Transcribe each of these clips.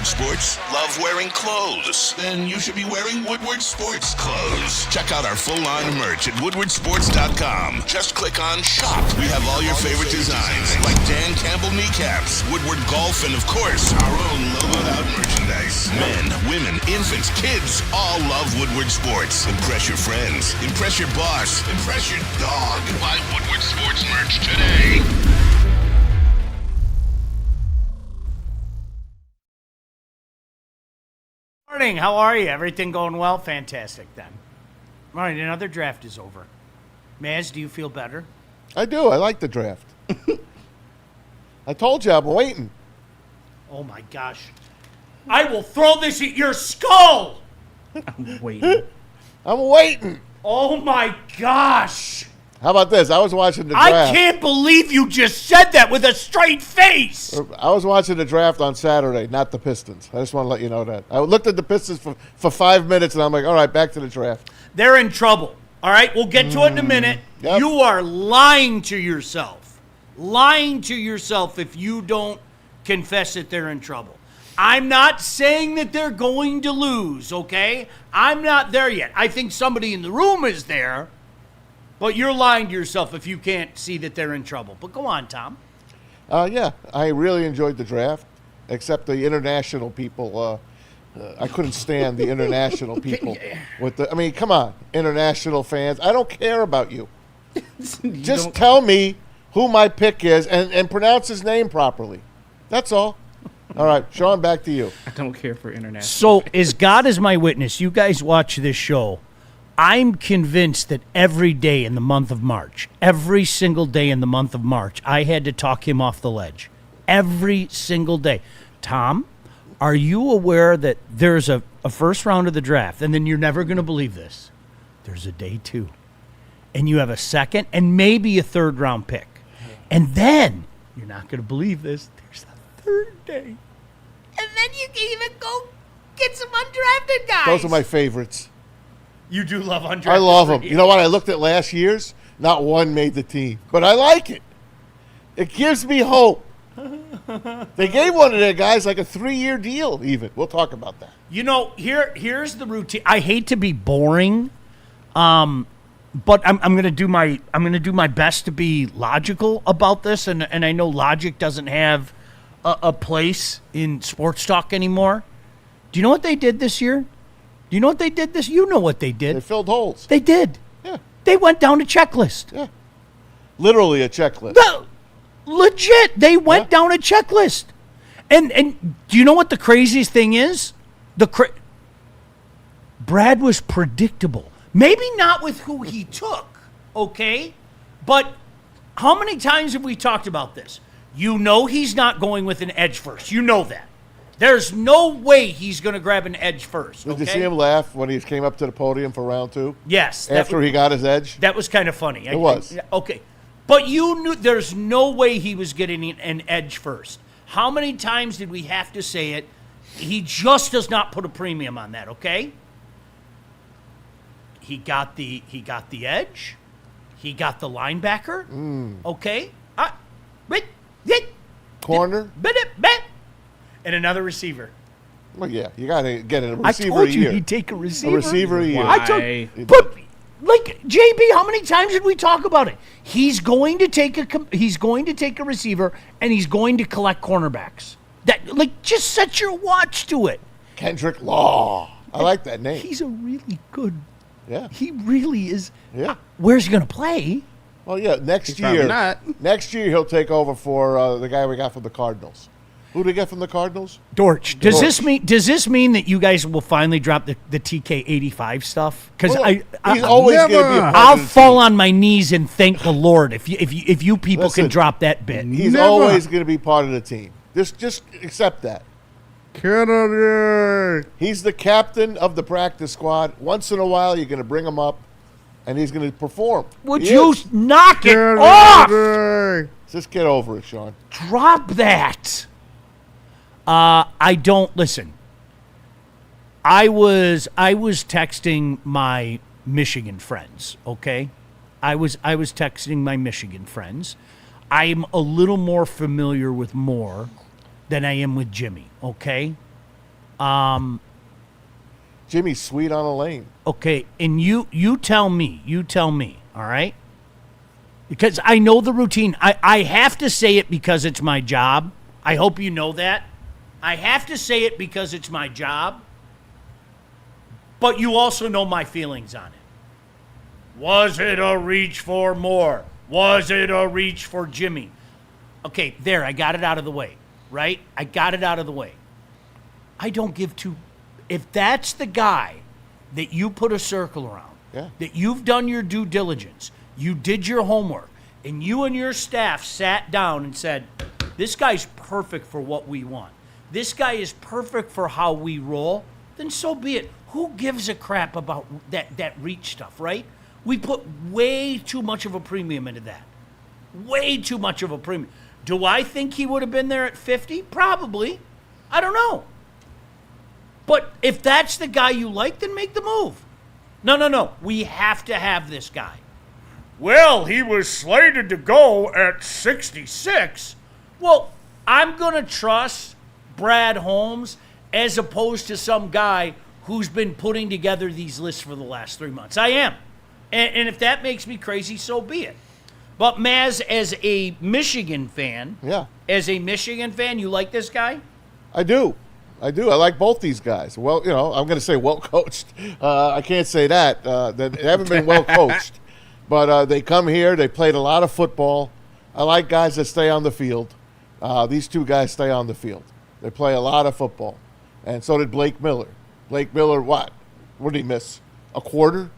Woodward Sports? Love wearing clothes? Then you should be wearing Woodward Sports clothes. Check out our full line of merch at woodwardsports.com. Just click on Shop. We have all your favorite designs, like Dan Campbell kneecaps, Woodward Golf, and of course, our own logoed out merchandise. Men, women, infants, kids all love Woodward Sports. Impress your friends. Impress your boss. Impress your dog. Buy Woodward Sports merch today. Morning, how are you? Everything going well? Fantastic then. All right, another draft is over. Maz, do you feel better? I do. I like the draft. I told you I'm waiting. Oh my gosh. I will throw this at your skull! I'm waiting. I'm waiting. Oh my gosh. How about this? I was watching the draft. I can't believe you just said that with a straight face! I was watching the draft on Saturday, not the Pistons. I just want to let you know that. I looked at the Pistons for 5 minutes, and I'm like, all right, back to the draft. They're in trouble. All right, we'll get to it in a minute. Yep. You are lying to yourself. Lying to yourself if you don't confess that they're in trouble. I'm not saying that they're going to lose, okay? I'm not there yet. I think somebody in the room is there, but you're lying to yourself if you can't see that they're in trouble. But go on, Tom. Yeah, I really enjoyed the draft, except the international people. I couldn't stand the international people. Come on, international fans. I don't care about you. Just tell me who my pick is and pronounce his name properly. That's all. All right, Sean, back to you. I don't care for international. So, as God is my witness, you guys watch this show. I'm convinced that every day in the month of March, every single day in the month of March, I had to talk him off the ledge. Every single day. Tom, are you aware that there's a first round of the draft, and then you're never going to believe this. There's a day two. And you have a second and maybe a third round pick. And then, you're not going to believe this, there's a third day. And then you can even go get some undrafted guys. Those are my favorites. You do love undrafted. I love them. You know what? I looked at last year's. Not one made the team. But I like it. It gives me hope. They gave one of their guys like a 3-year deal even. We'll talk about that. You know, here's the routine. I hate to be boring, but I'm going to do my best to be logical about this, and I know logic doesn't have a place in sports talk anymore. Do you know what they did this year? Do you know what they did this? You know what they did. They filled holes. They did. Yeah. They went down a checklist. Yeah. Literally a checklist. Legit. They went down a checklist. And do you know what the craziest thing is? Brad was predictable. Maybe not with who he took, okay? But how many times have we talked about this? You know he's not going with an edge first. You know that. There's no way he's going to grab an edge first. Did you see him laugh when he came up to the podium for round 2? Yes. After he got his edge? That was kind of funny. It was. Okay. But you knew there's no way he was getting an edge first. How many times did we have to say it? He just does not put a premium on that, okay? He got the edge. He got the linebacker. Okay? Corner? And another receiver. Well, yeah, you got to get a receiver I told a you year. he'd take a receiver. A receiver a year. Why? But like JB, how many times did we talk about it? He's going to take a receiver, and he's going to collect cornerbacks. That just set your watch to it. Kendrick Law. I like that name. He's a really good. Yeah. He really is. Yeah. Where's he going to play? Well, yeah, next probably year. not. Next year he'll take over for the guy we got from the Cardinals. Who did we get from the Cardinals? Dortch. Does this mean that you guys will finally drop the TK85 stuff? Because he's always going to be a part I'll of the fall team. on my knees and thank the Lord if you people Listen, can drop that bit. He's Never. always going to be part of the team. Just accept that. Kennedy. He's the captain of the practice squad. Once in a while, you're going to bring him up, and he's going to perform. Would He you is. knock it off? Just get over it, Sean. Drop that. I don't listen. I was texting my Michigan friends, okay? I was texting my Michigan friends. I'm a little more familiar with Moore than I am with Jimmy, okay? Jimmy's sweet on a lane. Okay, and you tell me, all right? Because I know the routine. I have to say it because it's my job. I hope you know that. I have to say it because it's my job. But you also know my feelings on it. Was it a reach for more? Was it a reach for Jimmy? Okay, there, I got it out of the way, right? I got it out of the way. I don't give two. If that's the guy that you put a circle around, that you've done your due diligence, you did your homework, and you and your staff sat down and said, this guy's perfect for what we want. This guy is perfect for how we roll, then so be it. Who gives a crap about that reach stuff, right? We put way too much of a premium into that. Way too much of a premium. Do I think he would have been there at 50? Probably. I don't know. But if that's the guy you like, then make the move. No. We have to have this guy. Well, he was slated to go at 66. Well, I'm going to trust Brad Holmes as opposed to some guy who's been putting together these lists for the last 3 months. I am. And if that makes me crazy, so be it. But Maz, as a Michigan fan, you like this guy? I do. I like both these guys. Well, I'm going to say well coached. I can't say that. They haven't been well coached. But they come here. They played a lot of football. I like guys that stay on the field. These two guys stay on the field. They play a lot of football. And so did Blake Miller. Blake Miller, what? What did he miss? A quarter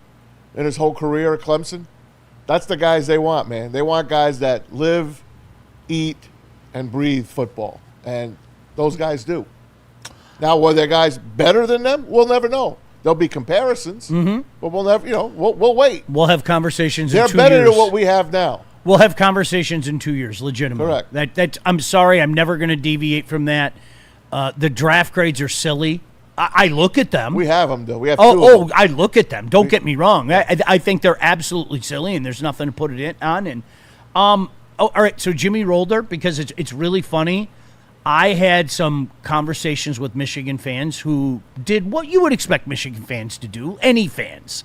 in his whole career at Clemson? That's the guys they want, man. They want guys that live, eat, and breathe football. And those guys do. Now, were there guys better than them? We'll never know. There'll be comparisons, but we'll never, we'll wait. We'll have conversations in 2 years. They're better than what we have now. We'll have conversations in 2 years, legitimately. Correct. I'm sorry, I'm never going to deviate from that. The draft grades are silly. I look at them. We have them, though. We have two of them. I look at them. Don't get me wrong. I think they're absolutely silly, and there's nothing to put it on. And all right, so Jimmy rolled her because it's really funny. I had some conversations with Michigan fans who did what you would expect Michigan fans to do, any fans,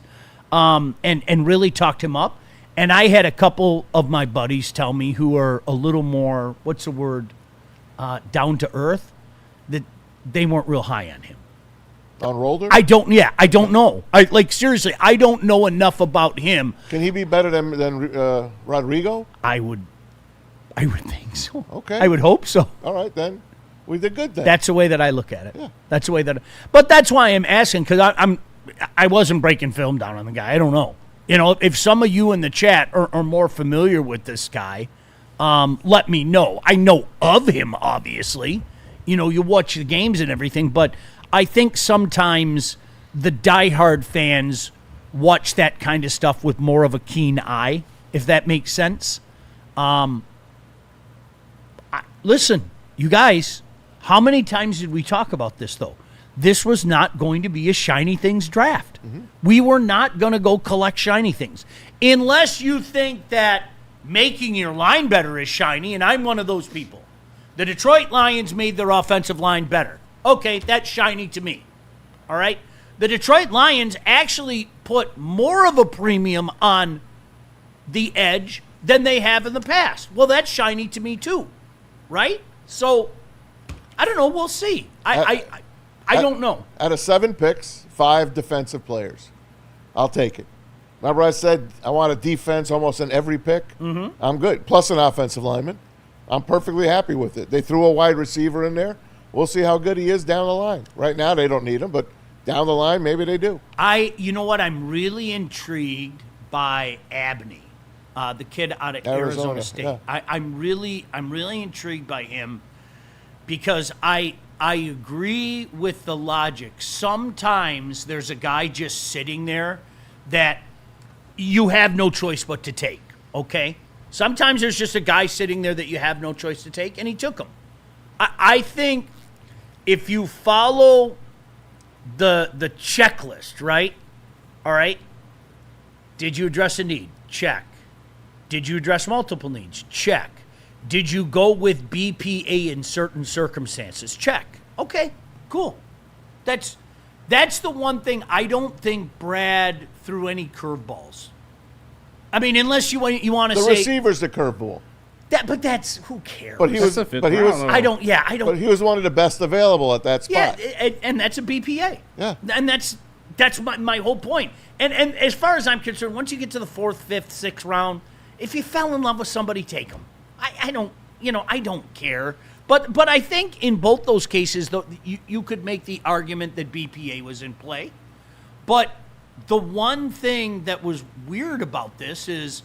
and really talked him up. And I had a couple of my buddies tell me who are a little more, what's the word, down to earth, that they weren't real high on him. On Rolder? I don't know. Seriously, I don't know enough about him. Can he be better than Rodrigo? I would think so. Okay. I would hope so. All right, then. We did good then. That's the way that I look at it. Yeah. That's the way that. But that's why I'm asking, because I wasn't breaking film down on the guy. I don't know. If some of you in the chat are more familiar with this guy, let me know. I know of him, obviously. You watch the games and everything, but I think sometimes the diehard fans watch that kind of stuff with more of a keen eye, if that makes sense. Listen, you guys, how many times did we talk about this, though? This was not going to be a shiny things draft. We were not going to go collect shiny things. Unless you think that making your line better is shiny, and I'm one of those people. The Detroit Lions made their offensive line better. Okay, that's shiny to me. All right? The Detroit Lions actually put more of a premium on the edge than they have in the past. Well, that's shiny to me too. Right? So, I don't know. We'll see. I don't know. Out of 7 picks, 5 defensive players. I'll take it. Remember I said I want a defense almost in every pick? I'm good. Plus an offensive lineman. I'm perfectly happy with it. They threw a wide receiver in there. We'll see how good he is down the line. Right now, they don't need him, but down the line, maybe they do. You know what? I'm really intrigued by Abney. The kid out of Arizona State. Yeah. I'm really intrigued by him because I agree with the logic. Sometimes there's a guy just sitting there that you have no choice but to take, okay? Sometimes there's just a guy sitting there that you have no choice to take, and he took him. I think if you follow the checklist, right? All right? Did you address a need? Check. Did you address multiple needs? Check. Did you go with BPA in certain circumstances? Check. Okay, cool. That's the one thing I don't think Brad threw any curveballs. I mean, unless you want to The say receiver's the curveball. but that's who cares. But he That's was. a fifth But he was. round, I don't. But he was one of the best available at that Yeah, spot. and that's a BPA. Yeah. And that's my whole point. And as far as I'm concerned, once you get to the 4th, 5th, 6th round, if you fell in love with somebody, take them. I don't care. But I think in both those cases, though, you could make the argument that BPA was in play. But the one thing that was weird about this is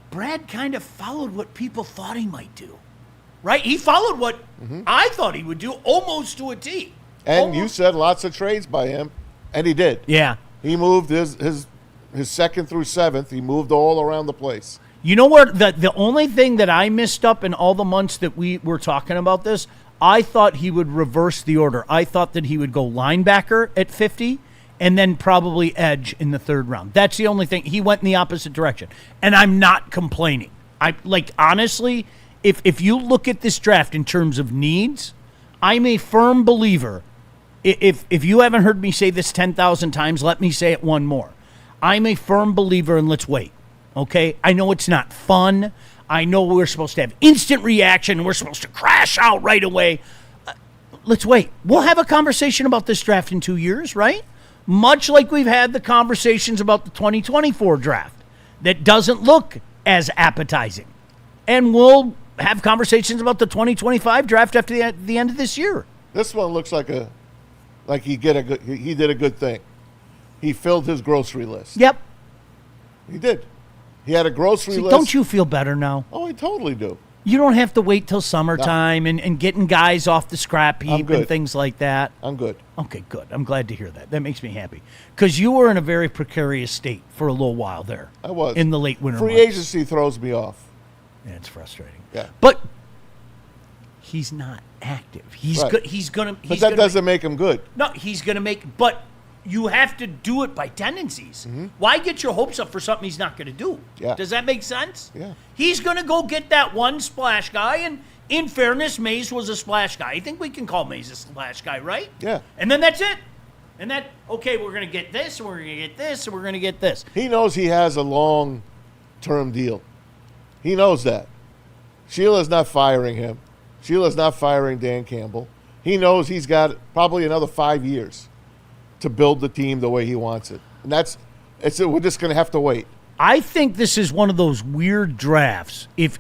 Brad kind of followed what people thought he might do, right? He followed what I thought he would do almost to a T. And you said lots of trades by him, and he did. Yeah. He moved his 2nd through 7th. He moved all around the place. You know what? The only thing that I missed up in all the months that we were talking about this, I thought he would reverse the order. I thought that he would go linebacker at 50 and then probably edge in the 3rd round. That's the only thing. He went in the opposite direction. And I'm not complaining. Honestly, if you look at this draft in terms of needs, I'm a firm believer. If you haven't heard me say this 10,000 times, let me say it one more. I'm a firm believer in let's wait. Okay? I know it's not fun. I know we're supposed to have instant reaction. We're supposed to crash out right away. Let's wait. We'll have a conversation about this draft in 2 years, right? Much like we've had the conversations about the 2024 draft that doesn't look as appetizing. And we'll have conversations about the 2025 draft after the end of this year. This one looks like he did a good thing. He filled his grocery list. Yep. He did. He had a grocery See, list. don't you feel better now? Oh, I totally do. You don't have to wait till summertime and getting guys off the scrap I'm heap good. and things like that. I'm good. Okay, good. I'm glad to hear that. That makes me happy. Because you were in a very precarious state for a little while there. I was. In the late winter Free months. agency throws me off. Yeah, it's frustrating. Yeah. But he's not active. He's Right. good. He's gonna. But that doesn't make him good. No, he's gonna make. But you have to do it by tendencies. Mm-hmm. Why get your hopes up for something he's not gonna do? Yeah. Does that make sense? Yeah. He's gonna go get that one splash guy, and in fairness, Mays was a splash guy. I think we can call Mays a splash guy, right? Yeah. And then that's it. And okay, we're gonna get this, and we're gonna get this, and we're gonna get this. He knows he has a long-term deal. He knows that. Sheila's not firing him. Sheila's not firing Dan Campbell. He knows he's got probably another 5 years to build the team the way he wants it. And we're just going to have to wait. I think this is one of those weird drafts. If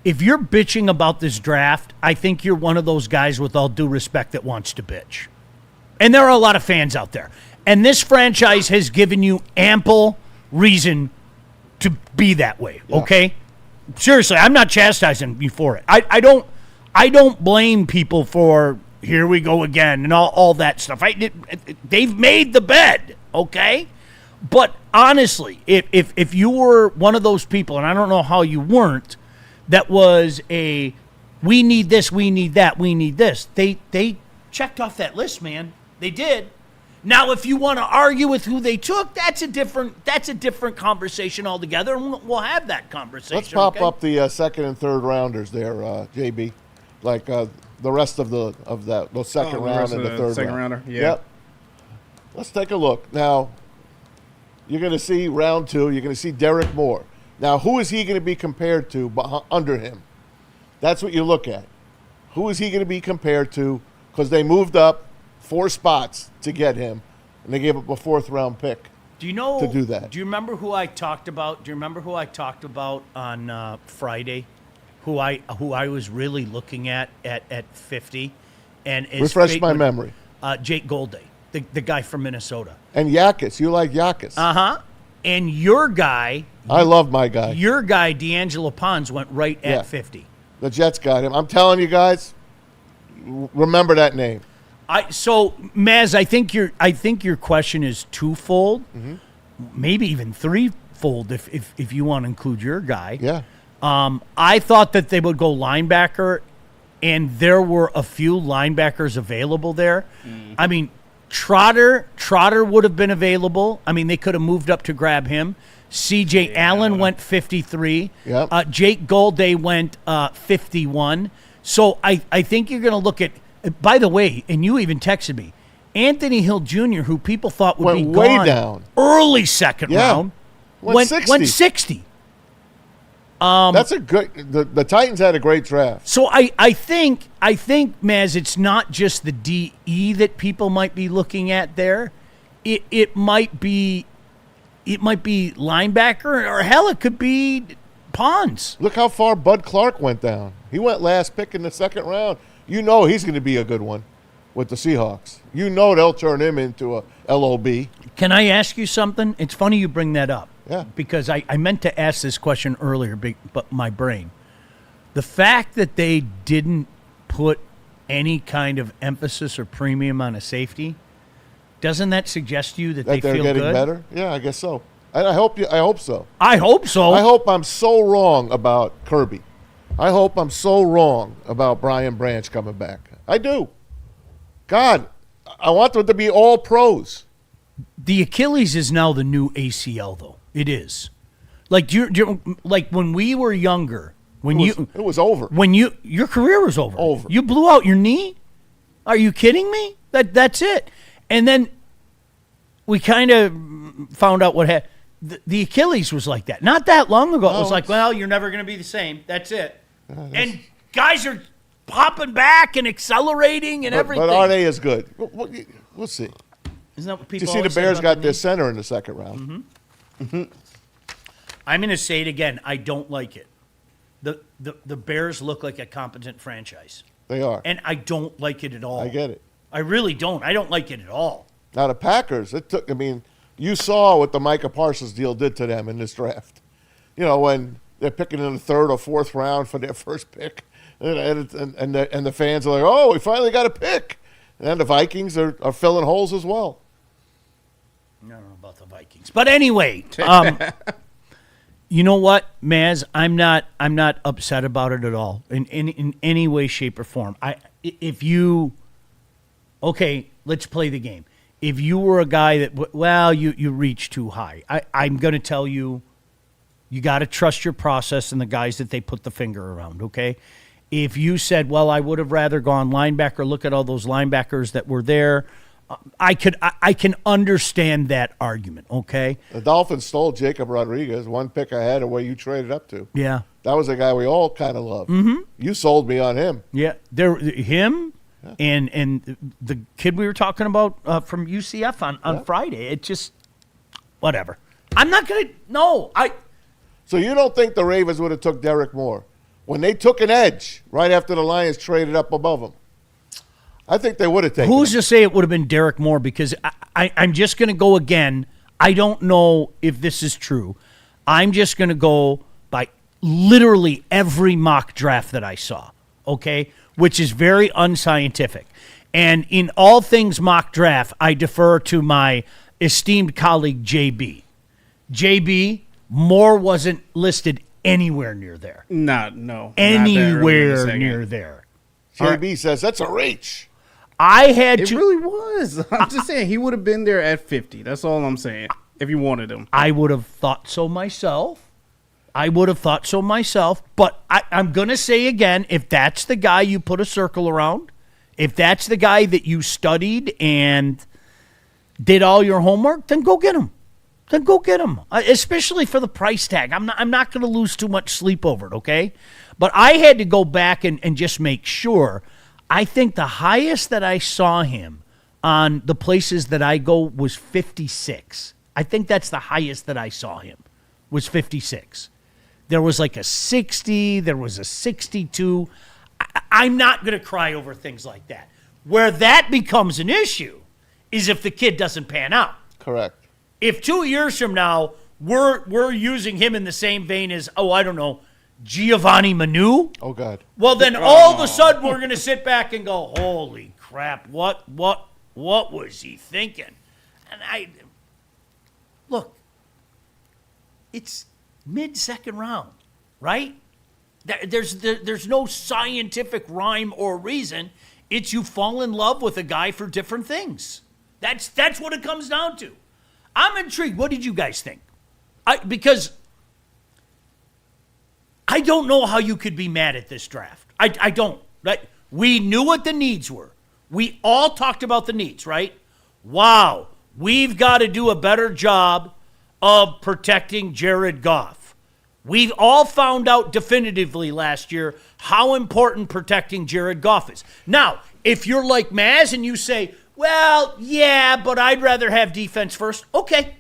you're bitching about this draft, I think you're one of those guys, with all due respect, that wants to bitch. And there are a lot of fans out there. And this franchise has given you ample reason to be that way, okay? Seriously, I'm not chastising you for it. I don't blame people for here we go again and all that stuff. They've made the bed, okay? But honestly, if you were one of those people, and I don't know how you weren't, that was we need this, we need that, we need this. They checked off that list, man. They did. Now, if you want to argue with who they took, that's a different conversation altogether, and we'll have that conversation. Let's pop okay? up the 2nd and 3rd rounders there, JB. Like the rest of those 2nd round and the 3rd second round. rounder, yeah. Yep. Let's take a look. Now, you're going to see round 2. You're going to see Derek Moore. Now, who is he going to be compared to under him? That's what you look at. Who is he going to be compared to? Because they moved up 4 spots to get him, and they gave up a 4th round pick. Do you know to do that? Do you remember who I talked about? Do you remember who I talked about on Friday? Who I was really looking at 50, and Refresh my memory. Jake Golday, the guy from Minnesota. And Yakis, you like Yakis? And your guy, I love my guy. Your guy, D'Angelo Pons, went right at 50. The Jets got him. I'm telling you guys, remember that name. So Maz, I think your question is twofold, maybe even threefold if you want to include your guy. Yeah. I thought that they would go linebacker, and there were a few linebackers available there. I mean, Trotter would have been available. I mean, they could have moved up to grab him. C.J. Allen went 53. Yep. Jake Golday went 51. So I think you're going to look at By the way, and you even texted me, Anthony Hill Jr., who people thought would Went be way gone down. early second Yeah. round, Went 60. went 60. That's a good. The Titans had a great draft. So I think, Maz, it's not just the DE that people might be looking at there. It might be linebacker, or hell, it could be Pons. Look how far Bud Clark went down. He went last pick in the second round. You know he's going to be a good one with the Seahawks. You know they'll turn him into a LOB. Can I ask you something? It's funny you bring that up. Yeah. Because I meant to ask this question earlier, but my brain. The fact that they didn't put any kind of emphasis or premium on a safety, doesn't that suggest to you that they They're feel getting good? better. Yeah, I guess so. I hope so. I hope so. I hope I'm so wrong about Kirby. I hope I'm so wrong about Brian Branch coming back. I do. God, I want them to be all pros. The Achilles is now the new ACL, though. It is. Like like when we were younger, It was over. when your career was over. Over. You blew out your knee? Are you kidding me? That's it. And then we kind of found out what happened. The Achilles was like that. Not that long ago. It was like, well, you're never going to be the same. That's it. And guys are popping back and accelerating and everything. But are they as good? We'll see. Isn't that what Did people you see the always say Bears about got their center in the second round? Mm-hmm. I'm going to say it again. I don't like it. The Bears look like a competent franchise. They are. And I don't like it at all. I get it. I really don't. I don't like it at all. Now, the Packers, you saw what the Micah Parsons deal did to them in this draft. You know, when they're picking in the third or fourth round for their first pick, and the fans are like, oh, we finally got a pick. And then the Vikings are filling holes as well. I don't know about the Vikings. But anyway, you know what, Maz? I'm not upset about it at all in any way, shape, or form. Okay, let's play the game. If you were a guy that, you reach too high, I'm going to tell you, you got to trust your process and the guys that they put the finger around, okay? If you said, well, I would have rather gone linebacker, look at all those linebackers that were there, I can understand that argument, okay? The Dolphins stole Jacob Rodriguez, one pick ahead of where you traded up to. Yeah. That was a guy we all kind of loved. Mm-hmm. You sold me on him. Yeah, him and the kid we were talking about from UCF on Friday. It just, whatever. I'm not going to, no. So you don't think the Ravens would have took Derek Moore? When they took an edge right after the Lions traded up above him, I think they would have taken Who's him. to say it would have been Derek Moore? Because I'm just going to go again. I don't know if this is true. I'm just going to go by literally every mock draft that I saw, okay, which is very unscientific. And in all things mock draft, I defer to my esteemed colleague, JB. JB, Moore wasn't listed anywhere near there. No. Anywhere near there. JB says that's a reach. I had It to. really was. I'm just saying he would have been there at 50. That's all I'm saying. If you wanted him. I would have thought so myself. But I'm going to say again, if that's the guy you put a circle around, if that's the guy that you studied and did all your homework, then go get him. Especially for the price tag. I'm not going to lose too much sleep over it, okay? But I had to go back and just make sure. I think the highest that I saw him on the places that I go was 56. I think that's the highest that I saw him was 56. There was like a 60. There was a 62. I'm not going to cry over things like that. Where that becomes an issue is if the kid doesn't pan out. Correct. If 2 years from now we're using him in the same vein as, I don't know, Giovanni Manu, Oh, God. well then all of a sudden we're going to sit back and go, holy crap, what was he thinking? And look, it's mid-second round, right? There's no scientific rhyme or reason. It's you fall in love with a guy for different things. That's what it comes down to. I'm intrigued. What did you guys think? Because I don't know how you could be mad at this draft. I don't. Right? We knew what the needs were. We all talked about the needs, right? Wow, we've got to do a better job of protecting Jared Goff. We've all found out definitively last year how important protecting Jared Goff is. Now, if you're like Maz and you say, well, yeah, but I'd rather have defense first, okay.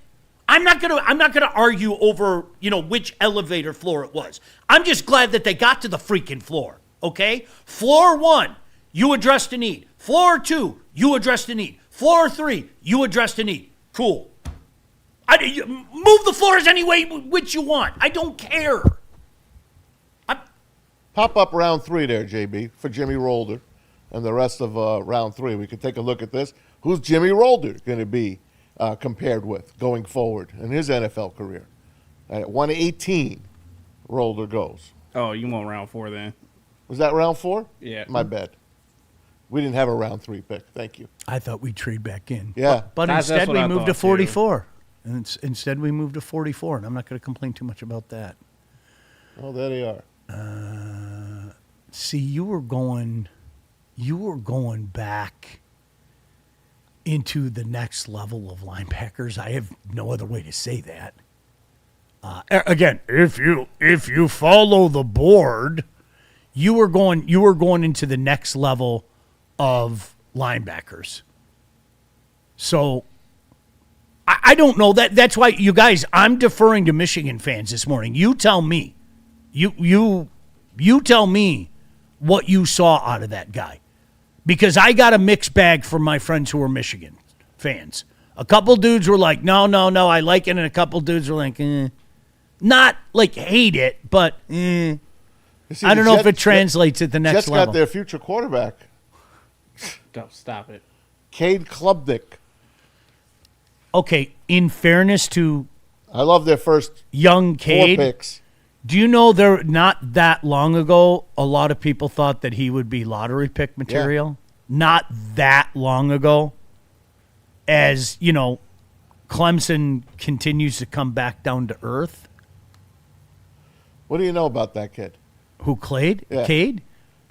I'm not gonna argue over, which elevator floor it was. I'm just glad that they got to the freaking floor, okay? Floor 1, you addressed a need. Floor 2, you addressed a need. Floor 3, you addressed a need. Cool. Move the floors any way which you want. I don't care. Pop up round 3 there, JB, for Jimmy Rolder and the rest of round 3. We could take a look at this. Who's Jimmy Rolder going to be compared with going forward in his NFL career? At 118, Rolder goes. Oh, you want round 4 then? Was that round 4? Yeah. My bad. We didn't have a round 3 pick. Thank you. I thought we'd trade back in. Yeah. But That's instead what we I moved to thought, too. 44. And instead we moved to 44, and I'm not going to complain too much about that. Oh, there they are. See, you were going back into the next level of linebackers. I have no other way to say that. Again, if you follow the board, you were going into the next level of linebackers. So I don't know that's why you guys, I'm deferring to Michigan fans this morning. You tell me. You tell me what you saw out of that guy. Because I got a mixed bag from my friends who are Michigan fans. A couple dudes were like, no, I like it, and a couple dudes were like, not like hate it, but You see, I don't know if it Jets- translates at the next Jets level. got their future quarterback, Don't stop it. Cade Klubnik. Okay, in fairness to I love their first young 4 Cade, picks. do you know there not that long ago, a lot of people thought that he would be lottery pick material? Not that long ago. As, Clemson continues to come back down to earth. What do you know about that kid? Who Cade? Yeah. Cade?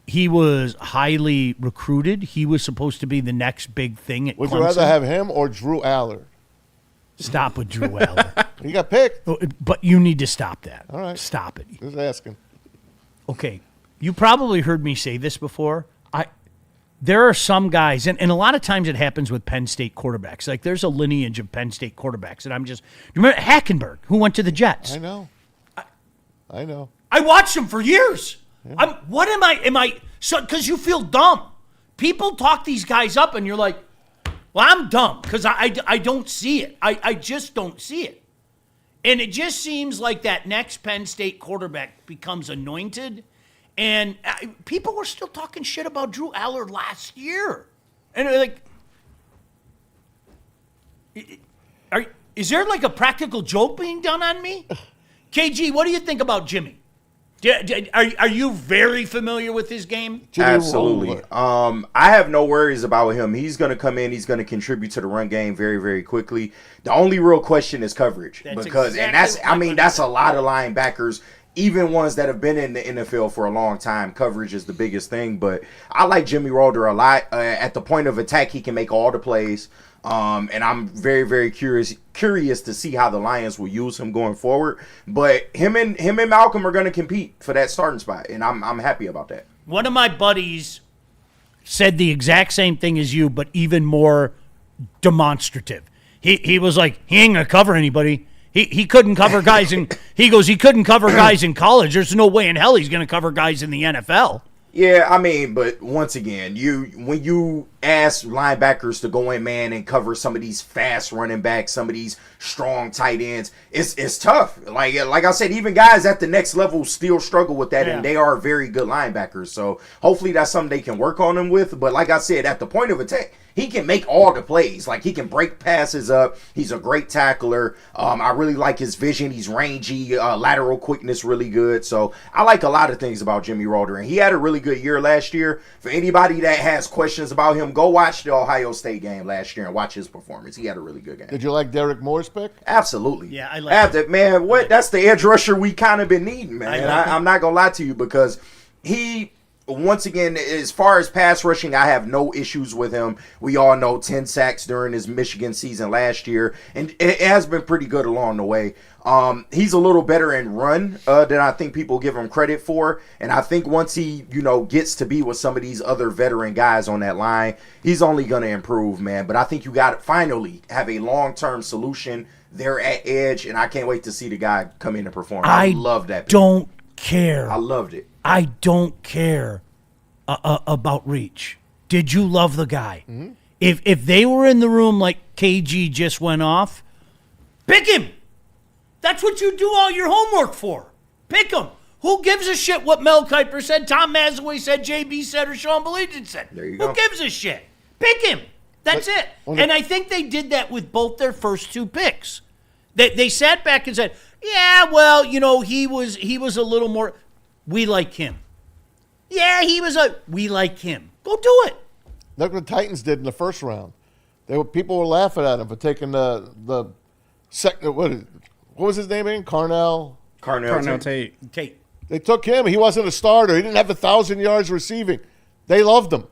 He was highly recruited. He was supposed to be the next big thing at Would Clemson. you rather have him or Drew Allard? Stop with Drew Aller. He got picked. But you need to stop that. All right. Stop it. Just asking. Okay, you probably heard me say this before. There are some guys, and a lot of times it happens with Penn State quarterbacks. Like there's a lineage of Penn State quarterbacks, and you remember Hackenberg, who went to the Jets? I know. I know. I watched him for years. Because you feel dumb. People talk these guys up, and you're like, well, I'm dumb because I don't see it. I just don't see it. And it just seems like that next Penn State quarterback becomes anointed. And people were still talking shit about Drew Allard last year. And they're like, is there like a practical joke being done on me? KG, what do you think about Jimmy? Are you very familiar with his game? Jimmy Absolutely. Roller. I have no worries about him. He's going to come in. He's going to contribute to the run game very, very quickly. The only real question is coverage That's that's a lot of linebackers, even ones that have been in the NFL for a long time. Coverage is the biggest thing. But I like Jimmy Rolder a lot. At the point of attack, he can make all the plays. And I'm very, very curious to see how the Lions will use him going forward. But him and Malcolm are going to compete for that starting spot, and I'm happy about that. One of my buddies said the exact same thing as you, but even more demonstrative. He was like, he ain't gonna cover anybody. He couldn't cover guys in. He couldn't cover guys in college. There's no way in hell he's gonna cover guys in the NFL. Yeah, I mean, but once again, when you ask linebackers to go in, man, and cover some of these fast running backs, some of these strong tight ends, it's tough. Like I said, even guys at the next level still struggle with that, and they are very good linebackers. So hopefully that's something they can work on them with. But like I said, at the point of attack, he can make all the plays. Like, he can break passes up. He's a great tackler. I really like his vision. He's rangy, lateral quickness really good. So I like a lot of things about Jimmy Rolder, and he had a really good year last year. For anybody that has questions about him, go watch the Ohio State game last year and watch his performance. He had a really good game. Did you like Derek Moore's pick? Absolutely. Yeah, I like that. Man, that's the edge rusher we kind of been needing, man. I like I'm not going to lie to you, because he once again, as far as pass rushing, I have no issues with him. We all know 10 sacks during his Michigan season last year, and it has been pretty good along the way. He's a little better in run than I think people give him credit for, and I think once he, gets to be with some of these other veteran guys on that line, he's only going to improve, man. But I think you got to finally have a long-term solution there at edge, and I can't wait to see the guy come in and perform. I love that. Don't care. I loved it. I don't care about reach. Did you love the guy? Mm-hmm. If they were in the room like KG just went off, pick him. That's what you do all your homework for. Pick him. Who gives a shit what Mel Kiper said, Tom Mazaway said, JB said, or Sean Baligian said? There you go. Who gives a shit? Pick him. That's it. And I think they did that with both their first two picks. They sat back and said, yeah, well, he was a little more. We like him. Yeah, we like him. Go do it. Look what the Titans did in the first round. People were laughing at him for taking the second. What was his name again? Carnell Tate. They took him. He wasn't a starter. He didn't have 1,000 yards receiving. They loved him.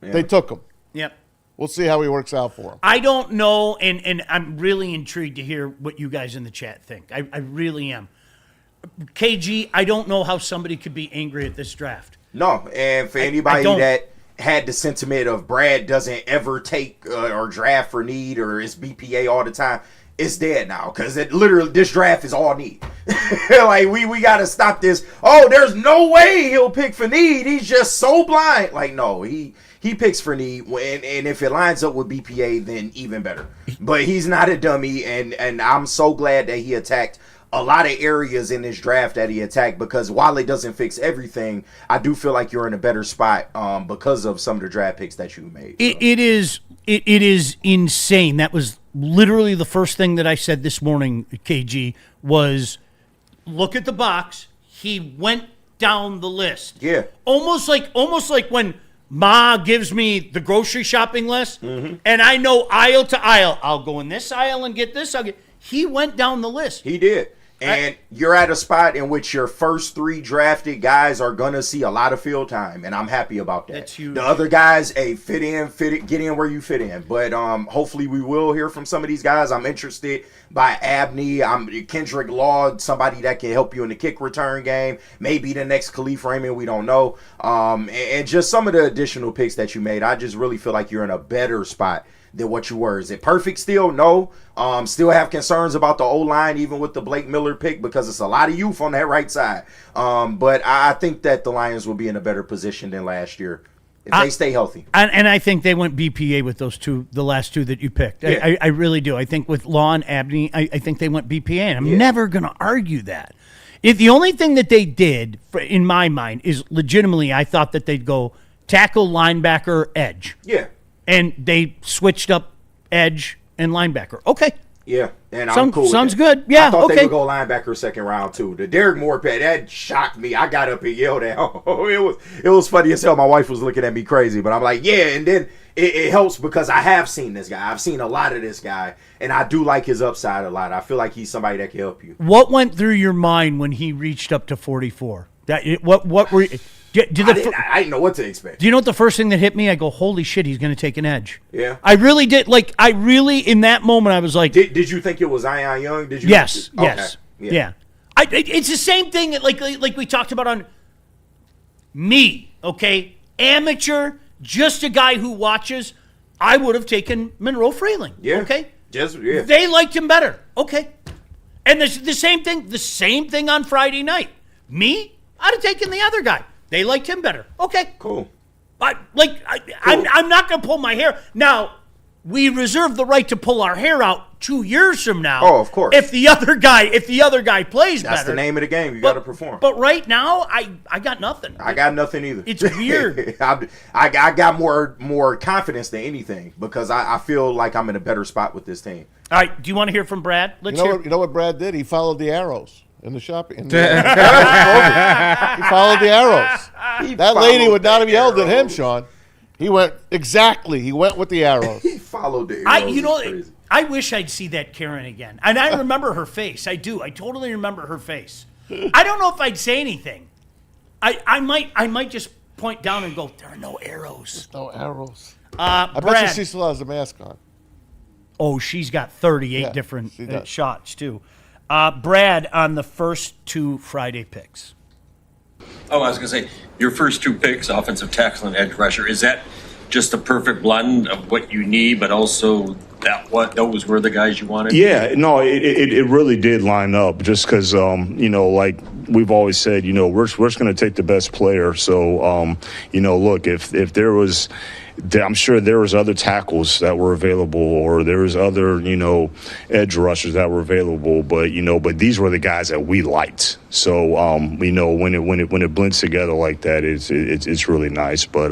Yeah. They took him. Yep. We'll see how he works out for him. I don't know, and I'm really intrigued to hear what you guys in the chat think. I really am. KG, I don't know how somebody could be angry at this draft. No, and for anybody that had the sentiment of Brad doesn't ever take or draft for need or is BPA all the time, it's dead now because this draft is all need. Like we got to stop this. Oh, there's no way he'll pick for need. He's just so blind. Like no, he picks for need, and if it lines up with BPA, then even better. But he's not a dummy, and I'm so glad that he attacked a lot of areas in this draft that he attacked, because while it doesn't fix everything, I do feel like you're in a better spot because of some of the draft picks that you made. So. It is insane. That was literally the first thing that I said this morning, KG, was look at the box. He went down the list. Yeah. Almost like when Ma gives me the grocery shopping list, and I know aisle to aisle, I'll go in this aisle and get this. He went down the list. He did. And you're at a spot in which your first three drafted guys are going to see a lot of field time, and I'm happy about that. That's huge. The other guys, get in where you fit in. But hopefully we will hear from some of these guys. I'm interested by Abney. Kendrick Law, somebody that can help you in the kick return game. Maybe the next Khalif Raymond, we don't know. And just some of the additional picks that you made. I just really feel like you're in a better spot than what you were. Is it perfect still? No. Still have concerns about the O-line, even with the Blake Miller pick, because it's a lot of youth on that right side. But I think that the Lions will be in a better position than last year if they stay healthy. And I think they went BPA with those two, the last two that you picked. Yeah. I really do. I think with Law and Abney, I think they went BPA, and I'm never going to argue that. The only thing that they did, in my mind, is legitimately I thought that they'd go tackle, linebacker, edge. Yeah. And they switched up edge and linebacker. Okay. Yeah, and I'm cool with sounds that. good. Yeah, I thought okay. they would go linebacker second round too. The Derek Moore pick, that shocked me. I got up and yelled at it was funny as hell. My wife was looking at me crazy, but I'm like, yeah. And then it helps because I have seen this guy. I've seen a lot of this guy, and I do like his upside a lot. I feel like he's somebody that can help you. What went through your mind when he reached up to 44? What were I didn't know what to expect. Do you know what the first thing that hit me? I go, holy shit, he's going to take an edge. Yeah. I really did. Like, in that moment, I was like. Did you think it was Zion Young? Did you? Yes. Okay. Yes. Yeah. It's the same thing like we talked about on me, okay? Amateur, just a guy who watches. I would have taken Monroe Freeling. Yeah. Okay? Yeah. They liked him better. Okay. And the same thing on Friday night. Me, I'd have taken the other guy. They liked him better. Okay. Cool. I'm not going to pull my hair. Now, we reserve the right to pull our hair out 2 years from now. Oh, of course. If the other guy plays better. That's the name of the game. You got to perform. But right now, I got nothing. I got nothing either. It's weird. I got more confidence than anything because I feel like I'm in a better spot with this team. All right. Do you want to hear from Brad? You know what Brad did? He followed the arrows. In the shopping. He followed the arrows. That lady would not have yelled at him, Sean. He went with the arrows. He followed the arrows. I wish I'd see that Karen again. And I remember her face. I do. I totally remember her face. I don't know if I'd say anything. I might just point down and go, there are no arrows. No arrows. Brad. I bet you she still has the mask on. Oh, she's got 38 Yeah, different she does. shots, too. Brad, on the first 2 Friday picks. Oh, I was going to say, your first 2 picks, offensive tackle and edge rusher, is that just a perfect blend of what you need, but also those were the guys you wanted? Yeah, no, it really did line up just because, like we've always said, we're just going to take the best player. So, look, if there was, I'm sure there was other tackles that were available, or there was other, edge rushers that were available, but these were the guys that we liked. So, when it blends together like that, it's really nice. But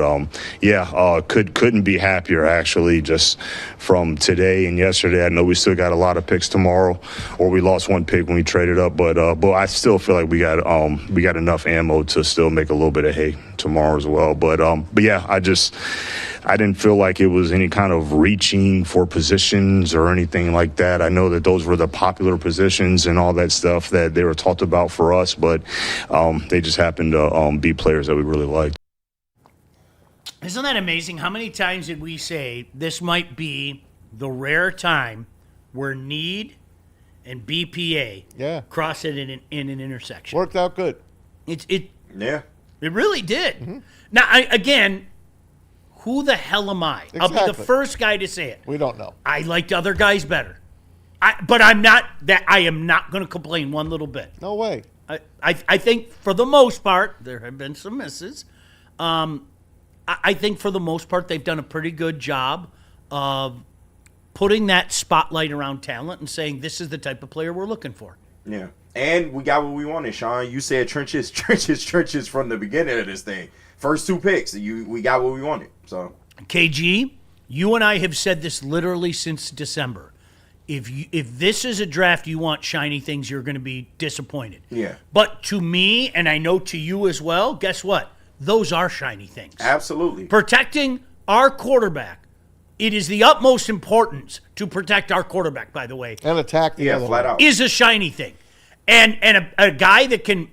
couldn't be happier actually. Just from today and yesterday, I know we still got a lot of picks tomorrow, or we lost 1 pick when we traded up. But I still feel like we got enough ammo to still make a little bit of hay tomorrow as well. But yeah, I didn't feel like it was any kind of reaching for positions or anything like that. I know that those were the popular positions and all that stuff that they were talked about for us, but they just happened to be players that we really liked. Isn't that amazing? How many times did we say this might be the rare time where need and BPA cross it in an intersection? Worked out good. It really did. Mm-hmm. Now, again, who the hell am I? I'll be the Exactly. first guy to say it. We don't know. I liked other guys better. But I am not going to complain one little bit. No way. I think for the most part, there have been some misses. I think for the most part, they've done a pretty good job of putting that spotlight around talent and saying, this is the type of player we're looking for. Yeah. And we got what we wanted, Sean. You said trenches from the beginning of this thing. First 2 picks, we got what we wanted. So, KG, you and I have said this literally since December. If this is a draft you want shiny things, you're going to be disappointed. Yeah. But to me, and I know to you as well, guess what? Those are shiny things. absolutely. Protecting our quarterback. It is the utmost importance to protect our quarterback, by the way, And attack the other flat one. out. is a shiny thing. And a guy that can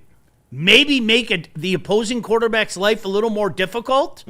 maybe make the opposing quarterback's life a little more difficult,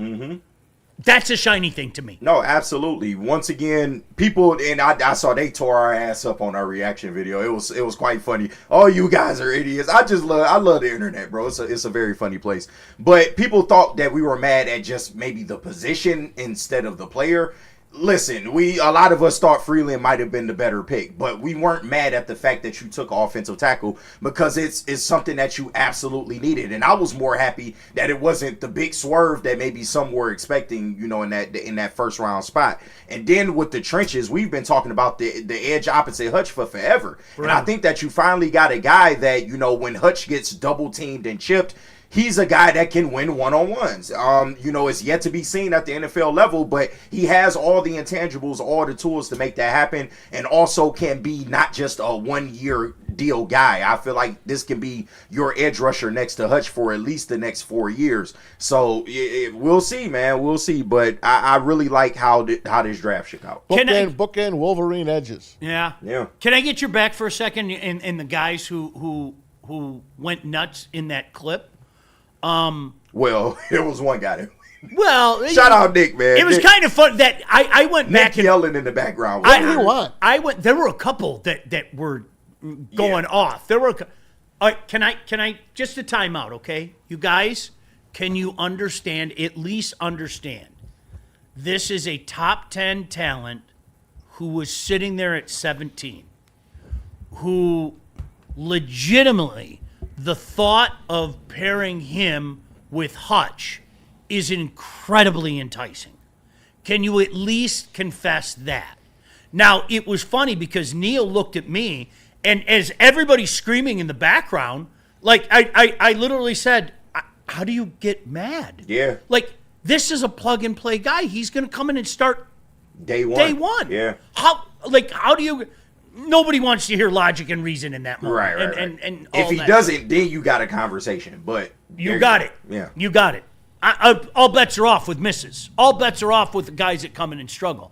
that's a shiny thing to me. No, absolutely. Once again, people, and I saw they tore our ass up on our reaction video. It was quite funny. Oh, you guys are idiots. I love the internet, bro. It's a very funny place. But people thought that we were mad at just maybe the position instead of the player. Listen, a lot of us thought Freeland might have been the better pick, but we weren't mad at the fact that you took offensive tackle because it's something that you absolutely needed. And I was more happy that it wasn't the big swerve that maybe some were expecting, in that first round spot. And then with the trenches, we've been talking about the edge opposite Hutch for forever. Right. And I think that you finally got a guy that, when Hutch gets double teamed and chipped, he's a guy that can win one-on-ones. It's yet to be seen at the NFL level, but he has all the intangibles, all the tools to make that happen, and also can be not just a 1-year deal guy. I feel like this can be your edge rusher next to Hutch for at least the next 4 years. So we'll see, man. We'll see. But I really like how this draft shook out. Bookend Wolverine edges. Yeah. Can I get your back for a second in the guys who went nuts in that clip? Well, there was one guy that. Well, shout out Nick, man. It was kind of fun that I went Nick back and yelling in the background. What do you want? There were a couple that were going off. There were. All right, can I just a timeout, okay? You guys, can you understand? At least understand. This is a top 10 talent who was sitting there at 17, who legitimately. The thought of pairing him with Hutch is incredibly enticing. Can you at least confess that? Now, it was funny because Neil looked at me, and as everybody's screaming in the background, like I literally said, how do you get mad? Yeah. Like, this is a plug-and-play guy. He's going to come in and start day one. Yeah. How do you... Nobody wants to hear logic and reason in that moment. Right. And if he doesn't, then you got a conversation. But you got it. Yeah. You got it. All bets are off with misses. All bets are off with the guys that come in and struggle.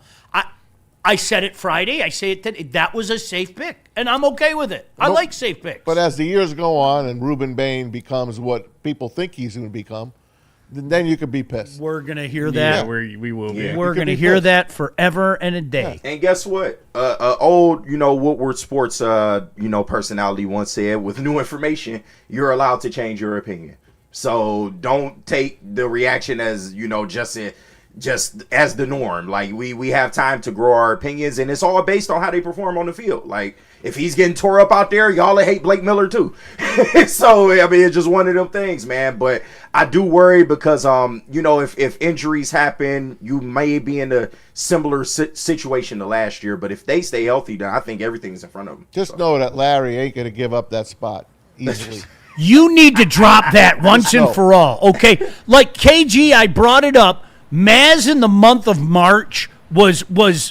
I said it Friday. I say it today. That was a safe pick, and I'm okay with it. I like safe picks. But as the years go on and Ruben Bain becomes what people think he's going to become, then you could be pissed. We're going to hear Yeah, that. we will be. Yeah. We're could going to be hear pissed. that forever and a day. And guess what? Old, Woodward Sports, personality once said, with new information, you're allowed to change your opinion. So don't take the reaction as, just as the norm. Like, we have time to grow our opinions, and it's all based on how they perform on the field. Like, if he's getting tore up out there, y'all hate Blake Miller too. So, I mean, it's just one of them things, man. But I do worry because, if injuries happen, you may be in a similar situation to last year. But if they stay healthy, then I think everything's in front of them. Just know that Larry ain't going to give up that spot easily. You need to drop that once and for all, okay? Like KG, I brought it up. Maz in the month of March was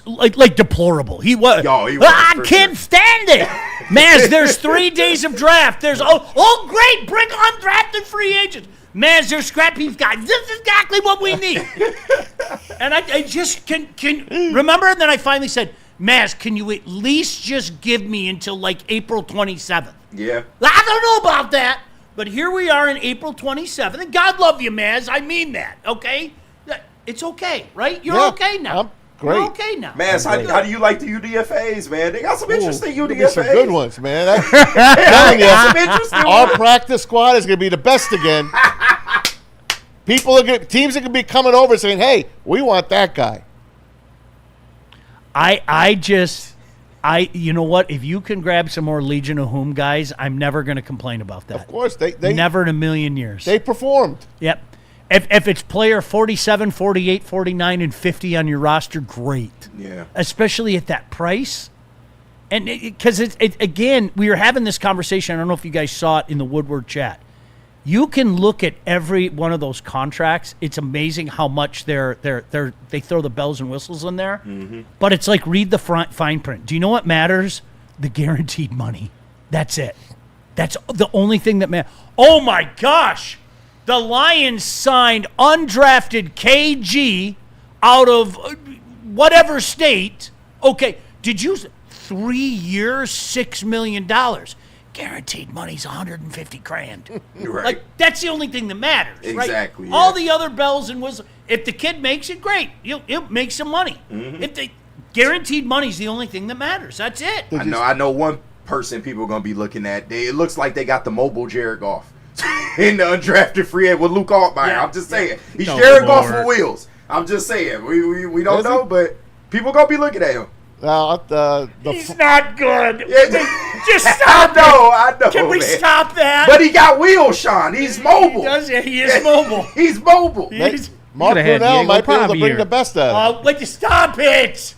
like deplorable. He was. Yo, he was, I for can't stand it. Maz, there's 3 days of draft. There's great, bring undrafted free agents. Maz, there's scrappy guys. This is exactly what we need. And I just can remember. And then I finally said, Maz, can you at least just give me until like April 27th? Yeah. I don't know about that, but here we are in April 27th, and God love you, Maz. I mean that, okay? It's okay, right? You're okay now. I'm great. You're okay now. Man, how do you like the UDFAs, man? They got some interesting Ooh, UDFAs. some good ones, man. I'm They telling you, got some interesting our ones. practice squad is going to be the best again. Teams are going to be coming over saying, "Hey, we want that guy." You know what? If you can grab some more Legion of Whom guys, I'm never going to complain about that. Of course, they Never in a million years. they performed. Yep. If it's player 47, 48, 49, and 50 on your roster, great. Yeah. Especially at that price. And because again, we were having this conversation. I don't know if you guys saw it in the Woodward chat. You can look at every one of those contracts. It's amazing how much they throw the bells and whistles in there. Mm-hmm. But it's like, read the fine print. Do you know what matters? The guaranteed money. That's it. That's the only thing that matters. Oh my gosh. The Lions signed undrafted KG out of whatever state. Okay, did you 3 years, $6 million? Guaranteed money's $150,000. Right. Like, that's the only thing that matters, right? Exactly, yeah. All the other bells and whistles. If the kid makes it, great. He'll make some money. Mm-hmm. If guaranteed money's the only thing that matters. That's it. I know one person people are going to be looking at. It looks like they got the mobile Jared Goff in the undrafted free agent with Luke Altmaier. Yeah. I'm just saying. He's No, Jared Goff Lord. for wheels. I'm just saying. We don't Is he? know, but people going to be looking at him. He's not good. Yeah. Just stop I know. Can we man. stop that? But he got wheels, Sean. He's mobile. He is mobile. He's mobile. Mark could've had Brunell Diego might be able to Pavia. bring the best out of him. Would you stop it?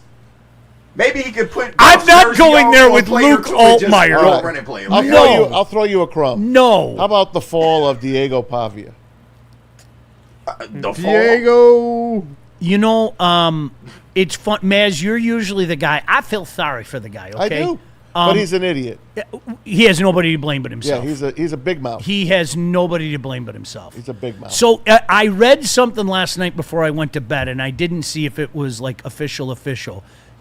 Maybe he could put. I'm Goff's not jersey going on there a with player Luke too and just Altmaier. go All right. run and play. No. I'll throw you a crumb. No. How about the fall of Diego Pavia? The fall. Diego. You know, it's fun. Maz, you're usually the guy. I feel sorry for the guy, okay? I do, but he's an idiot. He has nobody to blame but Yeah, himself. he's a big mouth. He has nobody to blame but himself. He's a big mouth. So I read something last night before I went to bed, and I didn't see if it was like official.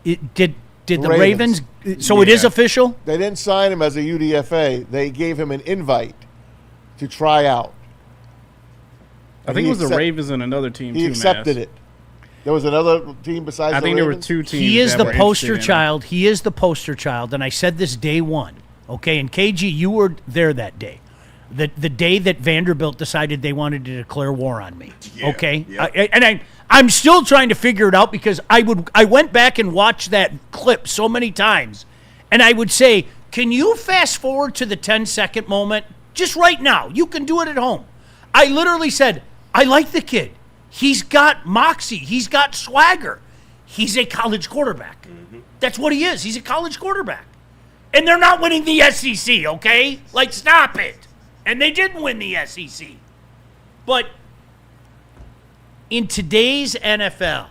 It did the Ravens. Ravens? So it is official. They didn't sign him as a UDFA. They gave him an invite to try out. I think He it was the accept- Ravens and another team, He too, accepted Maz. it. There was another team besides I the think there were Ravens? 2 teams. He is that the were poster interested in him. child. He is the poster child, and I said this day one. Okay, and KG, you were there that day. The day that Vanderbilt decided they wanted to declare war on me. Yeah, okay? yeah. I'm still trying to figure it out because I went back and watched that clip so many times, and I would say, can you fast forward to the 10-second moment? Just right now. You can do it at home. I literally said, I like the kid. He's got moxie. He's got swagger. He's a college quarterback. Mm-hmm. That's what he is. He's a college quarterback. And they're not winning the SEC, okay? Like, stop it. And they didn't win the SEC. But in today's NFL,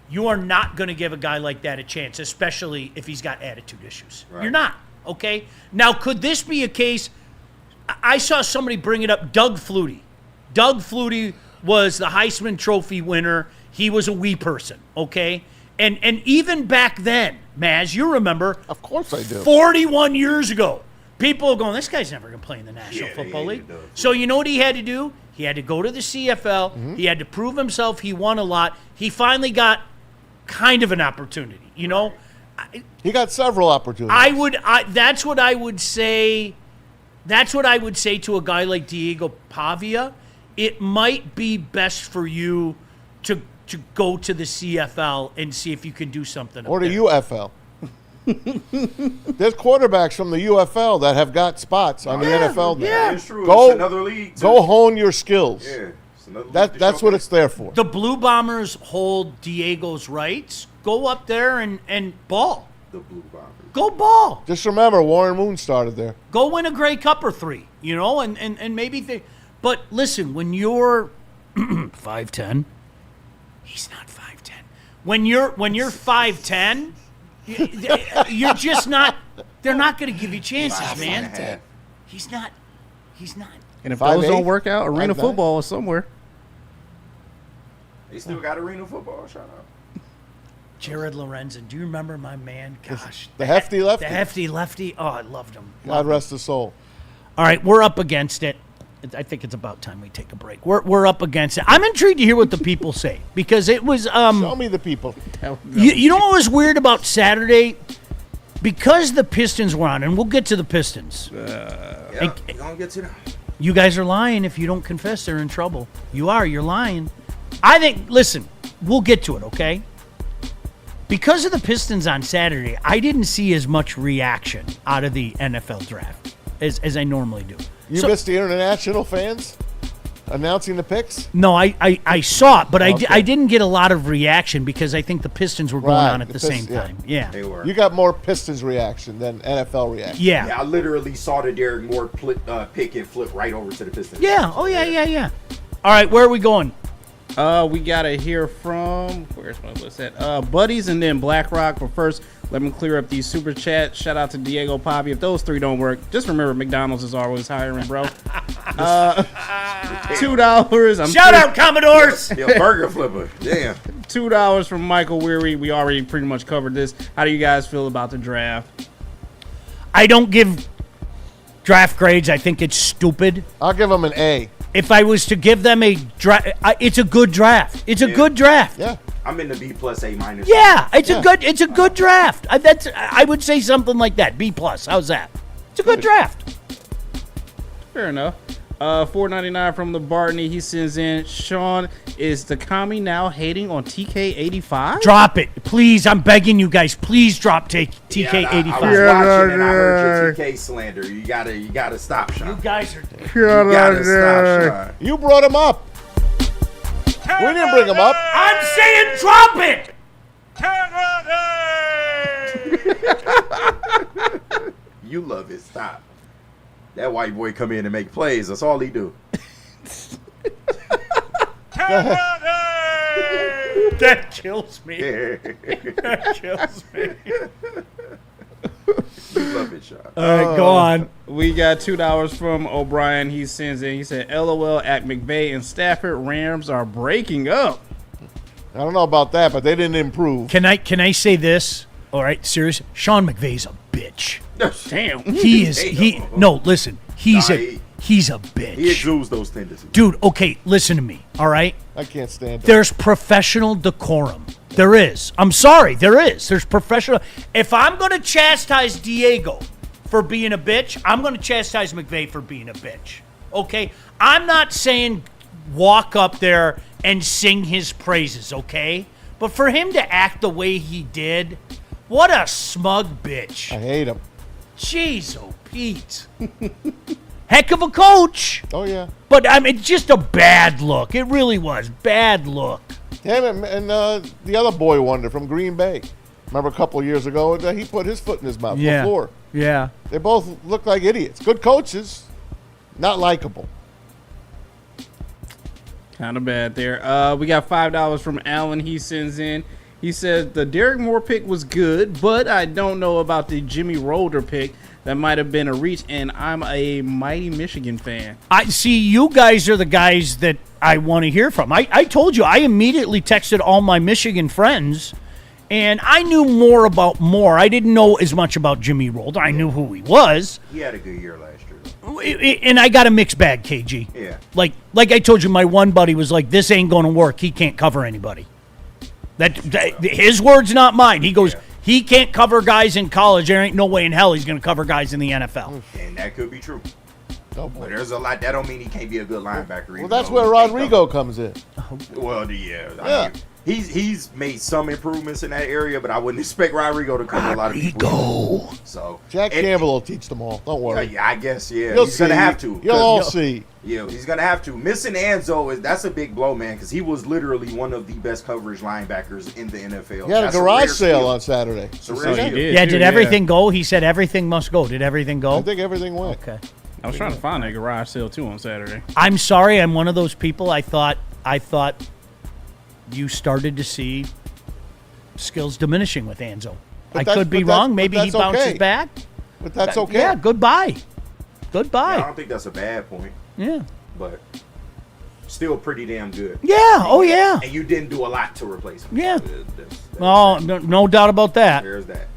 you are not going to give a guy like that a chance, especially if he's got attitude issues. Right. You're not, okay? Now, could this be a case? I saw somebody bring it up, Doug Flutie. Doug Flutie was the Heisman Trophy winner. He was a wee person, okay? And even back then, Maz, you remember. Of course I do. 41 years ago, people are going, this guy's never going to play in the National Football League. So you know what he had to do? He had to go to the CFL. He had to prove himself. He won a lot. He finally got kind of an opportunity, you know? He got several opportunities. That's what I would say. That's what I would say to a guy like Diego Pavia. It might be best for you to go to the CFL and see if you can do something. Or up the there. UFL. There's quarterbacks from the UFL that have got spots on the NFL. Yeah, it's true. Go, It's another league. go hone your skills. Yeah. It's another league to That's what showcase. it's there for. The Blue Bombers hold Diego's rights. Go up there and ball. The Blue Bombers. Go ball. Just remember, Warren Moon started there. Go win a Grey Cup or 3, you know, and maybe but listen, when you're 5'10", he's not 5'10". When you're 5'10", you're just not. They're not going to give you chances, man. He's not. And if 5'8", those don't work out, arena 5'9". football is somewhere. They still got arena football. Shout out. Jared Lorenzen. Do you remember my man? Gosh, The hefty lefty. the hefty lefty. Oh, I loved him. God rest his soul. All right, we're up against it. I think it's about time we take a break. We're up against it. I'm intrigued to hear what the people say because it was. Show me the people. You know what was weird about Saturday? Because the Pistons were on, and we'll get to the Pistons. Yeah, we gonna get to them. You guys are lying. If you don't confess, they're in trouble. You are. You're lying. I think. Listen, we'll get to it. Okay. Because of the Pistons on Saturday, I didn't see as much reaction out of the NFL draft as I normally do. You missed the international fans announcing the picks? No, I saw it, but Okay. I didn't get a lot of reaction because I think the Pistons were going Right, on at the same yeah. time. Yeah. They were. You got more Pistons reaction than NFL reaction. Yeah. Yeah, I literally saw the Derek Moore pick and flip right over to the Pistons. Yeah. Oh, yeah. All right, where are we going? We gotta hear from where's my list at? Buddies and then BlackRock. But first, let me clear up these super chats. Shout out to Diego Pavi. If those 3 don't work, just remember McDonald's is always hiring, bro. $2. Shout out, Commodores! Yo, burger flipper. Damn. $2 from Michael Weary. We already pretty much covered this. How do you guys feel about the draft? I don't give draft grades. I think it's stupid. I'll give them an A. If I was to give them a draft, it's a good draft. It's a good draft. Yeah. I'm in the B plus A minus. Yeah, it's a good draft. I would say something like that. B plus. How's that? It's a good draft. Fair enough. $4.99 from the Bartney. He sends in, Sean, is the commie now hating on TK85? Drop it, please. I'm begging you guys. Please drop TK85. I was watching and I heard your TK slander. You gotta stop, Sean. You guys are. You gotta stop, Sean. You brought him up. We didn't bring him up. I'm saying drop it. You love it. Stop. That white boy come in and make plays. That's all he do. That kills me. That kills me. You love it, Sean. All right, go on. We got $2 from O'Brien. He sends in, he said, LOL at McVay and Stafford Rams are breaking up. I don't know about that, but they didn't improve. Can I say this? All right, serious. Sean McVay's a bitch. Damn. Listen. He's a bitch. He exudes those tendencies. Dude, okay, listen to me. All right. I can't stand it. There's professional decorum. There is. I'm sorry, there is. There's professional. If I'm going to chastise Diego for being a bitch, I'm going to chastise McVay for being a bitch. Okay? I'm not saying walk up there and sing his praises, okay? But for him to act the way he did, what a smug bitch. I hate him. Jeez, oh, Pete. Heck of a coach. Oh, yeah. But, I mean, just a bad look. It really was. Bad look. Him and the other boy wonder from Green Bay. Remember a couple of years ago, he put his foot in his mouth before. Yeah. They both look like idiots. Good coaches, not likable. Kind of bad there. We got $5 from Alan. He sends in. He says the Derek Moore pick was good, but I don't know about the Jimmy Roller pick. That might have been a reach, and I'm a mighty Michigan fan. I see you guys are the guys that I want to hear from. I told you, I immediately texted all my Michigan friends, and I knew more about Moore. I didn't know as much about Jimmy Rolder. I knew who he was. He had a good year last year. And I got a mixed bag, KG. Yeah. Like I told you, my one buddy was like, "This ain't going to work. He can't cover anybody." That his words, not mine. He goes, he can't cover guys in college. There ain't no way in hell he's going to cover guys in the NFL. And that could be true. No, But there's a lot. That don't mean he can't be a good linebacker. well, that's where Rodrigo comes in. Well, I mean, he's made some improvements in that area, but I wouldn't expect Rodrigo to cover a lot of people. So Jack Campbell will teach them all. Don't worry. Yeah, I guess. Yeah, You'll he's gonna see. have to. You'll all see. Yeah, he's gonna have to. Missing Anzo that's a big blow, man, because he was literally one of the best coverage linebackers in the NFL. He had a garage sale on Saturday. So he did. Yeah, did everything go? He said everything must go. Did everything go? I think everything went. Okay. I was trying to find that garage sale too on Saturday. I'm sorry. I'm one of those people. I thought you started to see skills diminishing with Anzo. I could be wrong. Maybe he bounces back. But that's okay. Yeah, goodbye. I don't think that's a bad point, Yeah. but still pretty damn good. Yeah. Oh, yeah. And you didn't do a lot to replace him. Yeah. That's Oh, no doubt about that. there's that.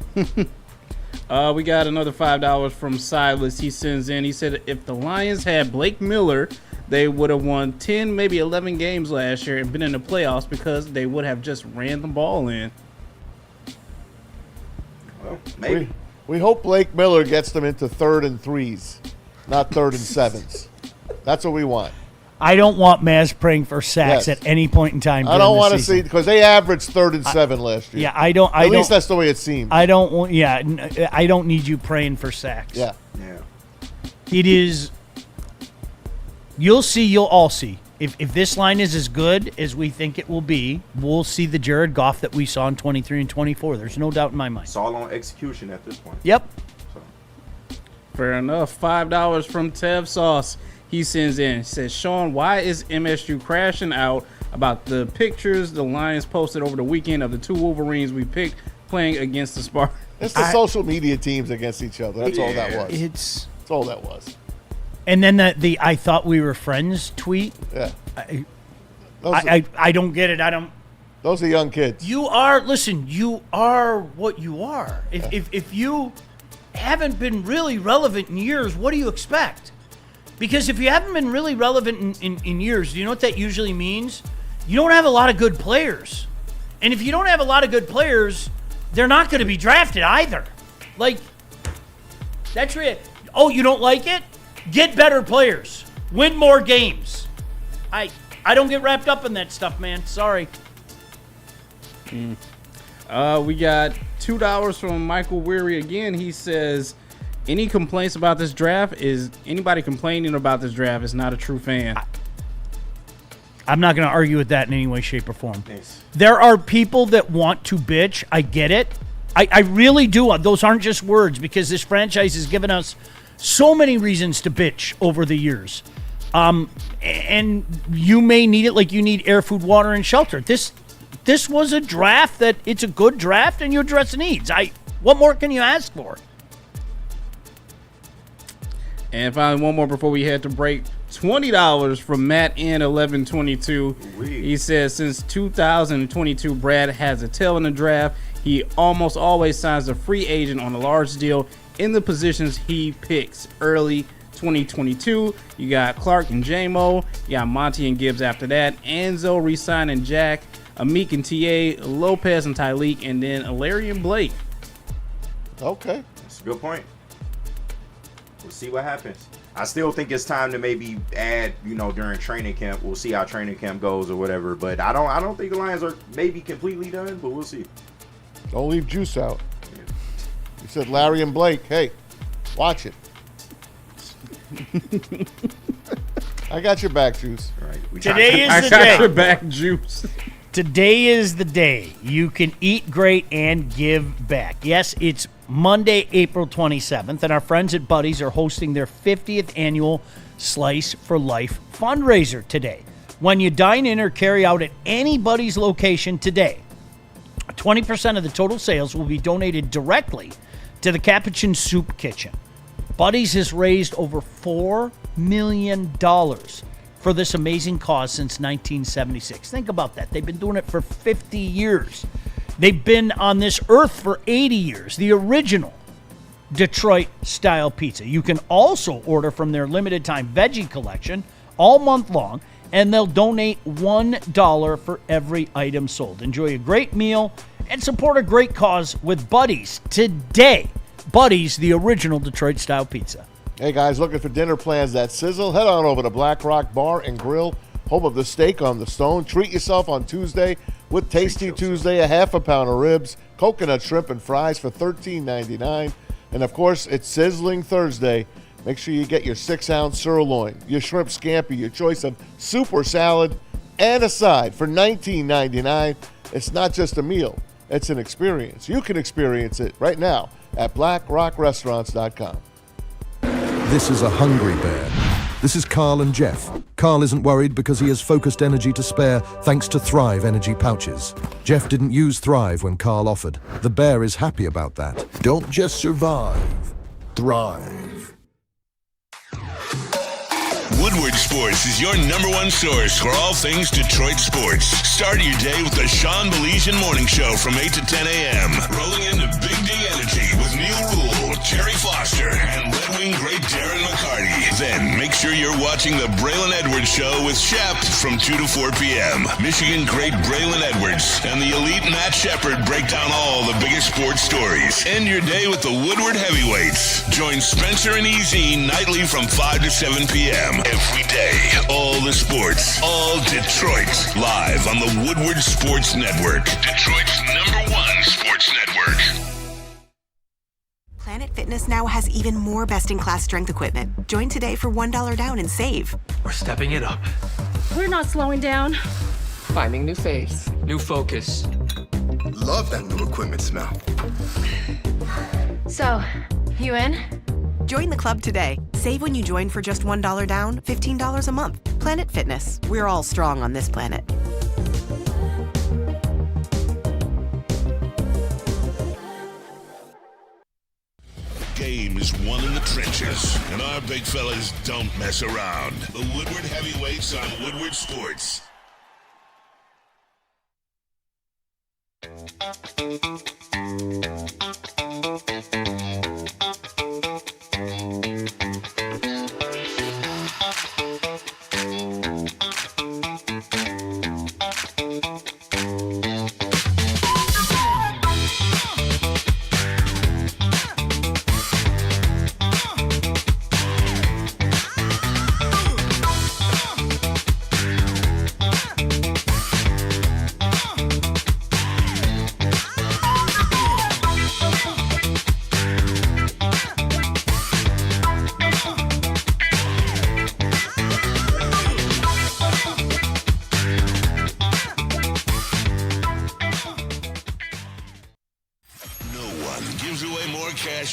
We got another $5 from Silas. He sends in. He said if the Lions had Blake Miller, they would have won 10, maybe 11 games last year and been in the playoffs because they would have just ran the ball in. Well, maybe. We hope Blake Miller gets them into 3rd and 3s, not 3rd and 7s. That's what we want. I don't want Maz praying for sacks Yes. at any point in time. I don't want to see because they averaged 3rd and 7 last year. Yeah, I don't. At least that's the way it seems. I don't want. Yeah, I don't need you praying for sacks. Yeah. Yeah. It is. You'll see. You'll all see. If this line is as good as we think it will be, we'll see the Jared Goff that we saw in 23 and 24. There's no doubt in my mind. It's all on execution at this point. Yep. Fair enough. $5 from Tev Sauce. He sends in. He says, Sean, why is MSU crashing out about the pictures the Lions posted over the weekend of the 2 Wolverines we picked playing against the Spartans? It's the social media teams against each other. That's all that was. It's. That's all that was. And then the I thought we were friends tweet. Yeah. I don't get it. I don't. Those are young kids. You are. Listen. You are what you are. If you haven't been really relevant in years, what do you expect? Because if you haven't been really relevant in years, do you know what that usually means? You don't have a lot of good players. And if you don't have a lot of good players, they're not going to be drafted either. Like, that's real. Oh, you don't like it? Get better players. Win more games. I don't get wrapped up in that stuff, man. Sorry. We got $2 from Michael Weary again. He says, any complaints about this draft is anybody complaining about this draft is not a true fan. I'm not going to argue with that in any way, shape, or form. Nice. There are people that want to bitch. I get it. I really do. Those aren't just words because this franchise has given us so many reasons to bitch over the years. And you may need it like you need air, food, water, and shelter. This was a draft that it's a good draft and you address needs. What more can you ask for? And finally, one more before we head to break. $20 from Matt N1122. He says, since 2022, Brad has a tail in the draft. He almost always signs a free agent on a large deal in the positions he picks. Early 2022, you got Clark and J-Mo. You got Monty and Gibbs after that. Anzo re-signing Jack, Amik and T.A., Lopez and Tyleek, and then Larry and Blake. Okay. That's a good point. We'll see what happens. I still think it's time to maybe add, during training camp. We'll see how training camp goes or whatever. But I don't think the Lions are maybe completely done, but we'll see. Don't leave Juice out. You said Larry and Blake. Hey, watch it. I got your back, Juice. All right. Today is I the got day. your back, Juice. Today is the day you can eat great and give back. Yes, it's Monday, April 27th, and our friends at Buddy's are hosting their 50th annual Slice for Life fundraiser today. When you dine in or carry out at any Buddy's location today, 20% of the total sales will be donated directly to the Capuchin Soup Kitchen. Buddy's has raised over $4 million for this amazing cause since 1976. Think about that. They've been doing it for 50 years. They've been on this earth for 80 years. The original Detroit-style pizza. You can also order from their limited-time veggie collection all month long, and they'll donate $1 for every item sold. Enjoy a great meal and support a great cause with Buddy's today. Buddy's, the original Detroit-style pizza. Hey guys, looking for dinner plans that sizzle? Head on over to Black Rock Bar and Grill, home of the steak on the stone. Treat yourself on Tuesday with Tasty Tuesday, a half a pound of ribs, coconut shrimp and fries for $13.99. And of course, it's Sizzling Thursday. Make sure you get your 6-ounce sirloin, your shrimp scampi, your choice of soup or salad, and a side for $19.99. It's not just a meal, it's an experience. You can experience it right now at blackrockrestaurants.com. This is a hungry bear. This is Carl and Jeff. Carl isn't worried because he has focused energy to spare thanks to Thrive energy pouches. Jeff didn't use Thrive when Carl offered. The bear is happy about that. Don't just survive, thrive. Woodward Sports is your number one source for all things Detroit sports. Start your day with the Sean Baligian Morning Show from 8 to 10 a.m. Rolling into Big D Energy with Neil Rule, Terry Foster, and Red Wing great Darren McCarty. Then make sure you're watching the Braylon Edwards Show with Shep from 2 to 4 p.m. Michigan great Braylon Edwards and the elite Matt Shepard break down all the biggest sports stories. End your day with the Woodward Heavyweights. Join Spencer and EZ nightly from 5 to 7 p.m. Every day, all the sports, all Detroit, live on the Woodward Sports Network. Detroit's #1 sports network. Planet Fitness now has even more best-in-class strength equipment. Join today for $1 down and save. We're stepping it up. We're not slowing down. Finding new faith, new focus. Love that new equipment smell. So, you in? Join the club today. Save when you join for just $1 down, $15 a month. Planet Fitness. We're all strong on this planet. Game is won in the trenches, and our big fellas don't mess around. The Woodward Heavyweights on Woodward Sports.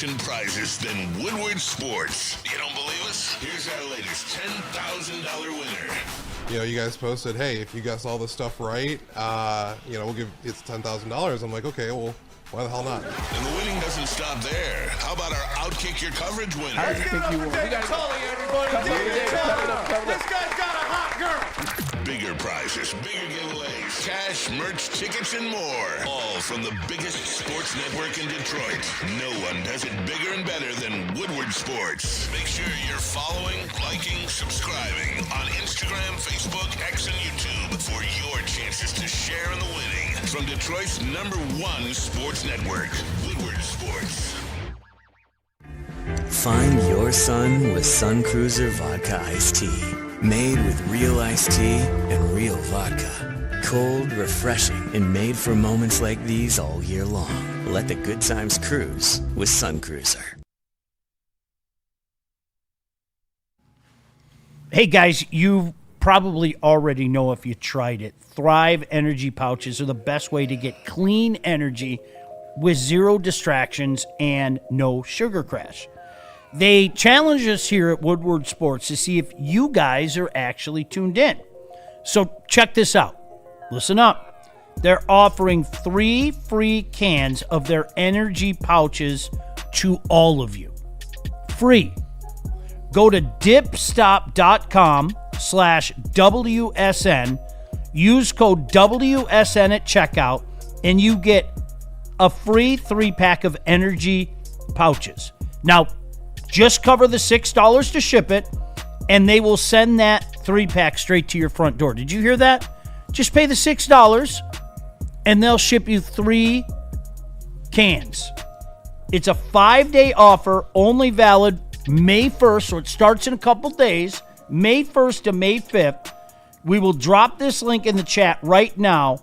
And prizes than Woodward Sports. You don't believe us? Here's our latest $10,000 winner. You know, you guys posted, hey, if you guess all this stuff right, we'll give it's $10,000. I'm like, okay, well, why the hell not? And the winning doesn't stop there. How about our Outkick Your Coverage winner? I think you won. We got everybody. This guy's got a hot girl. Bigger prizes, bigger giveaways, cash, merch, tickets, and more. All from the biggest sports network in Detroit. No one does it bigger and better than Woodward Sports. Make sure you're following, liking, subscribing on Instagram, Facebook, X, and YouTube for your chances to share in the winning. From Detroit's #1 sports network, Woodward Sports. Find your sun with Sun Cruiser Vodka Iced Tea. Made with real iced tea and real vodka. Cold, refreshing, and made for moments like these all year long. Let the good times cruise with Sun Cruiser. Hey guys, you probably already know if you tried it. Thrive energy pouches are the best way to get clean energy with zero distractions and no sugar crash. They challenge us here at Woodward Sports to see if you guys are actually tuned in. So check this out. Listen up. They're offering 3 free cans of their energy pouches to all of you. Free. Go to dipstop.com/WSN. Use code WSN at checkout, and you get a free 3-pack of energy pouches. Now, just cover the $6 to ship it, and they will send that 3-pack straight to your front door. Did you hear that? Just pay the $6, and they'll ship you 3 cans. It's a 5-day offer, only valid May 1st, so it starts in a couple days, May 1st to May 5th. We will drop this link in the chat right now.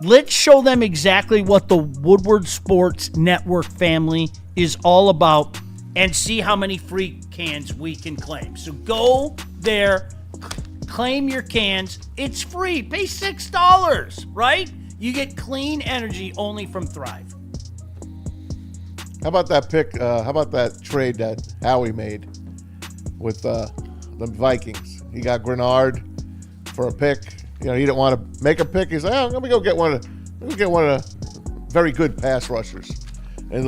Let's show them exactly what the Woodward Sports Network family is all about and see how many free cans we can claim. So go there, claim your cans. It's free. Pay $6, right? You get clean energy only from Thrive. How about that pick? How about that trade that Howie made with the Vikings? He got Grenard for a pick. You know, he didn't want to make a pick. He's like, let me go get one of the very good pass rushers. And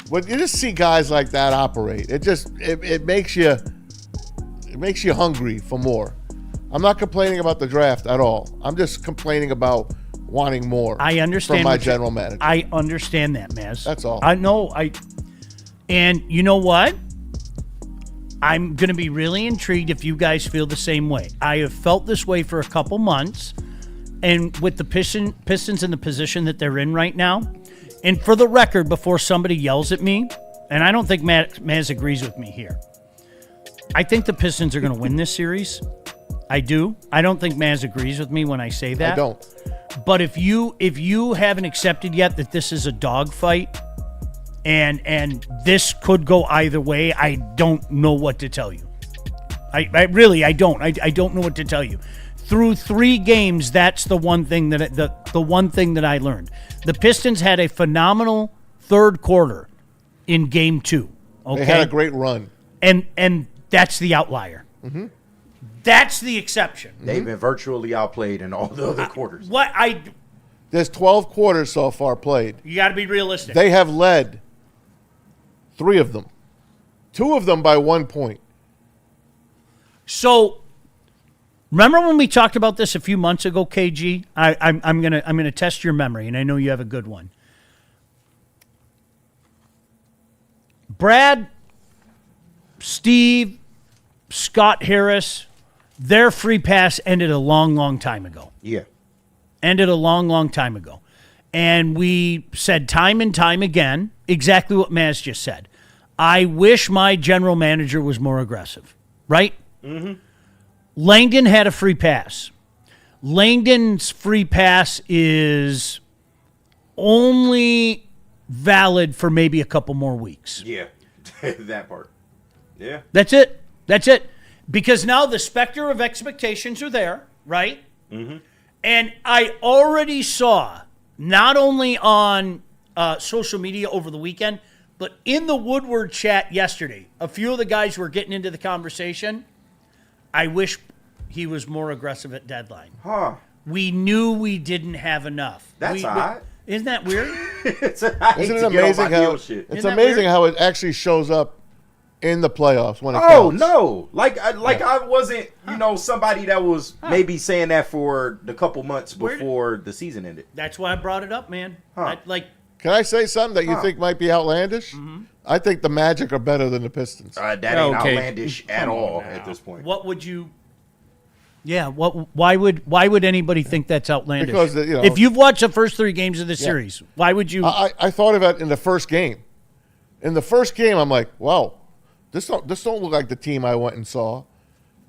when you just see guys like that operate, it makes you hungry for more. I'm not complaining about the draft at all. I'm just complaining about wanting more. I understand from my general manager. I understand that, Maz. That's all. I know. And you know what? I'm going to be really intrigued if you guys feel the same way. I have felt this way for a couple months, and with the Pistons in the position that they're in right now, and for the record, before somebody yells at me, and I don't think Maz agrees with me here, I think the Pistons are going to win this series. I do. I don't think Maz agrees with me when I say that. I don't. But if you haven't accepted yet that this is a dogfight, and this could go either way, I don't know what to tell you. I really don't. I don't know what to tell you. Through 3 games, that's the one thing that the one thing that I learned. The Pistons had a phenomenal third quarter in game 2. Okay? They had a great run. And that's the outlier. Mm-hmm. That's the exception. They've been virtually outplayed in all the other quarters. There's 12 quarters so far played. You got to be realistic. They have led 3 of them. 2 of them by 1 point. So, remember when we talked about this a few months ago, KG? I'm gonna test your memory, and I know you have a good one. Brad, Steve, Scott Harris, their free pass ended a long, long time ago. Yeah. Ended a long, long time ago. And we said time and time again exactly what Maz just said. I wish my general manager was more aggressive, right? Mm-hmm. Langdon had a free pass. Langdon's free pass is only valid for maybe a couple more weeks. Yeah, that part. Yeah. That's it. That's it. Because now the specter of expectations are there, right? Mm-hmm. And I already saw, not only on social media over the weekend, but in the Woodward chat yesterday, a few of the guys were getting into the conversation. I wish he was more aggressive at deadline. Huh. We knew we didn't have enough. That's odd. Isn't that weird? Isn't it amazing how it actually shows up in the playoffs when it counts? No. Like I wasn't, somebody that was maybe saying that for the couple months before the season ended. That's why I brought it up, man. Can I say something that you think might be outlandish? Mm-hmm. I think the Magic are better than the Pistons. That ain't outlandish at all at this point. What would you? Yeah. Why would anybody think that's outlandish? Because if you've watched the first 3 games of the series, why would you? I thought of it in the first game. In the first game, I'm like, wow, this don't look like the team I went and saw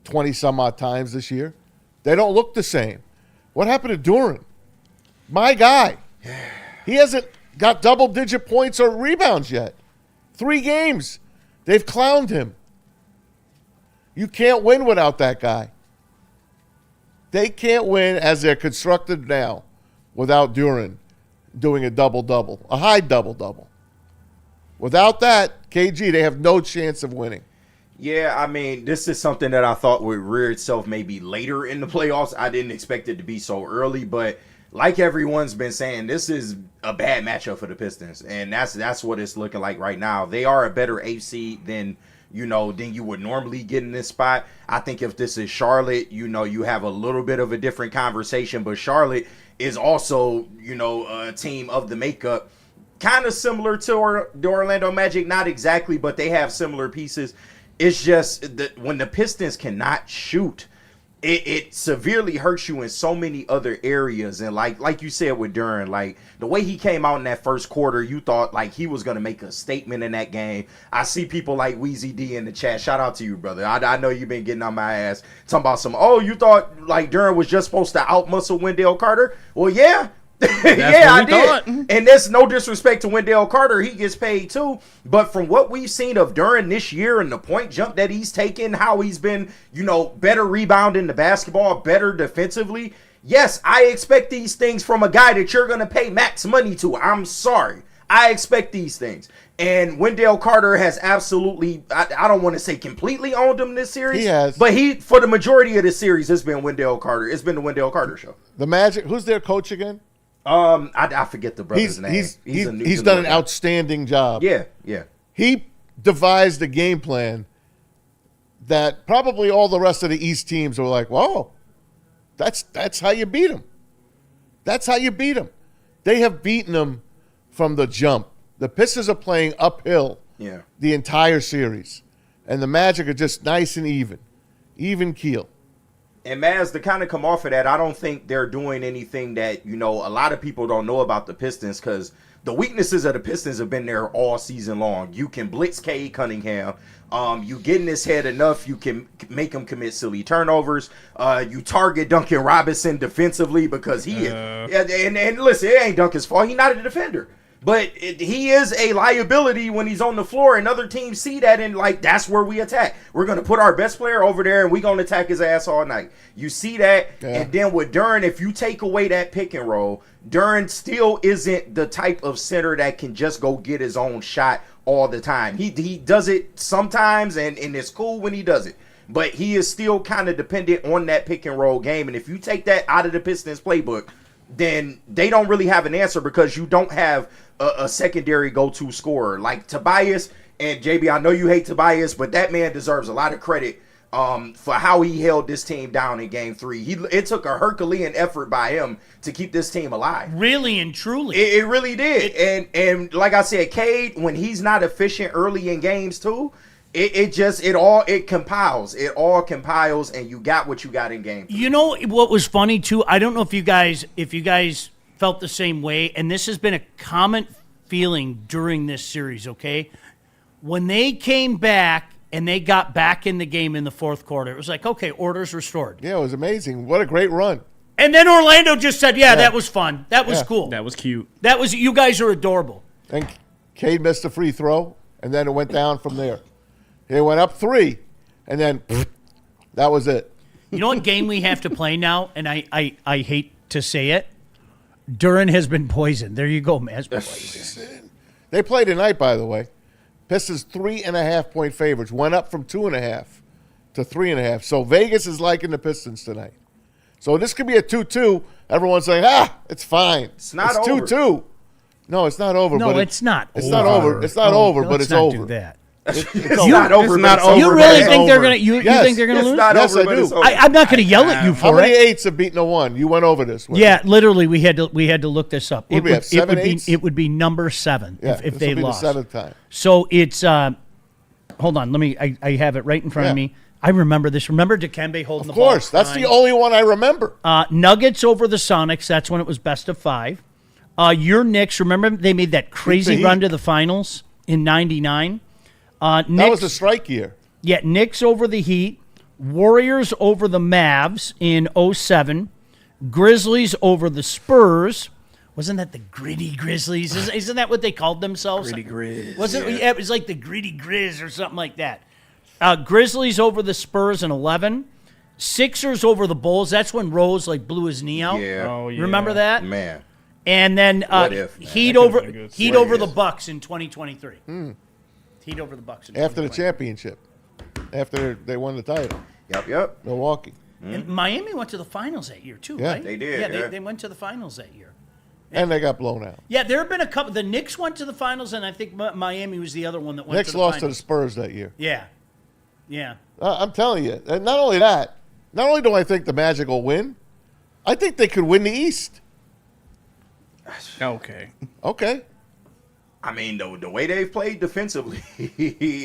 20 some odd times this year. They don't look the same. What happened to Duran? My guy. He hasn't got double-digit points or rebounds yet. 3 games. They've clowned him. You can't win without that guy. They can't win as they're constructed now without Duran doing a double-double, a high double-double. Without that, KG, they have no chance of winning. Yeah, I mean, this is something that I thought would rear itself maybe later in the playoffs. I didn't expect it to be so early, but like everyone's been saying, this is a bad matchup for the Pistons, and that's what it's looking like right now. They are a better AC than you would normally get in this spot. I think if this is Charlotte, you have a little bit of a different conversation, but Charlotte is also, a team of the makeup kind of similar to the Orlando Magic, not exactly, but they have similar pieces. It's just that when the Pistons cannot shoot, it severely hurts you in so many other areas. And like you said with Duren, like the way he came out in that first quarter, you thought like he was going to make a statement in that game. I see people like Wheezy D in the chat. Shout out to you, brother. I know you've been getting on my ass talking about you thought like Duren was just supposed to outmuscle Wendell Carter? Well, yeah. Yeah, I did. Thought. And there's no disrespect to Wendell Carter. He gets paid too. But from what we've seen of Duren this year and the point jump that he's taken, how he's been, better rebounding the basketball, better defensively. Yes, I expect these things from a guy that you're going to pay max money to. I'm sorry. I expect these things. And Wendell Carter has absolutely, I don't want to say completely owned him this series. He has. But for the majority of the series, it's been Wendell Carter. It's been the Wendell Carter show. The Magic, who's their coach again? I forget the brother's name. He's done an outstanding job. Yeah. He devised a game plan that probably all the rest of the East teams were like, whoa, that's how you beat them. That's how you beat them. They have beaten them from the jump. The Pistons are playing uphill the entire series. And the Magic are just nice and even keel. And Maz, to kind of come off of that, I don't think they're doing anything that, a lot of people don't know about the Pistons, because the weaknesses of the Pistons have been there all season long. You can blitz Cade Cunningham. You get in his head enough, you can make him commit silly turnovers. You target Duncan Robinson defensively because he is. And listen, it ain't Duncan's fault. He's not a defender. But he is a liability when he's on the floor, and other teams see that, and that's where we attack. We're going to put our best player over there, and we're going to attack his ass all night. You see that, and then with Duren, if you take away that pick and roll, Duren still isn't the type of center that can just go get his own shot all the time. He does it sometimes, and it's cool when he does it. But he is still kind of dependent on that pick and roll game, and if you take that out of the Pistons playbook, then they don't really have an answer, because you don't have a secondary go-to scorer like Tobias. And JB, I know you hate Tobias, but that man deserves a lot of credit for how he held this team down in Game 3. It took a Herculean effort by him to keep this team alive. Really and truly. It really did. And like I said, Cade, when he's not efficient early in games too, it all compiles. It all compiles, and you got what you got in Game 3. You know what was funny too? I don't know if you guys felt the same way, and this has been a common feeling during this series, okay? When they came back and they got back in the game in the fourth quarter, it was like, okay, order's restored. Yeah, it was amazing. What a great run. And then Orlando just said, that was fun. That was cool. That was cute. You guys are adorable. And Cade missed a free throw, and then it went down from there. It went up 3, and then that was it. You know what game we have to play now? And I hate to say it. Duren has been poisoned. There you go, man. They played tonight, by the way. Pistons 3.5-point favorites. Went up from 2.5 to 3.5. So Vegas is liking the Pistons tonight. So this could be a 2-2. Everyone's saying, it's fine. It's not over. It's 2-2. No, it's not over. No, but it's not. It's not over. It's not over, but it's over. Do that. It's not over. It's not over. You really think they're gonna? You think they're gonna lose? Yes, I do. I'm not gonna yell at you for it. How many 8s have beaten a 1? You went over this. Yeah, literally, we had to look this up. It would be number 7 if they lost. The 7th time. So it's hold on. Let me. I have it right in front of me. I remember this. Remember Dikembe holding the ball? Of course, that's the only one I remember. Nuggets over the Sonics. That's when it was best of 5. Your Knicks. Remember they made that crazy run to the finals in '99. That was the strike year. Yeah, Knicks over the Heat, Warriors over the Mavs in 07, Grizzlies over the Spurs. Wasn't that the Gritty Grizzlies? Isn't that what they called themselves? Gritty Grizz. It was like the Gritty Grizz or something like that. Grizzlies over the Spurs in 11, Sixers over the Bulls. That's when Rose blew his knee out. Yeah. Oh, yeah. Remember that? Man. And then Heat over the Bucks in 2023. Heat over the Bucks. After the championship. After they won the title. Yep. Milwaukee. And Miami went to the finals that year, too, right? They did. Yeah, they went to the finals that year. And they got blown out. Yeah, there have been a couple. The Knicks went to the finals, and I think Miami was the other one that went Knicks to the finals. Knicks lost to the Spurs that year. Yeah. I'm telling you. And not only that, not only do I think the Magic will win, I think they could win the East. Okay. I mean, the way they've played defensively,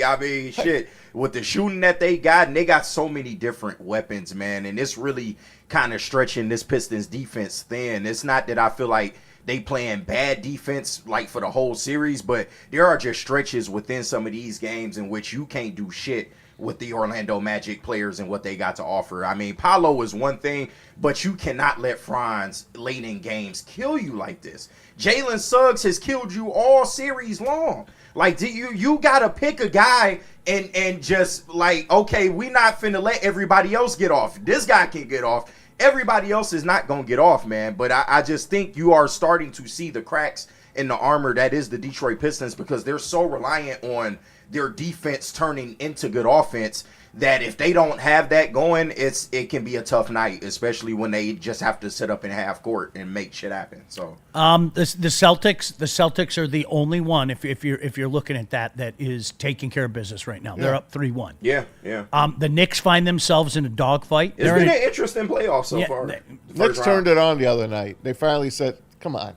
I mean, shit, with the shooting that they got, and they got so many different weapons, man, and it's really kind of stretching this Pistons defense thin. It's not that I feel like they playing bad defense like for the whole series, but there are just stretches within some of these games in which you can't do shit with the Orlando Magic players and what they got to offer. I mean, Paolo is one thing, but you cannot let Franz late in games kill you like this. Jalen Suggs has killed you all series long. Like, you gotta pick a guy and just like, okay, we not finna let everybody else get off. This guy can get off. Everybody else is not gonna get off, man. But I just think you are starting to see the cracks in the armor that is the Detroit Pistons, because they're so reliant on their defense turning into good offense that if they don't have that going, it can be a tough night, especially when they just have to sit up in half court and make shit happen. So the Celtics are the only one, if you're looking at that is taking care of business right now. They're up 3-1. Yeah. The Knicks find themselves in a dogfight. It's been an interesting playoff so far. Knicks turned it on the other night. They finally said, "Come on,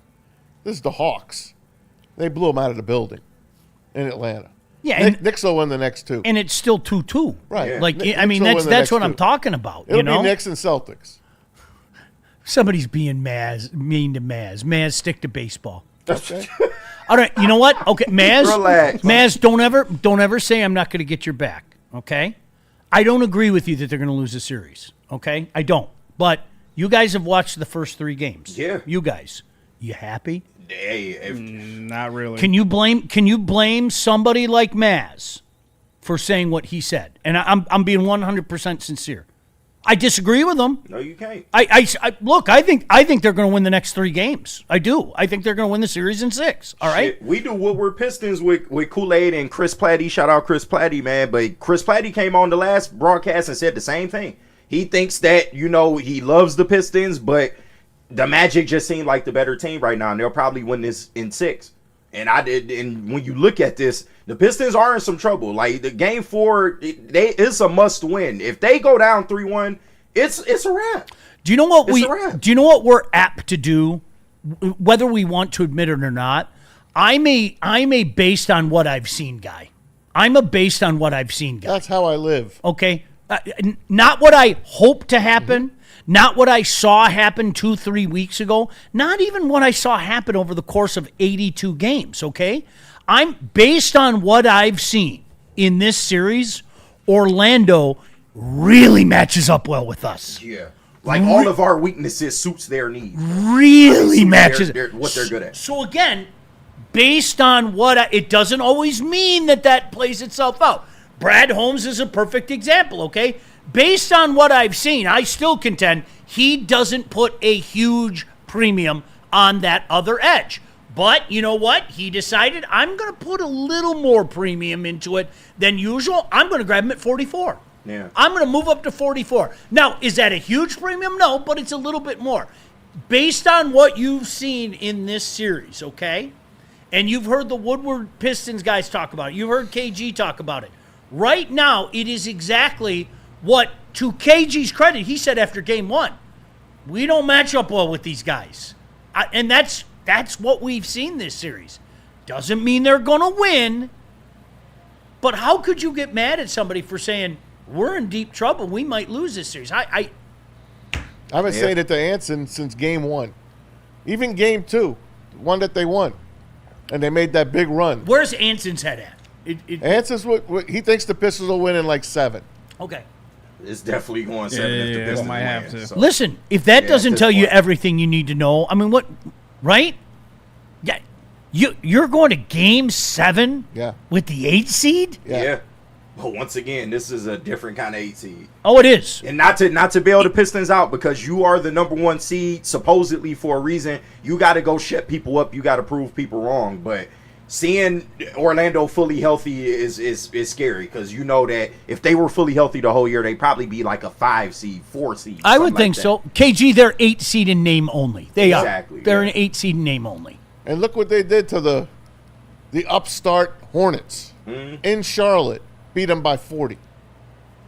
this is the Hawks." They blew them out of the building in Atlanta. Yeah, Knicks will win the next two, and it's still 2-2. Right. Yeah. Like, I mean, that's what I'm talking about. It'll be Knicks and Celtics. Somebody's being mean to Maz. Maz, stick to baseball. Okay. All right. You know what? Okay, Maz. Relax. Maz, don't ever say I'm not going to get your back. Okay. I don't agree with you that they're going to lose the series. Okay, I don't. But you guys have watched the first 3 games. Yeah. You guys, you happy? Hey, not really. Can you blame somebody like Maz for saying what he said? And I'm being 100% sincere. I disagree with him. No, you can't. I look. I think they're going to win the next 3 games. I do. I think they're going to win the series in 6. All right. Shit, we do Woodward Pistons with Kool-Aid and Chris Platty. Shout out Chris Platty, man. But Chris Platty came on the last broadcast and said the same thing. He thinks that he loves the Pistons, but the Magic just seem like the better team right now, and they'll probably win this in 6. And when you look at this, the Pistons are in some trouble. Like, the game 4, it's a must win. If they go down 3-1, it's a wrap. Do you know what we're apt to do, whether we want to admit it or not? I'm a based on what I've seen guy. I'm a based on what I've seen guy. That's how I live. Okay, not what I hope to happen. Not what I saw happen 2-3 weeks ago. Not even what I saw happen over the course of 82 games, okay? I'm based on what I've seen in this series. Orlando really matches up well with us. Yeah. Like, all of our weaknesses suits their needs. Really matches. What they're good at. So, again, based on it doesn't always mean that plays itself out. Brad Holmes is a perfect example, okay? Based on what I've seen, I still contend he doesn't put a huge premium on that other edge. But you know what? He decided, I'm going to put a little more premium into it than usual. I'm going to grab him at 44. Yeah. I'm going to move up to 44. Now, is that a huge premium? No, but it's a little bit more. Based on what you've seen in this series, okay? And you've heard the Woodward Pistons guys talk about it. You've heard KG talk about it. Right now, it is exactly what, to KG's credit, he said after game 1, we don't match up well with these guys. And that's what we've seen this series. Doesn't mean they're going to win, but how could you get mad at somebody for saying, we're in deep trouble, we might lose this series? I've been saying it to Anson since game 1. Even game 2, one that they won. And they made that big run. Where's Anson's head at? Anson's he thinks the Pistons will win in like 7. Okay. It's definitely going 7 if the Pistons might have win. to. So. Listen, if that doesn't tell you everything you need to know, I mean, what, right? Yeah, you're going to game 7 with the 8 seed? Yeah. But once again, this is a different kind of 8 seed. Oh, it is. And not to bail the Pistons out, because you are the number 1 seed, supposedly for a reason. You got to go shut people up. You got to prove people wrong. But seeing Orlando fully healthy is scary, because you know that if they were fully healthy the whole year, they'd probably be like a 5 seed, 4 seed. I would think so. KG, they're 8 seed in name only. They exactly, are. They're an 8 seed in name only. And look what they did to the upstart Hornets in Charlotte. Beat them by 40.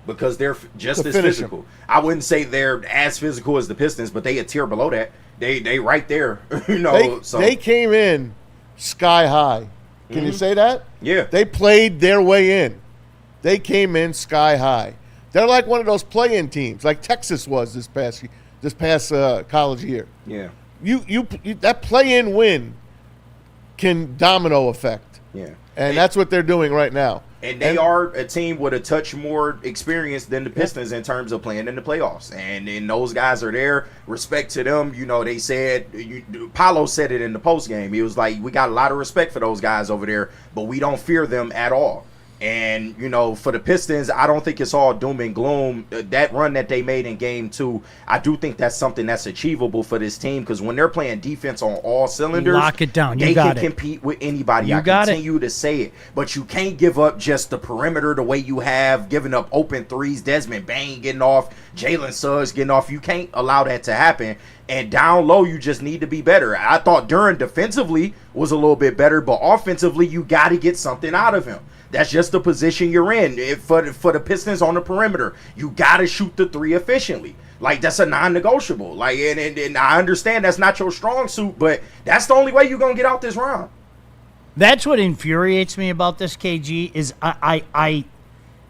Because they're just as physical. I wouldn't say they're as physical as the Pistons, but they a tier below that. They right there. They came in sky high Can you say that? Yeah. They played their way in. They came in sky high. They're like one of those play-in teams, like Texas was this past college year. Yeah. You that play-in win can domino effect. Yeah. And that's what they're doing right now. And they are a team with a touch more experience than the Pistons in terms of playing in the playoffs. And those guys are there. Respect to them. You know, they said, Paulo said it in the postgame. He was like, we got a lot of respect for those guys over there, but we don't fear them at all. And, you know, for the Pistons, I don't think it's all doom and gloom. That run that they made in game 2, I do think that's something that's achievable for this team, because when they're playing defense on all cylinders, lock it down. They can compete with anybody. I continue to say it. But you can't give up just the perimeter the way you have, giving up open threes, Desmond Bain getting off, Jalen Suggs getting off. You can't allow that to happen. And down low, you just need to be better. I thought Duran defensively was a little bit better, but offensively, you got to get something out of him. That's just the position you're in. For the Pistons on the perimeter, you got to shoot the 3 efficiently. Like, that's a non-negotiable. Like, and I understand that's not your strong suit, but that's the only way you're going to get out this round. That's what infuriates me about this, KG, is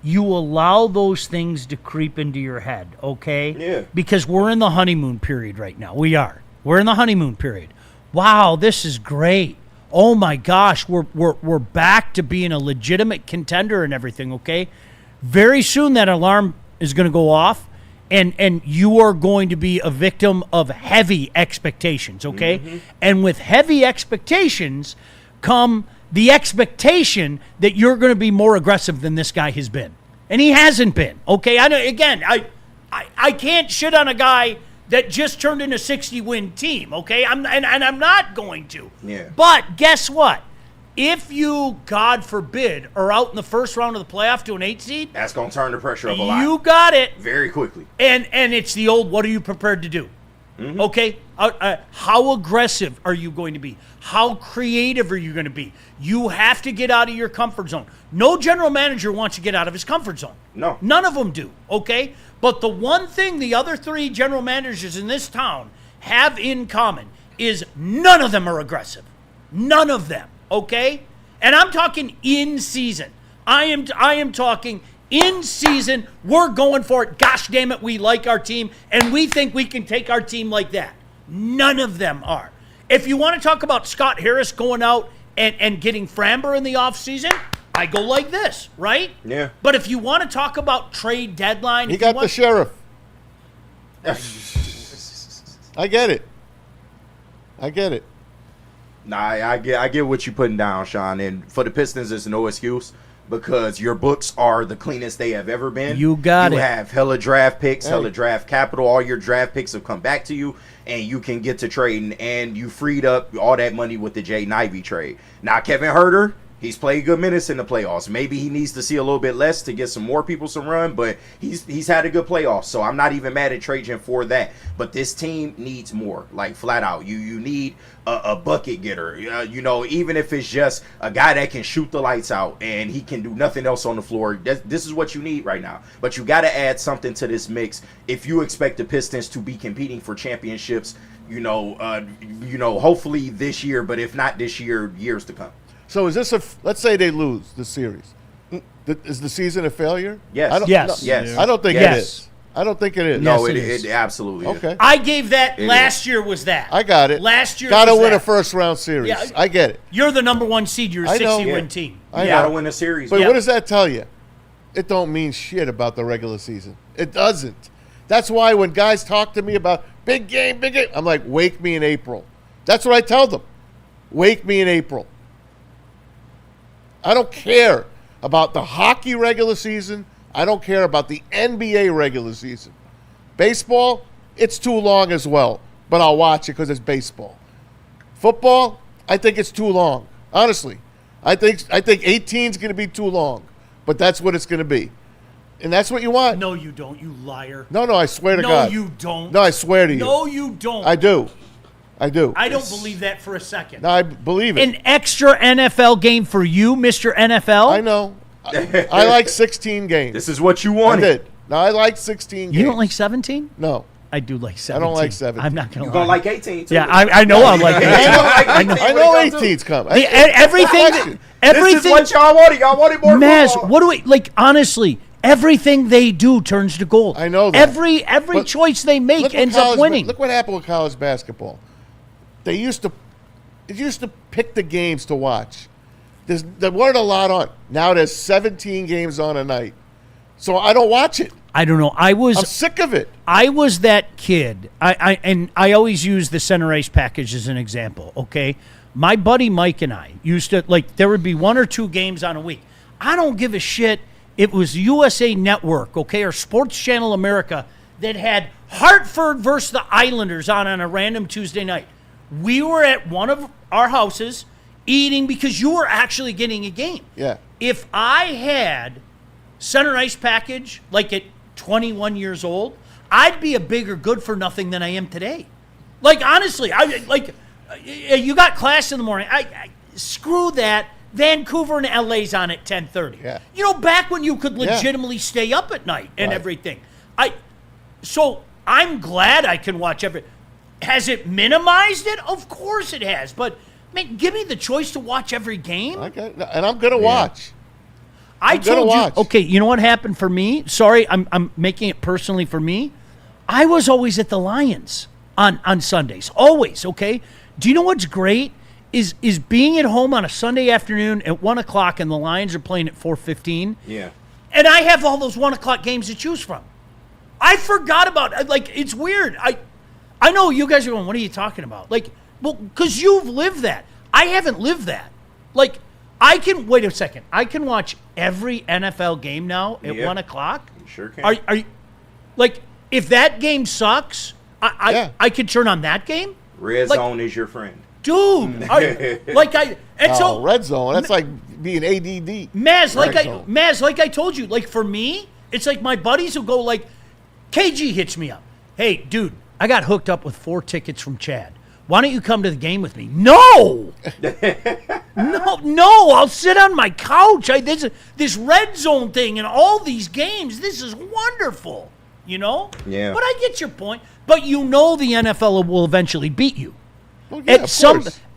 you allow those things to creep into your head, okay? Yeah. Because we're in the honeymoon period right now. We are. We're in the honeymoon period. Wow, this is great. Oh my gosh, we're back to being a legitimate contender and everything, okay? Very soon that alarm is going to go off, and you are going to be a victim of heavy expectations, okay? Mm-hmm. And with heavy expectations come the expectation that you're going to be more aggressive than this guy has been. And he hasn't been, okay? I know, again, I can't shit on a guy that just turned in a 60-win team, okay? I'm not going to. Yeah. But guess what? If you, God forbid, are out in the first round of the playoff to an 8 seed, that's going to turn the pressure up a lot. You got it. Very quickly. And it's the old, what are you prepared to do? Mm-hmm. Okay? How aggressive are you going to be? How creative are you going to be? You have to get out of your comfort zone. No general manager wants to get out of his comfort zone. No. None of them do, okay? But the one thing the other 3 general managers in this town have in common is none of them are aggressive. None of them, okay? And I'm talking in season. I am talking in season. We're going for it. Gosh damn it, we like our team, and we think we can take our team like that. None of them are. If you want to talk about Scott Harris going out and getting Framber in the offseason, I go like this, right? Yeah. But if you want to talk about trade deadline, he got the sheriff. I get it. Nah, I get what you're putting down, Sean. And for the Pistons, there's no excuse, because your books are the cleanest they have ever been. You got it. You have hella draft picks, hella draft capital. All your draft picks have come back to you, and you can get to trading. And you freed up all that money with the Jay Ivey trade. Now, Kevin Huerter, he's played good minutes in the playoffs. Maybe he needs to see a little bit less to get some more people some run, but he's had a good playoff, so I'm not even mad at Trajan for that. But this team needs more, like flat out. You need a bucket getter. You know, even if it's just a guy that can shoot the lights out and he can do nothing else on the floor. This is what you need right now. But you got to add something to this mix if you expect the Pistons to be competing for championships. Hopefully this year, but if not this year, years to come. So is this let's say they lose the series. Is the season a failure? Yes. Yes. I don't think it is. I don't think it is. No, it absolutely is. Okay. I gave that last year was that. I got it. Last year got to was win that. a first round series. Yeah, I get it. You're the number 1 seed. You're a 60-win team. You got to win a series. But what does that tell you? It don't mean shit about the regular season. It doesn't. That's why when guys talk to me about big game, I'm like, wake me in April. That's what I tell them. Wake me in April. I don't care about the hockey regular season. I don't care about the NBA regular season. Baseball, it's too long as well, but I'll watch it because it's baseball. Football, I think it's too long. Honestly, I think 18 is going to be too long, but that's what it's going to be, and that's what you want. No, you don't, you liar. No, I swear to God. No, you don't. No, I swear to you. No, you don't. I do. I don't believe that for a second. No, I believe it. An extra NFL game for you, Mr. NFL? I know. I like 16 games. This is what you wanted. I did. No, I like 16 games. You don't like 17? No. I do like 17. I don't like 17. I'm not going to lie. You're going to like 18, too. Yeah, I know I like 18. I know 18's coming. Everything. This is what y'all wanted. Y'all wanted more Maz, football. what do we, like, honestly, everything they do turns to gold. I know that. Every choice they make ends up winning. Look what happened with college basketball. They used to pick the games to watch. There weren't a lot on. Now there's 17 games on a night. So I don't watch it. I don't know. I'm sick of it. I was that kid. And I always use the center ice package as an example, okay? My buddy Mike and I used to, like, there would be 1 or 2 games on a week. I don't give a shit. It was USA Network, okay, or Sports Channel America that had Hartford versus the Islanders on a random Tuesday night. We were at one of our houses eating because you were actually getting a game. Yeah. If I had center ice package, like at 21 years old, I'd be a bigger good for nothing than I am today. Like, honestly, you got class in the morning. Screw that. Vancouver and LA's on at 10:30. Yeah. You know, back when you could legitimately stay up at night and everything. So I'm glad I can watch everything. Has it minimized it? Of course it has. But, man, give me the choice to watch every game. Okay. And I'm going to watch. I told you. Okay, you know what happened for me? Sorry, I'm making it personally for me. I was always at the Lions on Sundays. Always, okay? Do you know what's great? Is being at home on a Sunday afternoon at 1 o'clock and the Lions are playing at 4:15. Yeah. And I have all those 1 o'clock games to choose from. I forgot about it. Like, it's weird. I know you guys are going, what are you talking about? Like, well, because you've lived that. I haven't lived that. Like, wait a second. I can watch every NFL game now at 1 o'clock. You sure can. Are you, like, if that game sucks, I could turn on that game? Red zone is your friend. Dude, so red zone. That's like being ADD. Maz, like I told you, like for me, it's like my buddies will go like, KG hits me up. Hey, dude, I got hooked up with 4 tickets from Chad. Why don't you come to the game with me? No, no, I'll sit on my couch. This red zone thing and all these games. This is wonderful, you know. Yeah. But I get your point. But you know the NFL will eventually beat you. Well, yeah,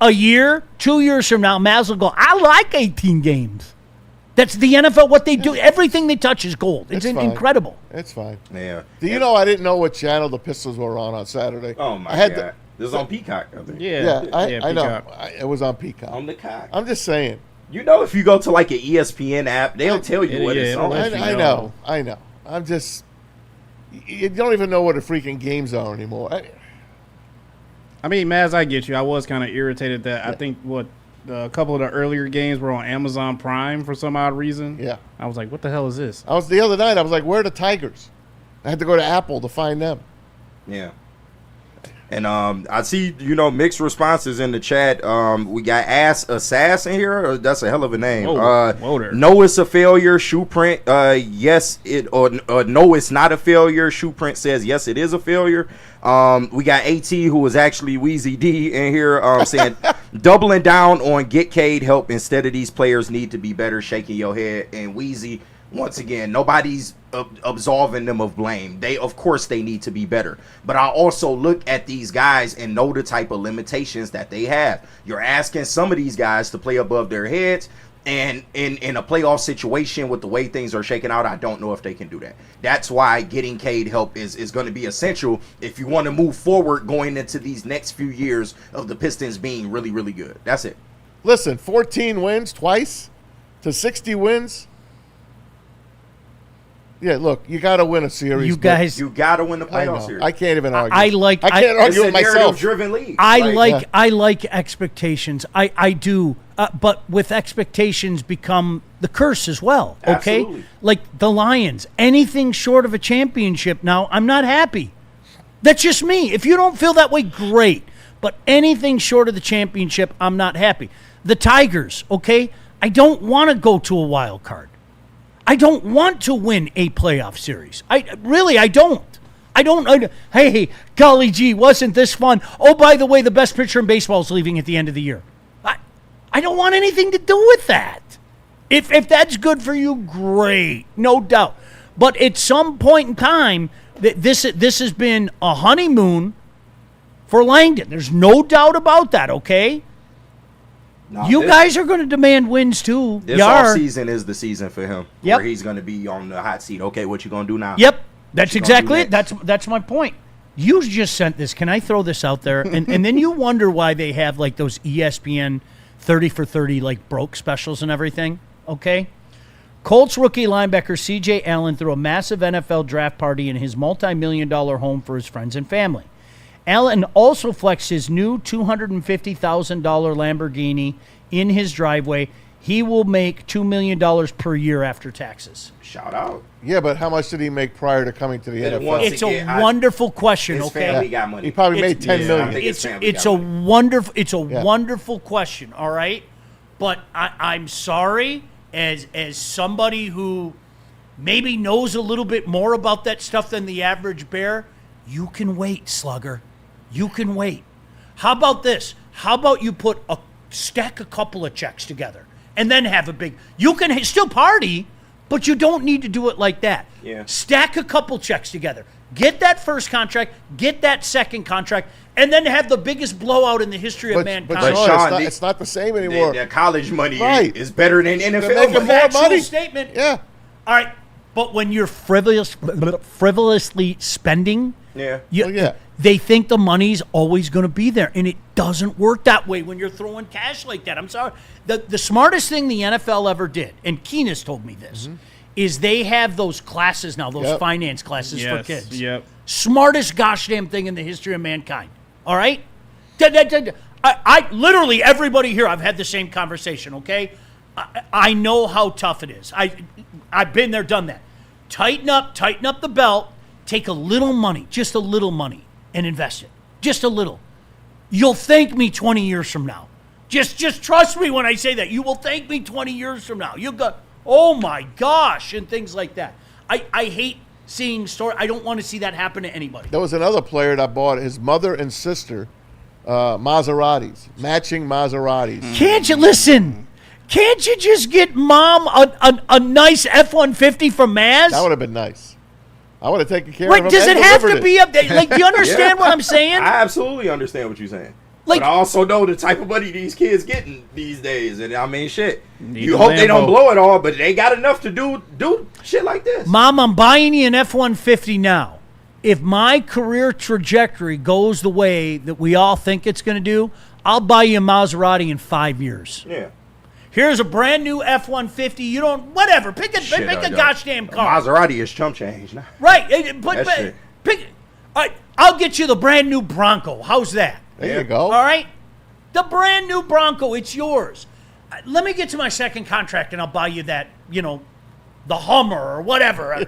a year, 2 years from now, Maz will go, I like 18 games. That's the NFL, what they do. Everything they touch is gold. It's incredible. It's fine. Yeah. Do you know I didn't know what channel the Pistols were on Saturday? Oh, my God. This was on Peacock, I think. Yeah, I know. It was on Peacock. On the cock. I'm just saying. You know, if you go to like an ESPN app, they'll tell you what it's on. I know. I'm just... You don't even know what the freaking games are anymore. I mean, Maz, I get you. I was kind of irritated that I think a couple of the earlier games were on Amazon Prime for some odd reason. Yeah. I was like, what the hell is this? The other night, I was like, where are the Tigers? I had to go to Apple to find them. Yeah. And I see, mixed responses in the chat. We got Ass Assassin here. That's a hell of a name. No, it's a failure. Shoe print. Yes, no, it's not a failure. Shoe print says yes, it is a failure. We got AT, who was actually Wheezy D in here, saying doubling down on get Cade help instead of these players need to be better. Shaking your head. And Wheezy, once again, nobody's absolving them of blame. Of course they need to be better, but I also look at these guys and know the type of limitations that they have. You're asking some of these guys to play above their heads, and in a playoff situation with the way things are shaking out, I don't know if they can do that. That's why getting Cade help is going to be essential if you want to move forward going into these next few years of the Pistons being really, really good. That's it. Listen, 14 wins twice to 60 wins. Yeah, look, you got to win a series. You guys, you got to win the playoff series. I can't even argue. I can't argue with myself. Driven league. I like expectations. I do, but with expectations become the curse as well. Okay, Absolutely. Like the Lions, anything short of a championship now, I'm not happy. That's just me. If you don't feel that way, great. But anything short of the championship, I'm not happy. The Tigers, okay, I don't want to go to a wild card. I don't want to win a playoff series. I don't. Hey, golly gee, wasn't this fun? Oh, by the way, the best pitcher in baseball is leaving at the end of the year. I don't want anything to do with that. If that's good for you, great, no doubt. But at some point in time, This has been a honeymoon for Langdon. There's no doubt about that, okay? No, you guys are going to demand wins, too. This offseason is the season for him. Yep. Where he's going to be on the hot seat. Okay, what you going to do now? Yep. That's exactly it. That's my point. You just sent this. Can I throw this out there? And then you wonder why they have, like, those ESPN 30 for 30, like, broke specials and everything, okay? Colts rookie linebacker C.J. Allen threw a massive NFL draft party in his multi-million-dollar home for his friends and family. Allen also flexed his new $250,000 Lamborghini in his driveway. He will make $2 million per year after taxes. Shout out. Yeah, but how much did he make prior to coming to the NFL? It's a wonderful question. His okay, family got money. He probably made $10 million. It's a wonderful question. All right, but I'm sorry, as somebody who maybe knows a little bit more about that stuff than the average bear, you can wait, slugger. You can wait. How about this? How about you stack a couple of checks together and then have a big. You can still party, but you don't need to do it like that. Yeah. Stack a couple checks together. Get that first contract, get that second contract, and then have the biggest blowout in the history of mankind. But Sean, it's not the same anymore. The college money Right. is better than NFL They're making money. more Factual money. statement. Yeah. All right, but when you're frivolously spending, Yeah. they think the money's always going to be there, and it doesn't work that way when you're throwing cash like that. I'm sorry. The smartest thing the NFL ever did, and Keenest told me this, is they have those classes now, those finance classes for kids. Yep. Smartest gosh damn thing in the history of mankind. All right? I literally, everybody here, I've had the same conversation, okay? I know how tough it is. I've been there, done that. Tighten up the belt, take a little money, just a little money, and invest it. Just a little. You'll thank me 20 years from now. Just trust me when I say that. You will thank me 20 years from now. You'll go, oh my gosh, and things like that. I hate seeing stories. I don't want to see that happen to anybody. There was another player that bought his mother and sister Maseratis, matching Maseratis. Can't you listen? Can't you just get mom a nice F-150 from Maz? That would have been nice. I would have taken care Right, of him. does and it have delivered to be up there? Like, do you understand what I'm saying? I absolutely understand what you're saying. Like- But I also know the type of money these kids getting these days. And I mean, shit. Need You a hope they don't Lambo. blow it all, but they got enough to do shit like this. Mom, I'm buying you an F-150 now. If my career trajectory goes the way that we all think it's going to do, I'll buy you a Maserati in 5 years. Yeah. Here's a brand new F-150. You don't, whatever. Pick a gosh damn car. Maserati is chump change now. Right. That shit. Pick. All right, I'll get you the brand new Bronco. How's that? There you go. All right? The brand new Bronco, it's yours. Let me get to my second contract and I'll buy you that, the Hummer or whatever.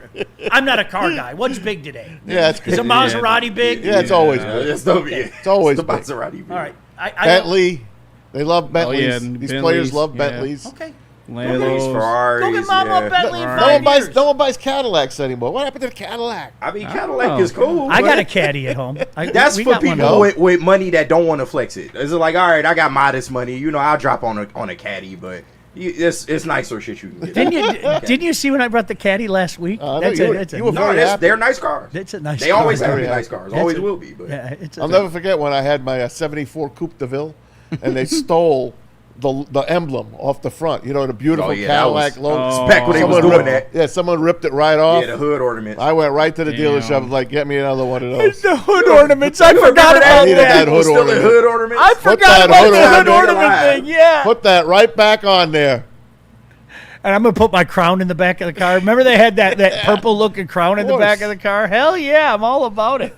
I'm not a car guy. What's big today? Yeah, it's Is a Maserati big? Yeah, it's always big. big. It's the always big. Maserati big. All right. Bentley. They love Bentleys. yeah, These Bentleys, players love yeah. Bentleys. Okay. Bentleys, Ferraris. Go get mama a Bentley in No 5 one years. buys Cadillacs anymore. What happened to the Cadillac? I mean, Cadillac is cool. I got but a caddy at home. That's we for got one people at home. with money that don't want to flex it. It's like, all right, I got modest money. I'll drop on a caddy, but it's nicer shit you can get. Didn't you see when I brought the caddy last week? You were very happy. They're nice cars. That's a nice They car. always have Very been happy. nice cars. That's Always a- will be. But Yeah, I'll never forget when I had my 74 Coupe de Ville, and they stole the emblem off the front. The beautiful Oh, yeah, Cadillac that logo. was back when they was doing that. Yeah, someone ripped it right off. Yeah, the hood ornament. I went right to the Damn. dealership. I was like, get me another one of those. The hood ornaments. I forgot about I needed that that. hood Still ornament. the hood ornament. I Put forgot that about hood the hood ornament ornament alive. thing. Yeah. Put that right back on there. And I'm going to put my crown in the back of the car. Remember they had that purple looking crown in the back of the car? Hell yeah, I'm all about it.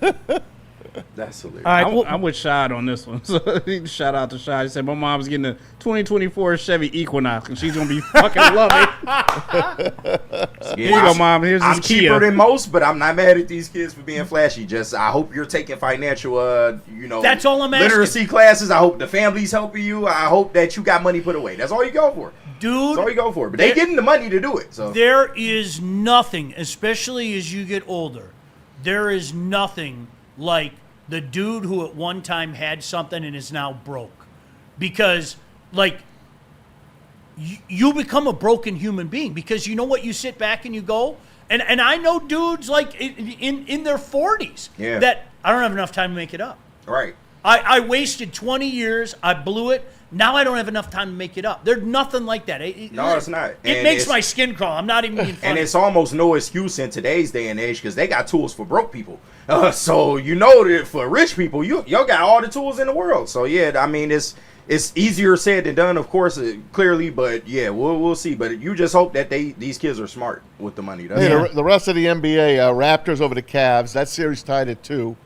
That's hilarious. All right, well, I'm with Shad on this one. So shout out to Shad. He said my mom's getting a 2024 Chevy Equinox, and she's gonna be fucking loving it. Here you go, Mom. Here's I'm this cheaper Kia. than most, but I'm not mad at these kids for being flashy. Just I hope you're taking financial, That's all I'm asking. literacy classes. I hope the family's helping you. I hope that you got money put away. That's all you go for. dude, That's all you go for. But they getting the money to do it. So there is nothing, especially as you get older, there is nothing like the dude who at one time had something and is now broke. Because, like, you become a broken human being because you know what? You sit back and you go, And I know dudes like in their 40s that I don't have enough time to make it up. Right. I wasted 20 years. I blew it. Now I don't have enough time to make it up. There's nothing like that. No, it's not. It makes my skin crawl. I'm not even being funny. And it's almost no excuse in today's day and age because they got tools for broke people. So you know that for rich people, y'all got all the tools in the world. So yeah, I mean it's easier said than done, of course, clearly. But yeah, we'll see. But you just hope that these kids are smart with the money. The rest of the NBA, Raptors over the Cavs. That series tied at 2.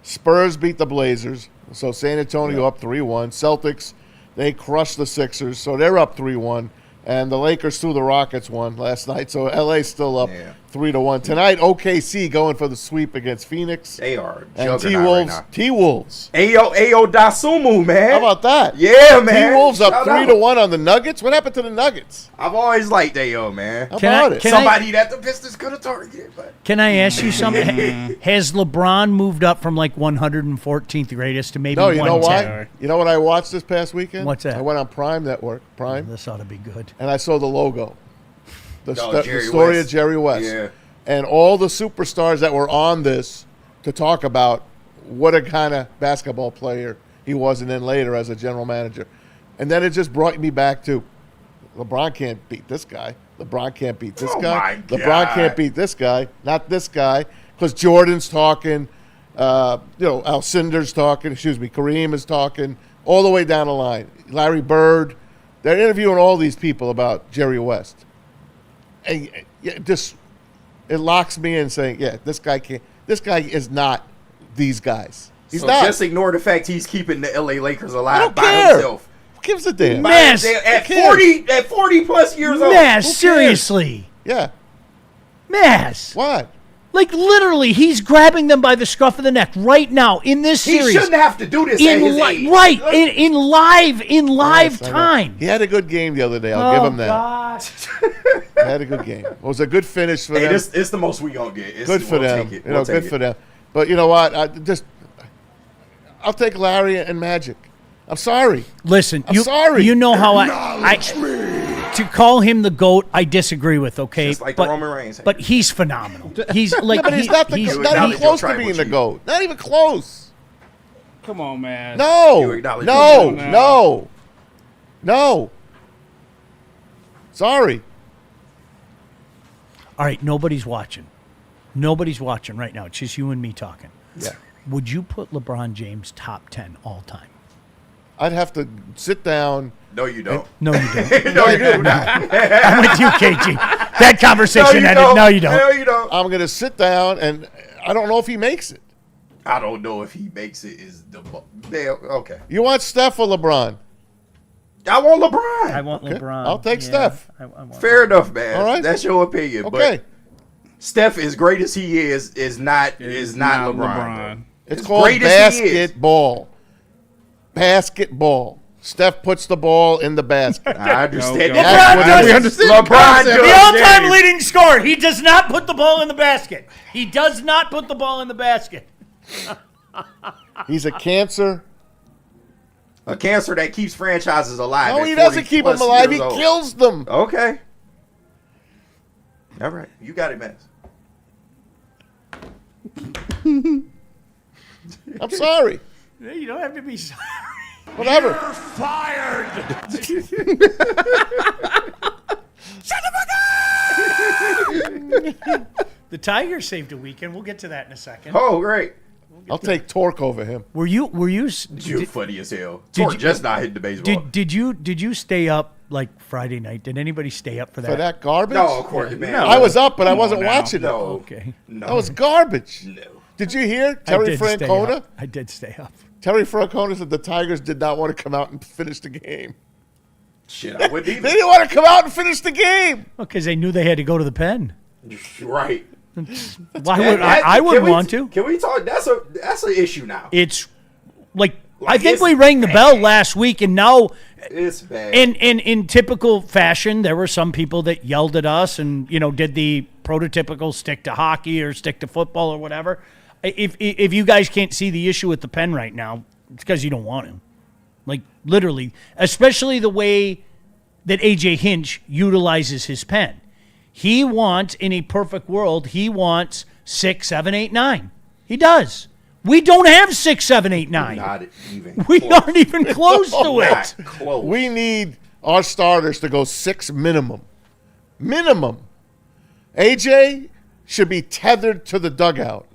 Spurs beat the Blazers. So San Antonio up 3-1. Celtics, they crushed the Sixers, so they're up 3-1. And the Lakers threw the Rockets 1 last night, so LA's still up 3-1. Tonight, OKC going for the sweep against Phoenix. They are and T-Wolves. Right T-Wolves. Ayo Dasumu, man. How about that? Yeah, man. T-Wolves up 3-1 on the Nuggets. What happened to the Nuggets? I've always liked Ayo, man. How about it? Somebody that the Pistons could have targeted. But can I ask you something? Has LeBron moved up from like 114th greatest to maybe 110? No, you know why? You know what I watched this past weekend? What's that? I went on Prime Network. This ought to be good. And I saw the logo. The story West. of Jerry West. Yeah. And all the superstars that were on this to talk about what a kind of basketball player he was, and then later as a general manager. And then it just brought me back to LeBron can't beat this guy. LeBron can't beat this guy. LeBron can't beat this guy. Not this guy. Because Jordan's talking, Alcinder's talking, Kareem is talking, all the way down the line. Larry Bird. They're interviewing all these people about Jerry West. And it locks me in saying, this guy can't. This guy is not these guys. He's not. Just ignore the fact he's keeping the LA Lakers alive by care. himself. Who gives a damn? Mass. At 40 plus years old. Mass, seriously. Yeah. Mass. What? Like literally, he's grabbing them by the scruff of the neck right now in this series. He shouldn't have to do this at his age. Right, in live time. He had a good game the other day. I'll give him that. God. He had a good game. It was a good finish for them. It's the most we gonna get. Good for them. Good for them. But you know what? I'll take Larry and Magic. I'm sorry. Listen, I'm sorry. You know how to call him the GOAT, I disagree with. Okay, just like the Roman Reigns. But he's phenomenal. He's like, but he's not even close to being the GOAT. Not even close. Come on, man. No. Sorry. All right, nobody's watching. Nobody's watching right now. It's just you and me talking. Yeah. Would you put LeBron James top 10 all time? I'd have to sit down. No, you don't. No, you don't. No, you do not. I'm with you, KG. That conversation ended. No, you don't. No, you don't. I'm going to sit down, and I don't know if he makes it. I don't know if he makes it. Okay. You want Steph or LeBron? I want LeBron. I want LeBron. I'll take Steph. Fair enough, man. All right. That's your opinion. Okay. But Steph, as great as he is not LeBron. It's called basketball. Basketball. Steph puts the ball in the basket. I understand. LeBron does. The all-time leading scorer. He does not put the ball in the basket. He does not put the ball in the basket. He's a cancer. A cancer that keeps franchises alive. No, he doesn't keep them alive. He kills them. Okay. All right. You got it, man. I'm sorry. You don't have to be sorry. Whatever. You're fired. The Tigers saved a weekend. We'll get to that in a second. Oh, great. I'll take Torque over him. Were you? You're funny as hell. Torque just not hitting the baseball. Did you stay up like Friday night? Did anybody stay up for that? For that garbage? No, of course, man. No. I was up, but I wasn't watching it. No. Okay. No. That was garbage. No. Did you hear Terry Francona? I did stay up. Terry Francona said the Tigers did not want to come out and finish the game. Shit, I wouldn't either. They didn't want to come out and finish the game. Because they knew they had to go to the pen. Right. Why would I wouldn't want to? Can we talk? That's an issue now. It's like I think we rang the bell last week, and now it's bad. And in typical fashion, there were some people that yelled at us and did the prototypical stick to hockey or stick to football or whatever. If you guys can't see the issue with the pen right now, it's because you don't want him. Like literally, especially the way that AJ Hinch utilizes his pen. He wants, in a perfect world, he wants 6, 7, 8, 9. He does. We don't have 6, 7, 8, 9. Not even We close. aren't even close to it. Not close. We need our starters to go 6 minimum. Minimum. AJ should be tethered to the dugout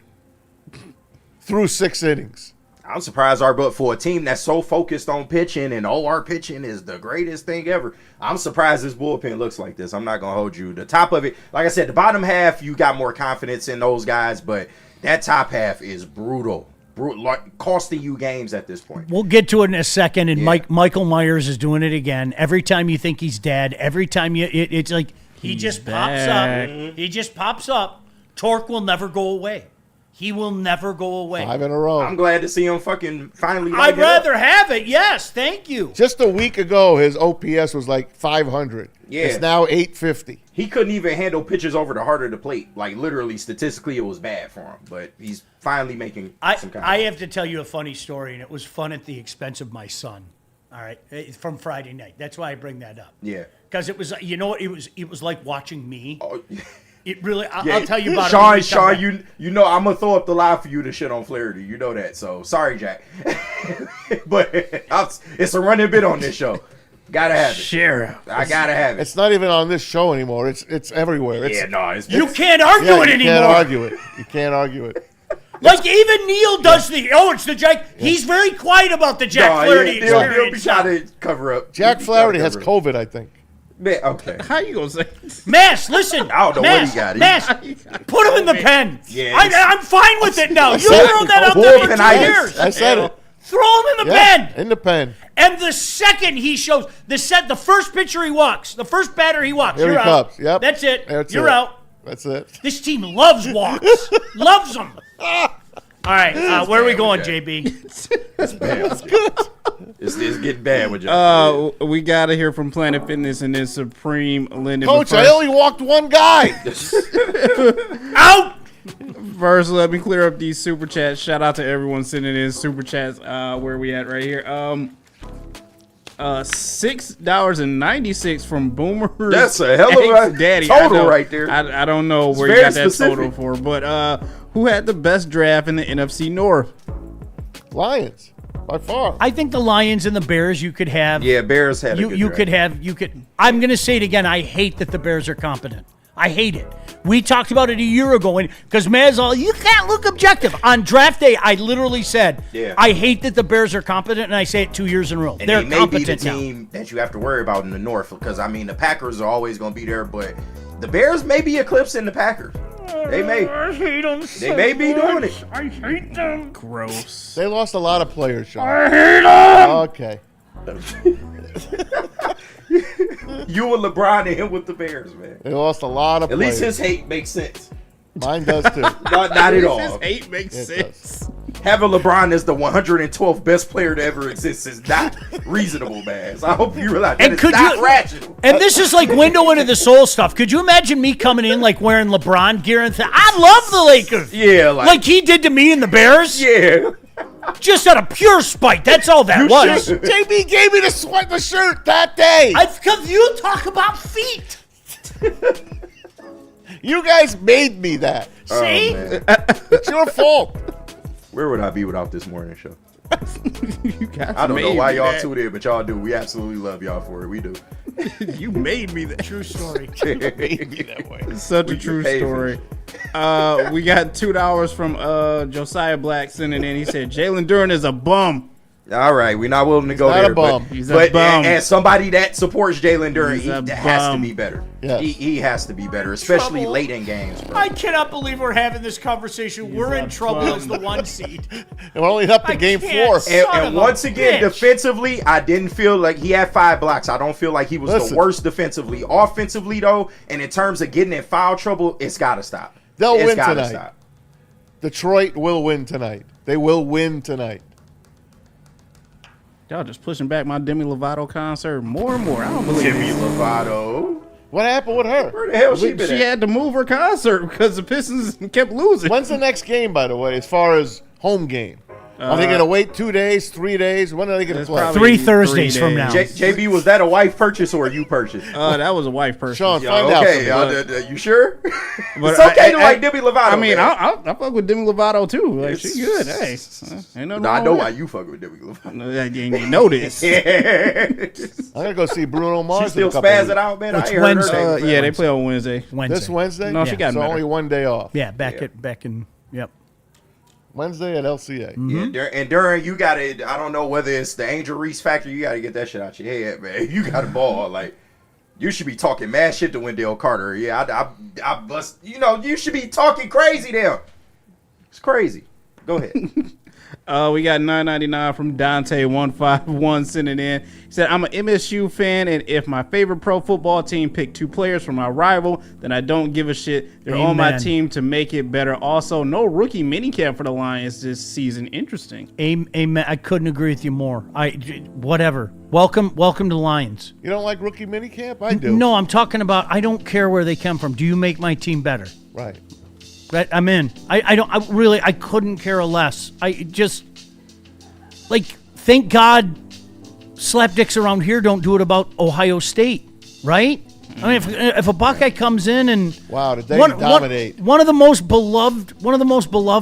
through 6 innings. I'm surprised but for a team that's so focused on pitching and our pitching is the greatest thing ever. I'm surprised this bullpen looks like this. I'm not going to hold you. The top of it, like I said, the bottom half, you got more confidence in those guys, but that top half is brutal. Like costing you games at this point. We'll get to it in a second, and Michael Myers is doing it again. Every time you think he's dead, every time it's like he just pops up. He just pops up. Torque will never go away. He will never go away. 5 in a row. I'm glad to see him fucking finally. I'd rather have it. Yes, thank you. Just a week ago, his OPS was like 500. Yeah. It's now 850. He couldn't even handle pitches over the heart of the plate. Like, literally, statistically, it was bad for him. But he's finally making some kind I have to tell you a funny story, and it was fun at the expense of my son. All right, from Friday night. That's why I bring that up. Yeah. Because it was, you know what? It was like watching me. Oh, It really. I'll tell you about it. Sean, you know, I'm gonna throw up the lie for you to shit on Flaherty. You know that. So sorry, Jack. But it's a running bit on this show. Gotta have it. Sure. I gotta have it. It's not even on this show anymore. It's everywhere. You can't argue it anymore. You can't argue it. You can't argue it. Like even Neil does it's the Jack. He's very quiet about the Jack Flaherty experience. He'll be trying to cover up. Jack Flaherty has COVID, I think. Man, okay. How you gonna say? Mass, listen. I don't know what he got. Mass, put him in the pen. Yeah, I'm fine with it now. You throw that out there for 2 years. I said it. Throw him in the pen. In the pen. And the second he shows the first pitcher he walks, the first batter he walks, Here you're he out. comes. Yep. That's it. You're out. That's it. This team loves walks. Loves them. All right, where are we going, JB? That's bad. That's good. It's getting bad with you. We gotta hear from Planet Fitness and then Supreme Linden. Coach, I only walked one guy. Out. First, let me clear up these super chats. Shout out to everyone sending in super chats. Where we at right here? $6.96 from Boomer. That's a hell of a daddy total right there. I don't know It's where you very got that specific. total for, but who had the best draft in the NFC North? Lions, by far. I think the Lions and the Bears you could have. Yeah, Bears had a good you draft. could have you could. I'm going to say it again. I hate that the Bears are competent. I hate it. We talked about it a year ago, and because Mazal, you can't look objective. On draft day, I literally said, I hate that the Bears are competent, and I say it 2 years in a row. And They're they may be the competent now. team that you have to worry about in the North because, I mean, the Packers are always going to be there, but the Bears may be eclipsing the Packers. They may. I hate them so They may be doing it. I hate them. Gross. They lost a lot of players, Sean. I hate them. Okay. You and LeBron and him with the Bears, man. They lost a lot of At players. least his hate makes sense. Mine does too. Not at all. His hate makes sense. Having LeBron as the 112th best player to ever exist is not reasonable, man. So I hope you realize that it's not rational. And this is like window into the soul stuff. Could you imagine me coming in like wearing LeBron gear and I love the Lakers. Yeah, like he did to me and the Bears. Yeah. Just out of pure spite. That's all that was. JB gave me the shirt that day. Because you talk about feet. You guys made me that. See? It's your fault. Where would I be without this morning show? You guys I don't know made why me y'all that. tune in, but y'all do. We absolutely love y'all for it. We do. You made me that. True story. Made me that way. Such a true story. We got $2 from Josiah Black sending in. He said Jalen Duren is a bum. All right, we're not willing to go not there. a bum. He's a bum. As somebody that supports Jalen Duren, He's he a has to bum. be better. Yes. He has to be better, especially Trouble. late in games, bro. I cannot believe we're having this conversation. We're in trouble as the 1 seed. And we're only up to game can't 4. Son And of a once again, bitch. defensively, I didn't feel like he had 5 blocks. I don't feel like he was Listen. the worst defensively. Offensively, though, and in terms of getting in foul trouble, it's got to stop. They'll It's win gotta tonight. stop. Detroit will win tonight. They will win tonight. Y'all just pushing back my Demi Lovato concert more and more. I don't believe Jimmy it. Lovato. What happened with her? Where the hell she been She at? had to move her concert because the Pistons kept losing. When's the next game, by the way, as far as home game? Are they going to wait 2 days, 3 days? When are they going to play? 3 Thursdays from now. JB, was that a wife purchase or you purchased? That was a wife purchase. Sean, find out. Okay, you sure? But it's okay to like Demi Lovato. I mean, I fuck with Demi Lovato too. Like, she's good. Hey, ain't nothing wrong I know with why that. you fuck with Demi Lovato. You know this. I'm going to go see Bruno Mars. She still in a couple spazzing weeks. out, man. It's I ain't heard Wednesday. her name. Yeah, they play on Wednesday. This Wednesday? No, she got so better. only 1 day off. Yeah, back in. Yep. Wednesday at LCA. Yeah, and during you got to, I don't know whether it's the Angel Reese factor, you got to get that shit out your head, man. You got to ball. Like, you should be talking mad shit to Wendell Carter. Yeah, I bust, you should be talking crazy there. It's crazy. Go ahead. We got $9.99 from Dante151 sending in. He said, I'm an MSU fan, and if my favorite pro football team picked 2 players from my rival, then I don't give a shit. They're on my team to make it better. Also, no rookie minicamp for the Lions this season. Interesting. Amen. I couldn't agree with you more. Whatever. Welcome to the Lions. You don't like rookie minicamp? I do. No, I'm talking about I don't care where they come from. Do you make my team better? Right. I'm in. I couldn't care less. I just, thank God slapdicks around here don't do it about Ohio State, right? I mean, if a Buckeye comes in and wow, did they dominate? One of the most beloved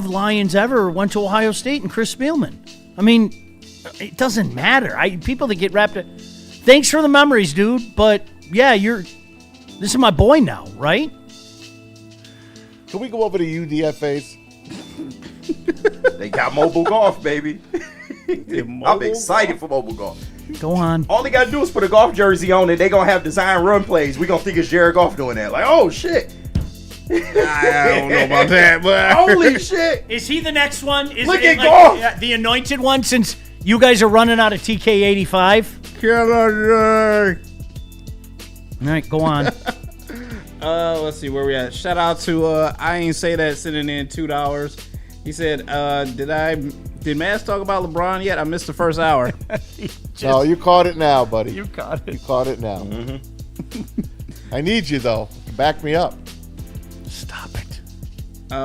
Lions ever went to Ohio State and Chris Spielman. I mean, it doesn't matter. People that get wrapped up. Thanks for the memories, dude. But yeah, this is my boy now, right? Can we go over to UDFA's? They got mobile golf, baby. I'm excited for mobile golf. Go on. All they got to do is put a golf jersey on and they going to have design run plays. We going to think it's Jared Goff doing that. Like, oh, shit. I don't know about that, but holy shit. Is he the next one? Look at Goff. The anointed one since you guys are running out of TK85? All right, go on. Let's see where we at. Shout out to I ain't say that sending in $2. He said, did Mass talk about LeBron yet? I missed the first hour. No, you caught it now, buddy. You caught it. You caught it now. Mm-hmm. I need you though. Back me up. Stop it.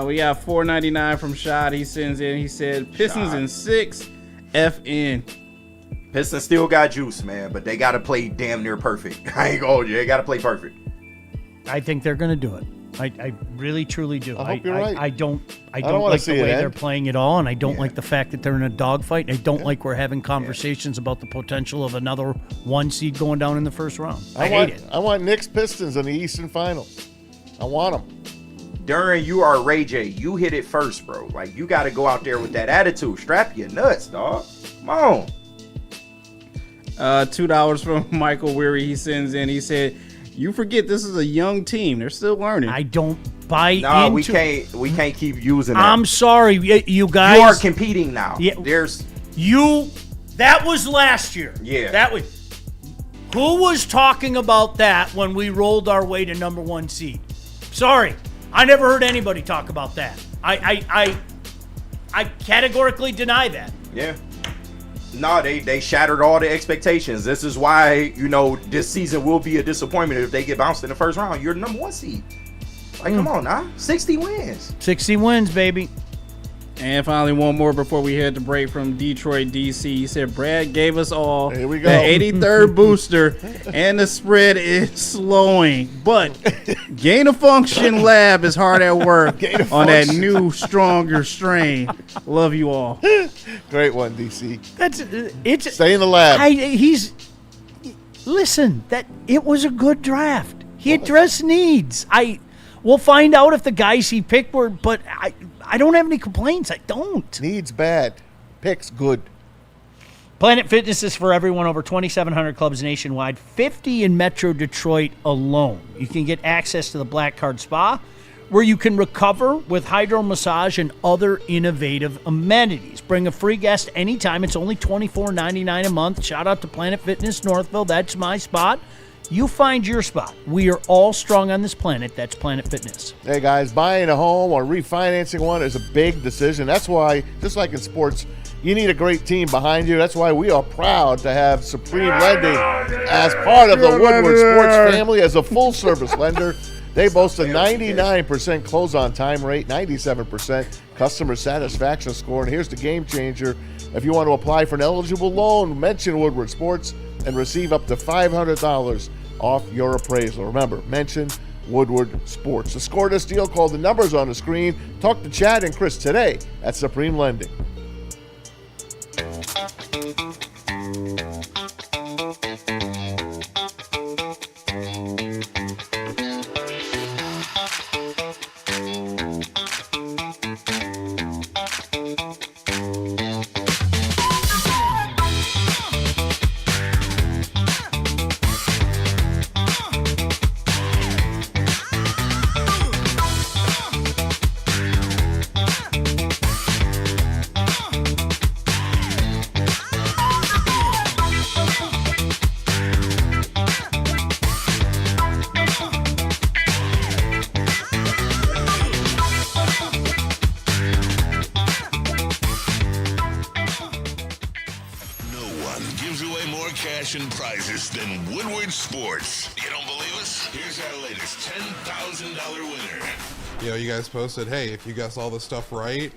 We got $4.99 from Shad. He sends in. He said Pistons in 6 FN. Pistons still got juice, man, but they got to play damn near perfect. I ain't gonna hold you. They got to play perfect. I think they're going to do it. I really, truly do. I hope you're right. I don't wanna like see the way it they're end. playing at all, and I don't like the fact that they're in a dogfight. I don't like we're having conversations about the potential of another 1 seed going down in the first round. I hate it. I want Knicks Pistons in the Eastern Finals. I want them. During you are Ray J. You hit it first, bro. Like, you got to go out there with that attitude. Strap your nuts, dog. Come on. $2 from Michael Weary. He sends in. He said, you forget this is a young team. They're still learning. I don't buy into. No, we can't keep using that. I'm sorry, you guys. You are competing now. Yeah, that was last year. Yeah. That was. Who was talking about that when we rolled our way to number 1 seed? Sorry, I never heard anybody talk about that. I categorically deny that. Yeah. No, they shattered all the expectations. This is why, this season will be a disappointment if they get bounced in the first round. You're the number 1 seed. Like, come on now. 60 wins. 60 wins, baby. And finally, one more before we head to break from Detroit, DC. He said, Brad gave us all the Here we go. 83rd booster, and the spread is slowing. But Gain of Function Lab is hard at work on that new, stronger strain. Love you all. Great one, DC. It's Stay in the lab. Listen, it was a good draft. He addressed needs. We'll find out if the guys he picked were, but I don't have any complaints. I don't. Needs bad. Picks good. Planet Fitness is for everyone. Over 2,700 clubs nationwide, 50 in Metro Detroit alone. You can get access to the Black Card Spa, where you can recover with hydro massage and other innovative amenities. Bring a free guest anytime. It's only $24.99 a month. Shout out to Planet Fitness Northville. That's my spot. You find your spot. We are all strong on this planet. That's Planet Fitness. Hey, guys, buying a home or refinancing one is a big decision. That's why, just like in sports, you need a great team behind you. That's why we are proud to have Supreme Lending as part of the Woodward Sports family as a full-service lender. They boast a 99% close-on time rate, 97% customer satisfaction score, and here's the game changer. If you want to apply for an eligible loan, mention Woodward Sports and receive up to $500 off your appraisal. Remember, mention Woodward Sports. To score this deal, call the numbers on the screen. Talk to Chad and Chris today at Supreme Lending. And prizes than Woodward Sports. You don't believe us? Here's our latest $10,000 winner. You know, you guys posted, hey, if you guess all this stuff right,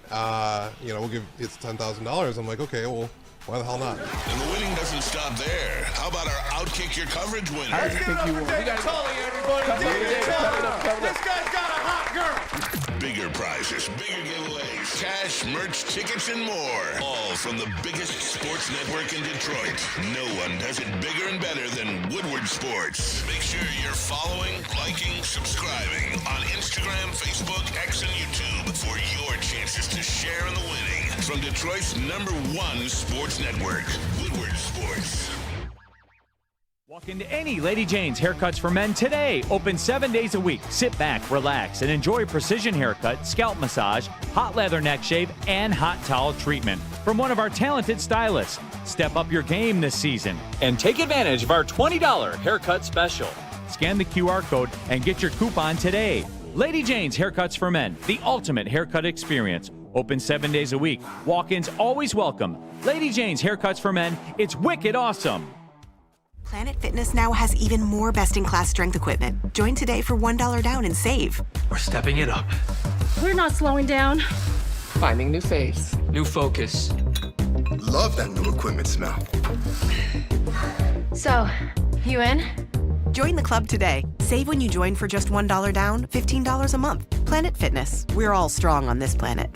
you know, we'll give it's $10,000. I'm like, okay, well, why the hell not? And the winning doesn't stop there. How about our Outkick Your Coverage winner? I think you won. We got everybody. This guy's got a hot girl. Bigger prizes, bigger giveaways, cash, merch, tickets, and more. All from the biggest sports network in Detroit. No one does it bigger and better than Woodward Sports. Make sure you're following, liking, subscribing on Instagram, Facebook, X, and YouTube for your chances to share in the winning. From Detroit's #1 sports network, Woodward Sports. Walk into any Lady Jane's Haircuts for Men today. Open 7 days a week. Sit back, relax, and enjoy precision haircut, scalp massage, hot leather neck shave, and hot towel treatment from one of our talented stylists. Step up your game this season and take advantage of our $20 haircut special. Scan the QR code and get your coupon today. Lady Jane's Haircuts for Men, the ultimate haircut experience. Open 7 days a week. Walk-ins always welcome. Lady Jane's Haircuts for Men. It's wicked awesome. Planet Fitness now has even more best-in-class strength equipment. Join today for $1 down and save. We're stepping it up. We're not slowing down. Finding new faith, new focus. Love that new equipment smell. So, you in? Join the club today. Save when you join for just $1 down, $15 a month. Planet Fitness. We're all strong on this planet.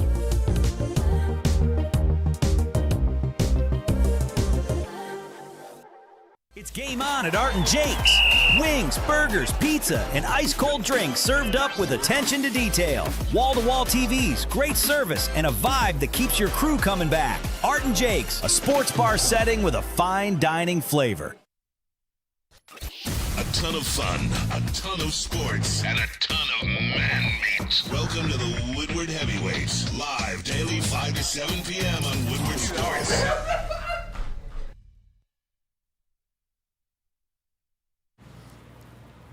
It's game on at Art and Jake's. Wings, burgers, pizza, and ice-cold drinks served up with attention to detail. Wall-to-wall TVs, great service, and a vibe that keeps your crew coming back. Art and Jake's, a sports bar setting with a fine dining flavor. A ton of fun, a ton of sports, and a ton of man-meat. Welcome to the Woodward Heavyweights, live daily 5 to 7 p.m. on Woodward Sports.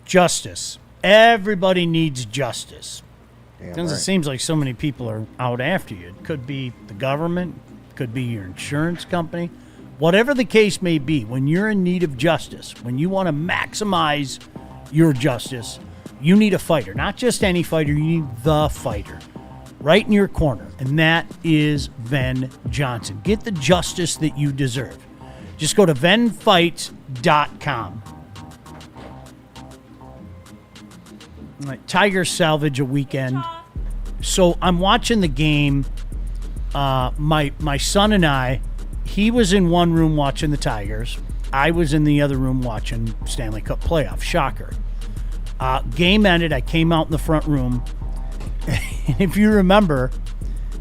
Justice. Everybody needs justice. Because right. it seems like so many people are out after you. It could be the government, could be your insurance company. Whatever the case may be, when you're in need of justice, when you want to maximize your justice, you need a fighter. Not just any fighter, you need the fighter. Right in your corner. And that is Ven Johnson. Get the justice that you deserve. Just go to venfights.com. Right, Tiger salvage a weekend. So I'm watching the game. My son and I, he was in one room watching the Tigers. I was in the other room watching Stanley Cup playoffs. Shocker. Game ended. I came out in the front room. And if you remember,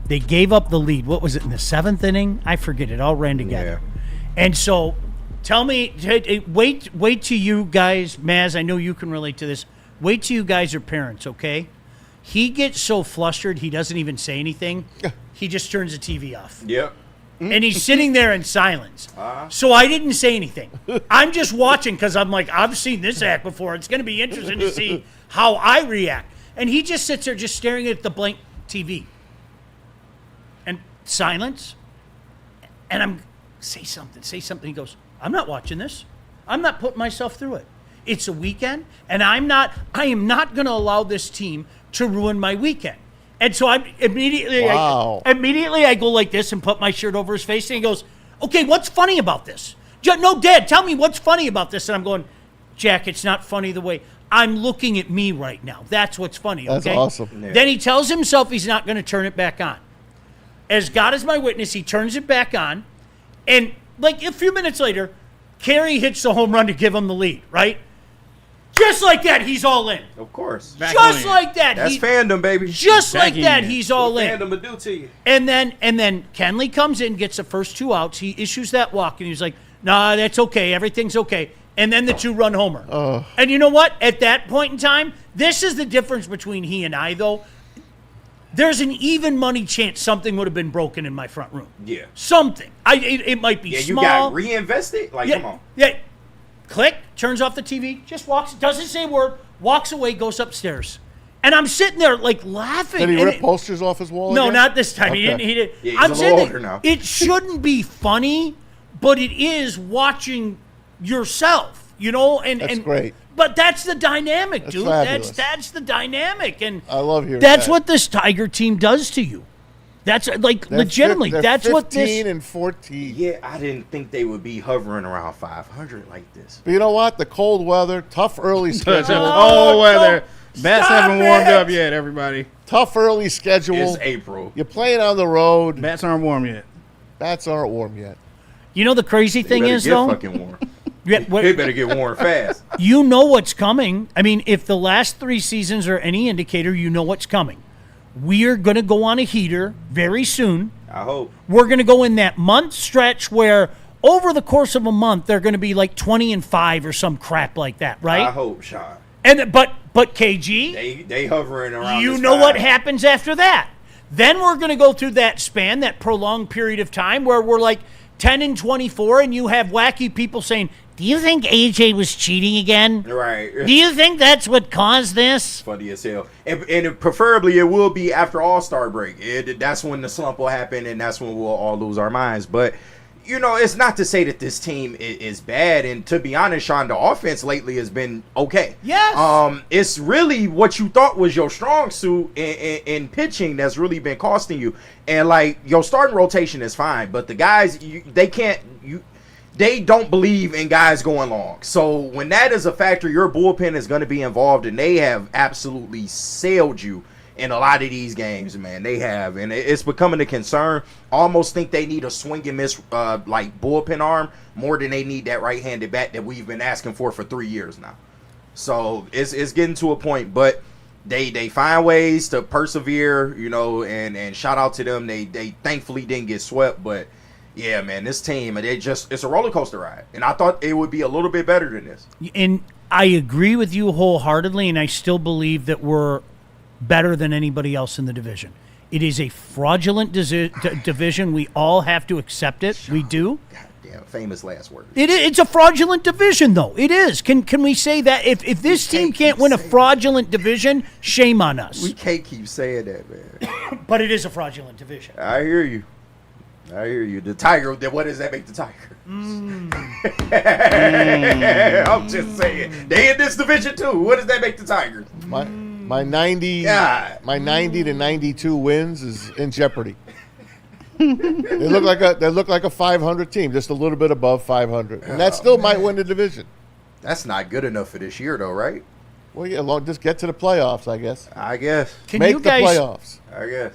they gave up the lead. What was it, in the 7th inning? I forget. It all ran together. Yeah. And so tell me, wait till you guys, Maz, I know you can relate to this. Wait till you guys are parents, okay? He gets so flustered, he doesn't even say anything. He just turns the TV off. Yep. And he's sitting there in silence. So I didn't say anything. I'm just watching because I'm like, I've seen this act before. It's going to be interesting to see how I react. And he just sits there just staring at the blank TV. And silence. And I'm, say something. He goes, I'm not watching this. I'm not putting myself through it. It's a weekend, and I am not going to allow this team to ruin my weekend. And so I immediately I go like this and put my shirt over his face, and he goes, "Okay, what's funny about this?" "No, Dad, tell me what's funny about this." And I'm going, "Jack, it's not funny the way I'm looking at me right now. That's what's funny." Okay? That's awesome. Yeah. Then he tells himself he's not going to turn it back on. As God is my witness, he turns it back on, and like a few minutes later, Carey hits the home run to give him the lead, right? Just like that, he's all in. Of course. Just like that. That's fandom, baby. Just like that, he's all in. Fandom would do to you. And then Kenley comes in, gets the first 2 outs. He issues that walk, and he's like, "Nah, that's okay. Everything's okay." And then the 2-run homer. And you know what? At that point in time, this is the difference between he and I, though. There's an even money chance something would have been broken in my front room. Yeah. Something. It might be small. You got reinvested? Like, come on. Yeah. Click, turns off the TV, just walks, doesn't say a word, walks away, goes upstairs. And I'm sitting there like laughing. Did he rip posters off his wall? No, again? not this time. Okay. He didn't. Yeah, I'm he's a little saying older now. it shouldn't be funny, but it is watching yourself, you know? That's great. But that's the dynamic, That's dude. fabulous. That's the dynamic. And I love hearing that's that. what this Tiger team does to you. That's like They're legitimately. they're That's what this. 15 and 14. Yeah, I didn't think they would be hovering around 500 like this. But you know what? The cold weather, tough early schedule. Oh, weather. Bats haven't warmed up yet, everybody. Tough early schedule. It's April. You're playing on the road. Bats aren't warm yet. Bats aren't warm yet. You know the crazy thing is though. Fucking warm. Yeah, They better get warm fast. You know what's coming. I mean, if the last 3 seasons are any indicator, you know what's coming. We're going to go on a heater very soon. I hope. We're going to go in that month stretch where over the course of a month, they're going to be like 20-5 or some crap like that, right? I hope, Sean. And but KG, They hovering around. you this know what 5. happens after that. Then we're going to go through that span, that prolonged period of time where we're like 10 and 24, and you have wacky people saying, "Do you think AJ was cheating again? Right. Do you think that's what caused this?" Funny as hell. And preferably it will be after All-Star break. That's when the slump will happen, and that's when we'll all lose our minds. But, you know, it's not to say that this team is bad. And to be honest, Sean, the offense lately has been okay. Yes. It's really what you thought was your strong suit in pitching that's really been costing you. And, like, your starting rotation is fine, but the guys, they don't believe in guys going long. So when that is a factor, your bullpen is going to be involved, and they have absolutely sailed you in a lot of these games, man. They have, and it's becoming a concern. I almost think they need a swing and miss like bullpen arm more than they need that right-handed bat that we've been asking for 3 years now. So it's getting to a point, but they find ways to persevere, you know, and shout out to them. They thankfully didn't get swept, but yeah, man, this team, it's a roller coaster ride. And I thought it would be a little bit better than this. And I agree with you wholeheartedly, and I still believe that we're better than anybody else in the division. It is a fraudulent division. We all have to accept it. We do. Goddamn, famous last word. It's a fraudulent division, though. It is. Can we say that? If this team can't win a fraudulent division, shame on us. We can't keep saying that, man. But it is a fraudulent division. I hear you. The Tiger, what does that make the Tiger? I'm just saying. They in this division too. What does that make the Tigers? My 90 to 92 wins is in jeopardy. They look like a 500 team, just a little bit above 500, and that still might win the division. That's not good enough for this year, though, right? Well, yeah, just get to the playoffs, I guess. Can Make you guys, the playoffs. I guess.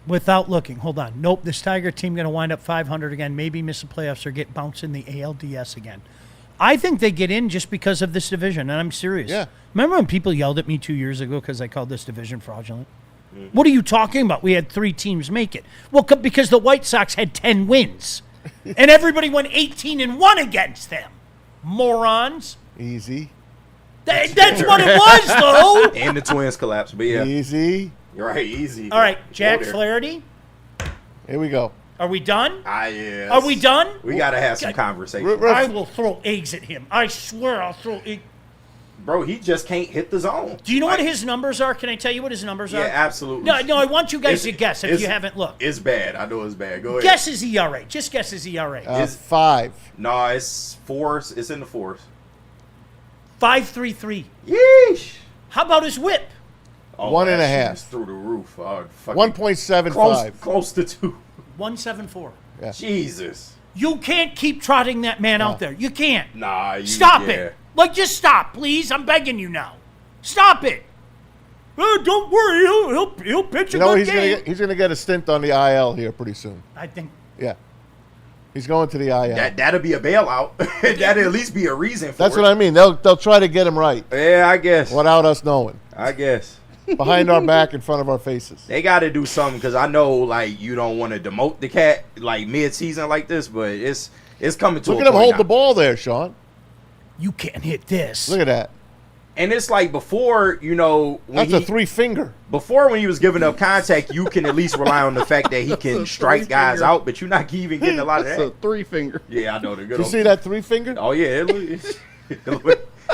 Without looking, hold on. Nope, this Tiger team going to wind up 500 again, maybe miss the playoffs or get bounced in the ALDS again. I think they get in just because of this division, and I'm serious. Yeah. Remember when people yelled at me 2 years ago because I called this division fraudulent? Mm-hmm. What are you talking about? We had 3 teams make it. Well, because the White Sox had 10 wins, and everybody went 18-1 against them. Morons. Easy. That's what it was, though. And the Twins collapsed, but yeah. Easy. You're right, easy. All right, Jack Flaherty. Here we go. Are we done? Yes. Are we done? We got to have some conversation. I will throw eggs at him. I swear I'll throw eggs. Bro, he just can't hit the zone. Do you know what his numbers are? Can I tell you what his numbers are? Yeah, absolutely. No, I want you guys to guess if you haven't looked. It's bad. I know it's bad. Go ahead. Guess his ERA. Just guess his ERA. It's 5. No, it's 4s. It's in the 4s. 5.33. Yeesh. How about his whip? Oh, 1.5 through the roof. 1.75. Close to 2. 1.74. Yeah. Jesus. You can't keep trotting that man out there. You can't. Nah. Stop it. Like, just stop, please. I'm begging you now. Stop it. Oh, don't worry. He'll pitch a good game. He's gonna get a stint on the IL here pretty soon. I think. Yeah. He's going to the IL. That'll be a bailout. That'll at least be a reason for That's it. what I mean. They'll try to get him right. Yeah, I guess. Without us knowing. I guess. Behind our back, in front of our faces. They got to do something because I know, like, you don't want to demote the cat, like, mid-season like this, but it's coming to a point. Look at him hold now. the ball there, Sean. You can't hit this. Look at that. And it's like before, that's a 3-finger. Before, when he was giving up contact, you can at least rely on the fact that he can strike guys out, but you're not even getting a lot of that. That's a 3-finger. Yeah, I know. Did you see that 3-finger? Oh, yeah.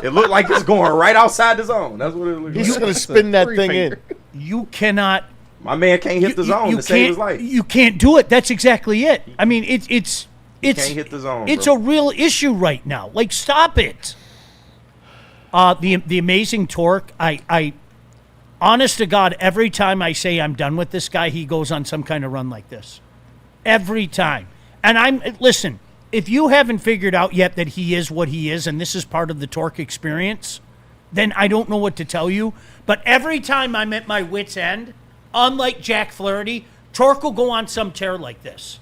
It looked like it's going right outside the zone. That's what it looked like. He's just going to spin that thing in. You cannot. My man can't hit the zone to save his life. You can't do it. That's exactly it. I mean, it's can't hit the zone. It's bro. a real issue right now. Like, stop it. The amazing torque. I honest to God, every time I say I'm done with this guy, he goes on some kind of run like this. Every time. And listen, if you haven't figured out yet that he is what he is, and this is part of the torque experience, then I don't know what to tell you. But every time I'm at my wit's end, unlike Jack Flaherty, torque will go on some tear like this.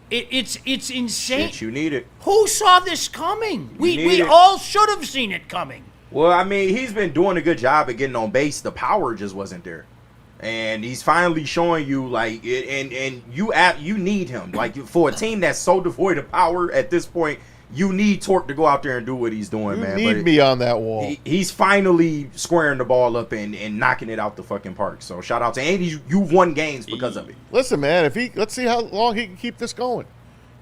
It's insane. Shit, you need it. Who saw this coming? We it. all should have seen it coming. Well, I mean, he's been doing a good job at getting on base. The power just wasn't there. And he's finally showing you, like, and you need him. Like, for a team that's so devoid of power at this point, you need Torque to go out there and do what he's doing, man. You need me on that wall. He's finally squaring the ball up and knocking it out the fucking park. So shout out to Andy. You won games because of it. Listen, man, let's see how long he can keep this going.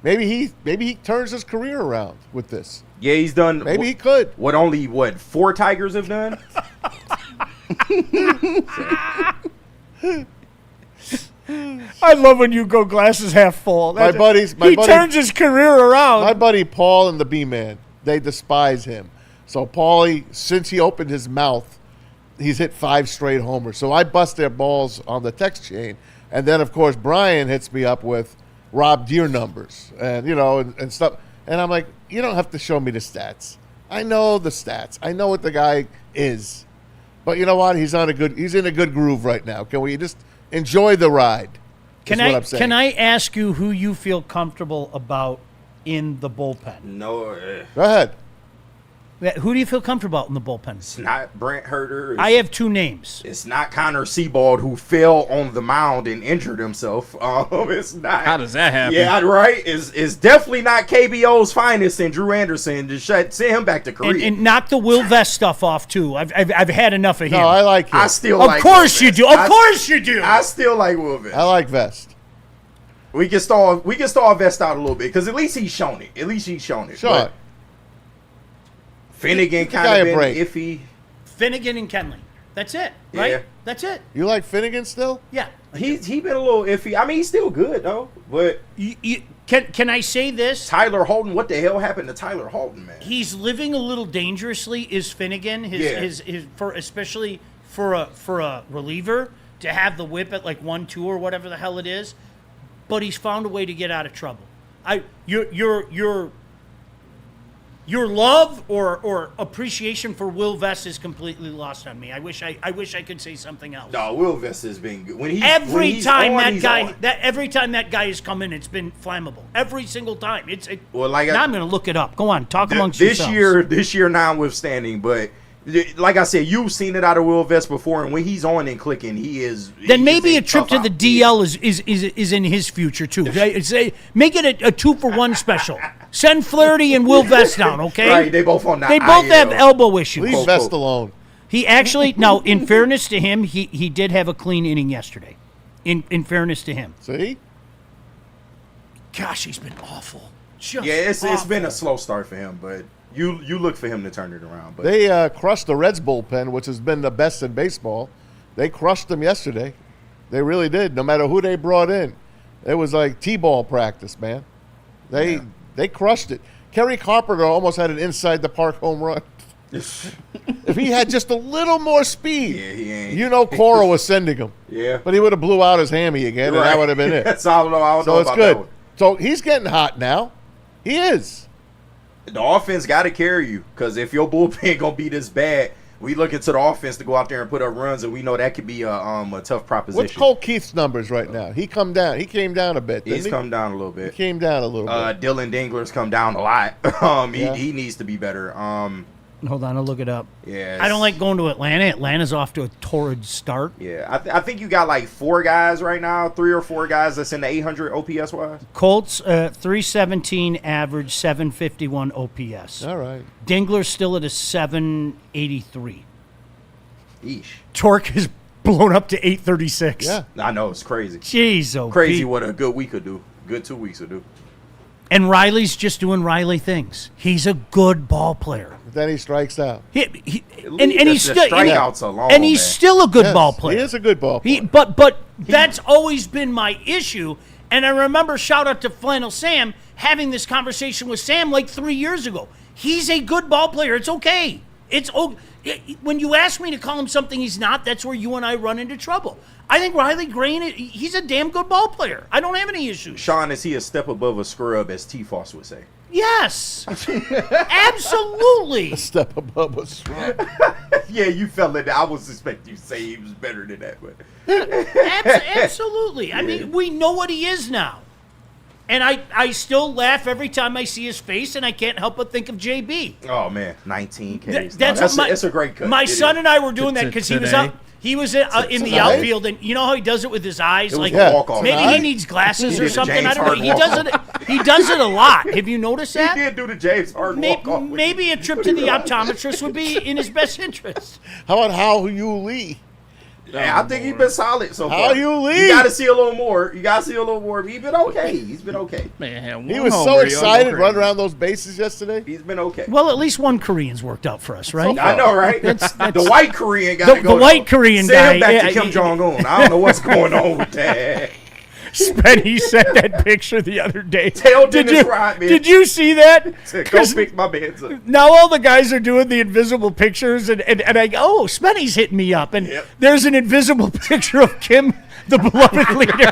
Maybe he turns his career around with this. Yeah, he's done. Maybe he could. Only 4 Tigers have done? I love when you go glasses half full. My buddy turns his career around. My buddy Paul and the B-Man, they despise him. So Paulie, since he opened his mouth, he's hit 5 straight homers. So I bust their balls on the text chain, and then of course Brian hits me up with Rob Deere numbers and and stuff. And I'm like, you don't have to show me the stats. I know the stats. I know what the guy is. But you know what? He's in a good groove right now. Can we just enjoy the ride? Can I ask you who you feel comfortable about in the bullpen? No. Go ahead. Who do you feel comfortable about in the bullpen? It's not Brent Herter. I have 2 names. It's not Connor Seabald, who fell on the mound and injured himself. It's not. How does that happen? Yeah, right. It's definitely not KBO's finest and Drew Anderson. Just send him back to Korea. And knock the Will Vest stuff off too. I've had enough of him. No, I like him. I still of like course Will you Vest. do. Of course you do. I still like Will Vest. I like Vest. We can stall Vest out a little bit because at least he's shown it. Sure. But Finnegan kind of been iffy. Finnegan and Kenley. That's it, right? Yeah. That's it. You like Finnegan still? Yeah. He been a little iffy. I mean, he's still good though. But can I say this? Tyler Holton, what the hell happened to Tyler Holton, man? He's living a little dangerously. Is Finnegan his especially for a reliever to have the whip at like 1-2 or whatever the hell it is, but he's found a way to get out of trouble. Your love or appreciation for Will Vest is completely lost on me. I wish I could say something else. No, Will Vest has been good. Every time that guy has come in, it's been flammable. Every single time. Now I'm going to look it up. Go on, talk amongst yourselves. This year notwithstanding, but like I said, you've seen it out of Will Vest before, and when he's on and clicking, he is. Then maybe a trip to the DL is in his future too. Make it a 2-for-1 special. Send Flaherty and Will Vest down, okay? Right, they both on that. They both have elbow issues. Leave Vest alone. He actually, now in fairness to him, he did have a clean inning yesterday. In fairness to him. See? Gosh, he's been awful. It's been a slow start for him, but you look for him to turn it around. But they crushed the Reds bullpen, which has been the best in baseball. They crushed them yesterday. They really did. No matter who they brought in, it was like T-ball practice, man. They crushed it. Kerry Carpenter almost had an inside the park home run. If he had just a little more speed, he ain't. you know, Cora was sending him. Yeah. But he would have blew out his hammy again, and that would have been it. That's all I don't so know it's about good. that one. So he's getting hot now. He is. The offense got to carry you, because if your bullpen gonna be this bad, we look into the offense to go out there and put up runs, and we know that could be a tough proposition. What's Cole Keith's numbers right now? He come down. He came down a bit. He's come down a little bit. He came down a little bit. Dylan Dingler's come down a lot. He needs to be better. Hold on, I'll look it up. Yeah, I don't like going to Atlanta. Atlanta's off to a torrid start. Yeah, I think you got like 4 guys right now, 3 or 4 guys that's in the 800 OPS wise. Colts 317 average, 751 OPS. All right. Dingler's still at a 783. Eesh. Torque is blown up to 836. Yeah, I know, it's crazy. Jeez, oh, crazy Pete. What a good week could do. Good 2 weeks would do. And Riley's just doing Riley things. He's a good ball player. Then he strikes out. And he's still strikeouts alone, and he's still a good ball player. He is a good ball player. But that's always been my issue. And I remember, shout out to Flannel Sam, having this conversation with Sam like 3 years ago. He's a good ball player. It's okay. When you ask me to call him something he's not, that's where you and I run into trouble. I think Riley Green, he's a damn good ball player. I don't have any issues. Sean, is he a step above a scrub, as T-Foss would say? Yes. Absolutely. A step above a scrub. Yeah, you fell in there. I was expecting you to say he was better than that. But Absolutely. I mean, we know what he is now. And I still laugh every time I see his face, and I can't help but think of JB. Oh, man, 19 Ks. That's a great cut. My son and I were doing that because he was up. He was in the outfield, and you know how he does it with his eyes? Like maybe he needs glasses or something. I don't know. He does it a lot. Have you noticed that? He did do the James Harden walk-off. Maybe a trip to the optometrist would be in his best interest. How about Hao Yu Lee? Yeah, I think he's been solid so far. How you leave? You got to see a little more. He's been okay. Man, he was so excited running around those bases yesterday. He's been okay. Well, at least one Korean's worked out for us, right? I know, right? The white Korean got to go. The white Korean Send guy. him back to Kim Jong-un. I don't know what's going on with that. Spenny sent that picture the other day. Did you see that? Go pick my man's up. Now all the guys are doing the invisible pictures, and I go, oh, Spenny's hitting me up, and there's an invisible picture of Kim, the beloved leader.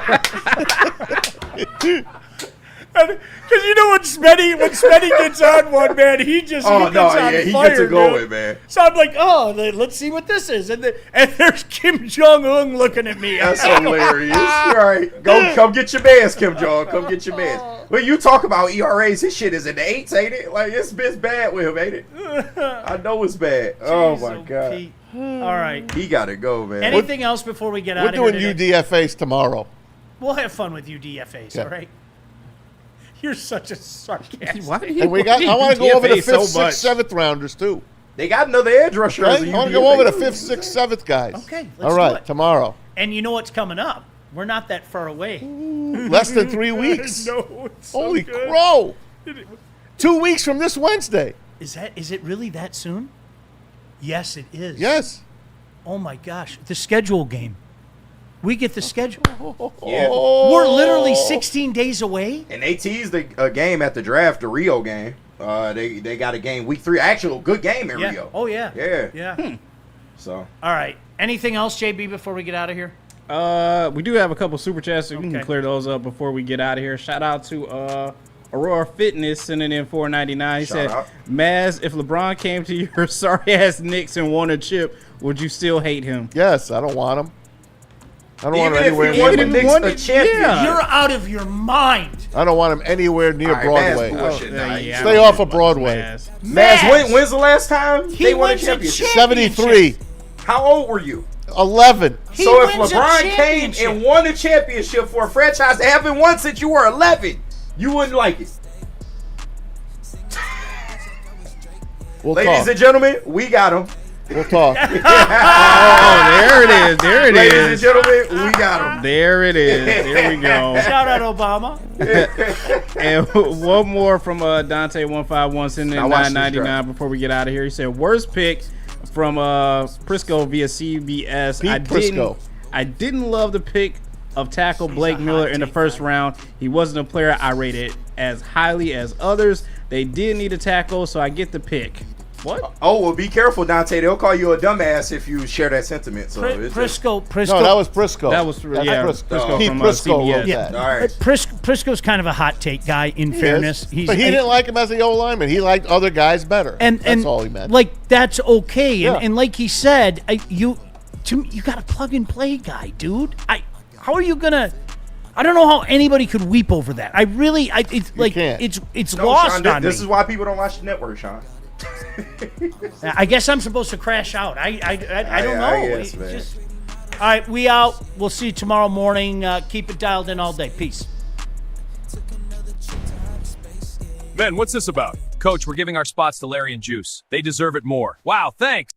Because you know when Spenny gets on one, man, he gets on fire. He gets it going, man. So I'm like, oh, let's see what this is, and there's Kim Jong-un looking at me. That's hilarious. Right, come get your man's, Kim Jong. Come get your man's. When you talk about ERAs, his shit is in the 8s, ain't it? Like it's bad with him, ain't it? I know it's bad. Oh my god. Pete. All right, he got to go, man. Anything else before we get out of here? We're doing UDFAs tomorrow. We'll have fun with UDFAs, all right? You're such a sarcastic. And I want to go over the 5th, 6th, 7th rounders too. They got another edge rusher. Okay? I want to go over the 5th, 6th, 7th guys. Okay, let's all right, do it. Tomorrow. And you know what's coming up? We're not that far away. Less than 3 weeks. No, it's so Holy good. crow! 2 weeks from this Wednesday. Is it really that soon? Yes, it is. Yes. Oh my gosh, the schedule game. We get the schedule. Yeah. We're literally 16 days away. And they teased a game at the draft, the Rio game. They got a game week 3. Actual good game in Rio. Oh yeah. Yeah. So. All right. Anything else, JB, before we get out of here? We do have a couple super chats, so we can clear those up before we get out of here. Shout out to Aurora Fitness sending in $4.99. He said, Maz, if LeBron came to your sorry ass Knicks and won a chip, would you still hate him? Yes, I don't want him. I don't want him Even anywhere if he near. won the championship. You're out of your mind. I don't want him anywhere near Broadway. Maz, Stay off of Broadway. Maz, when's the last time they won a wins a championship? 73. How old were you? 11. So if LeBron came and won a championship for a franchise that haven't won since you were 11, you wouldn't like it. Ladies and gentlemen, we got him. We'll talk. There it is. There it Ladies is. and gentlemen, we got him. There it is. There we go. Shout out Obama. And one more from Dante151 sending in $9.99 before we get out of here. He said, worst pick from Prisco via CBS. I didn't love the pick of tackle Blake Miller in the first round. He wasn't a player I rated as highly as others. They did need a tackle, so I get the pick. What? Oh, well, be careful, Dante. They'll call you a dumbass if you share that sentiment. So Prisco. No, that was Prisco. That was Prisco. Pete Pete Prisco CBS. wrote that. All right. Prisco's kind of a hot take guy. In fairness, but he didn't like him as the O-lineman. He liked other guys better. And that's all he meant. Like that's okay. Yeah. And like he said, you got a plug and play guy, dude. How are you gonna? I don't know how anybody could weep over that. It's like can't. it's No, lost Sean, on me. this is why people don't watch the network, Sean. I guess I'm supposed to crash out. I don't know. I guess, man. All right, we out. We'll see you tomorrow morning. Keep it dialed in all day. Peace. Ben, what's this about? Coach, we're giving our spots to Larry and Juice. They deserve it more. Wow, thanks.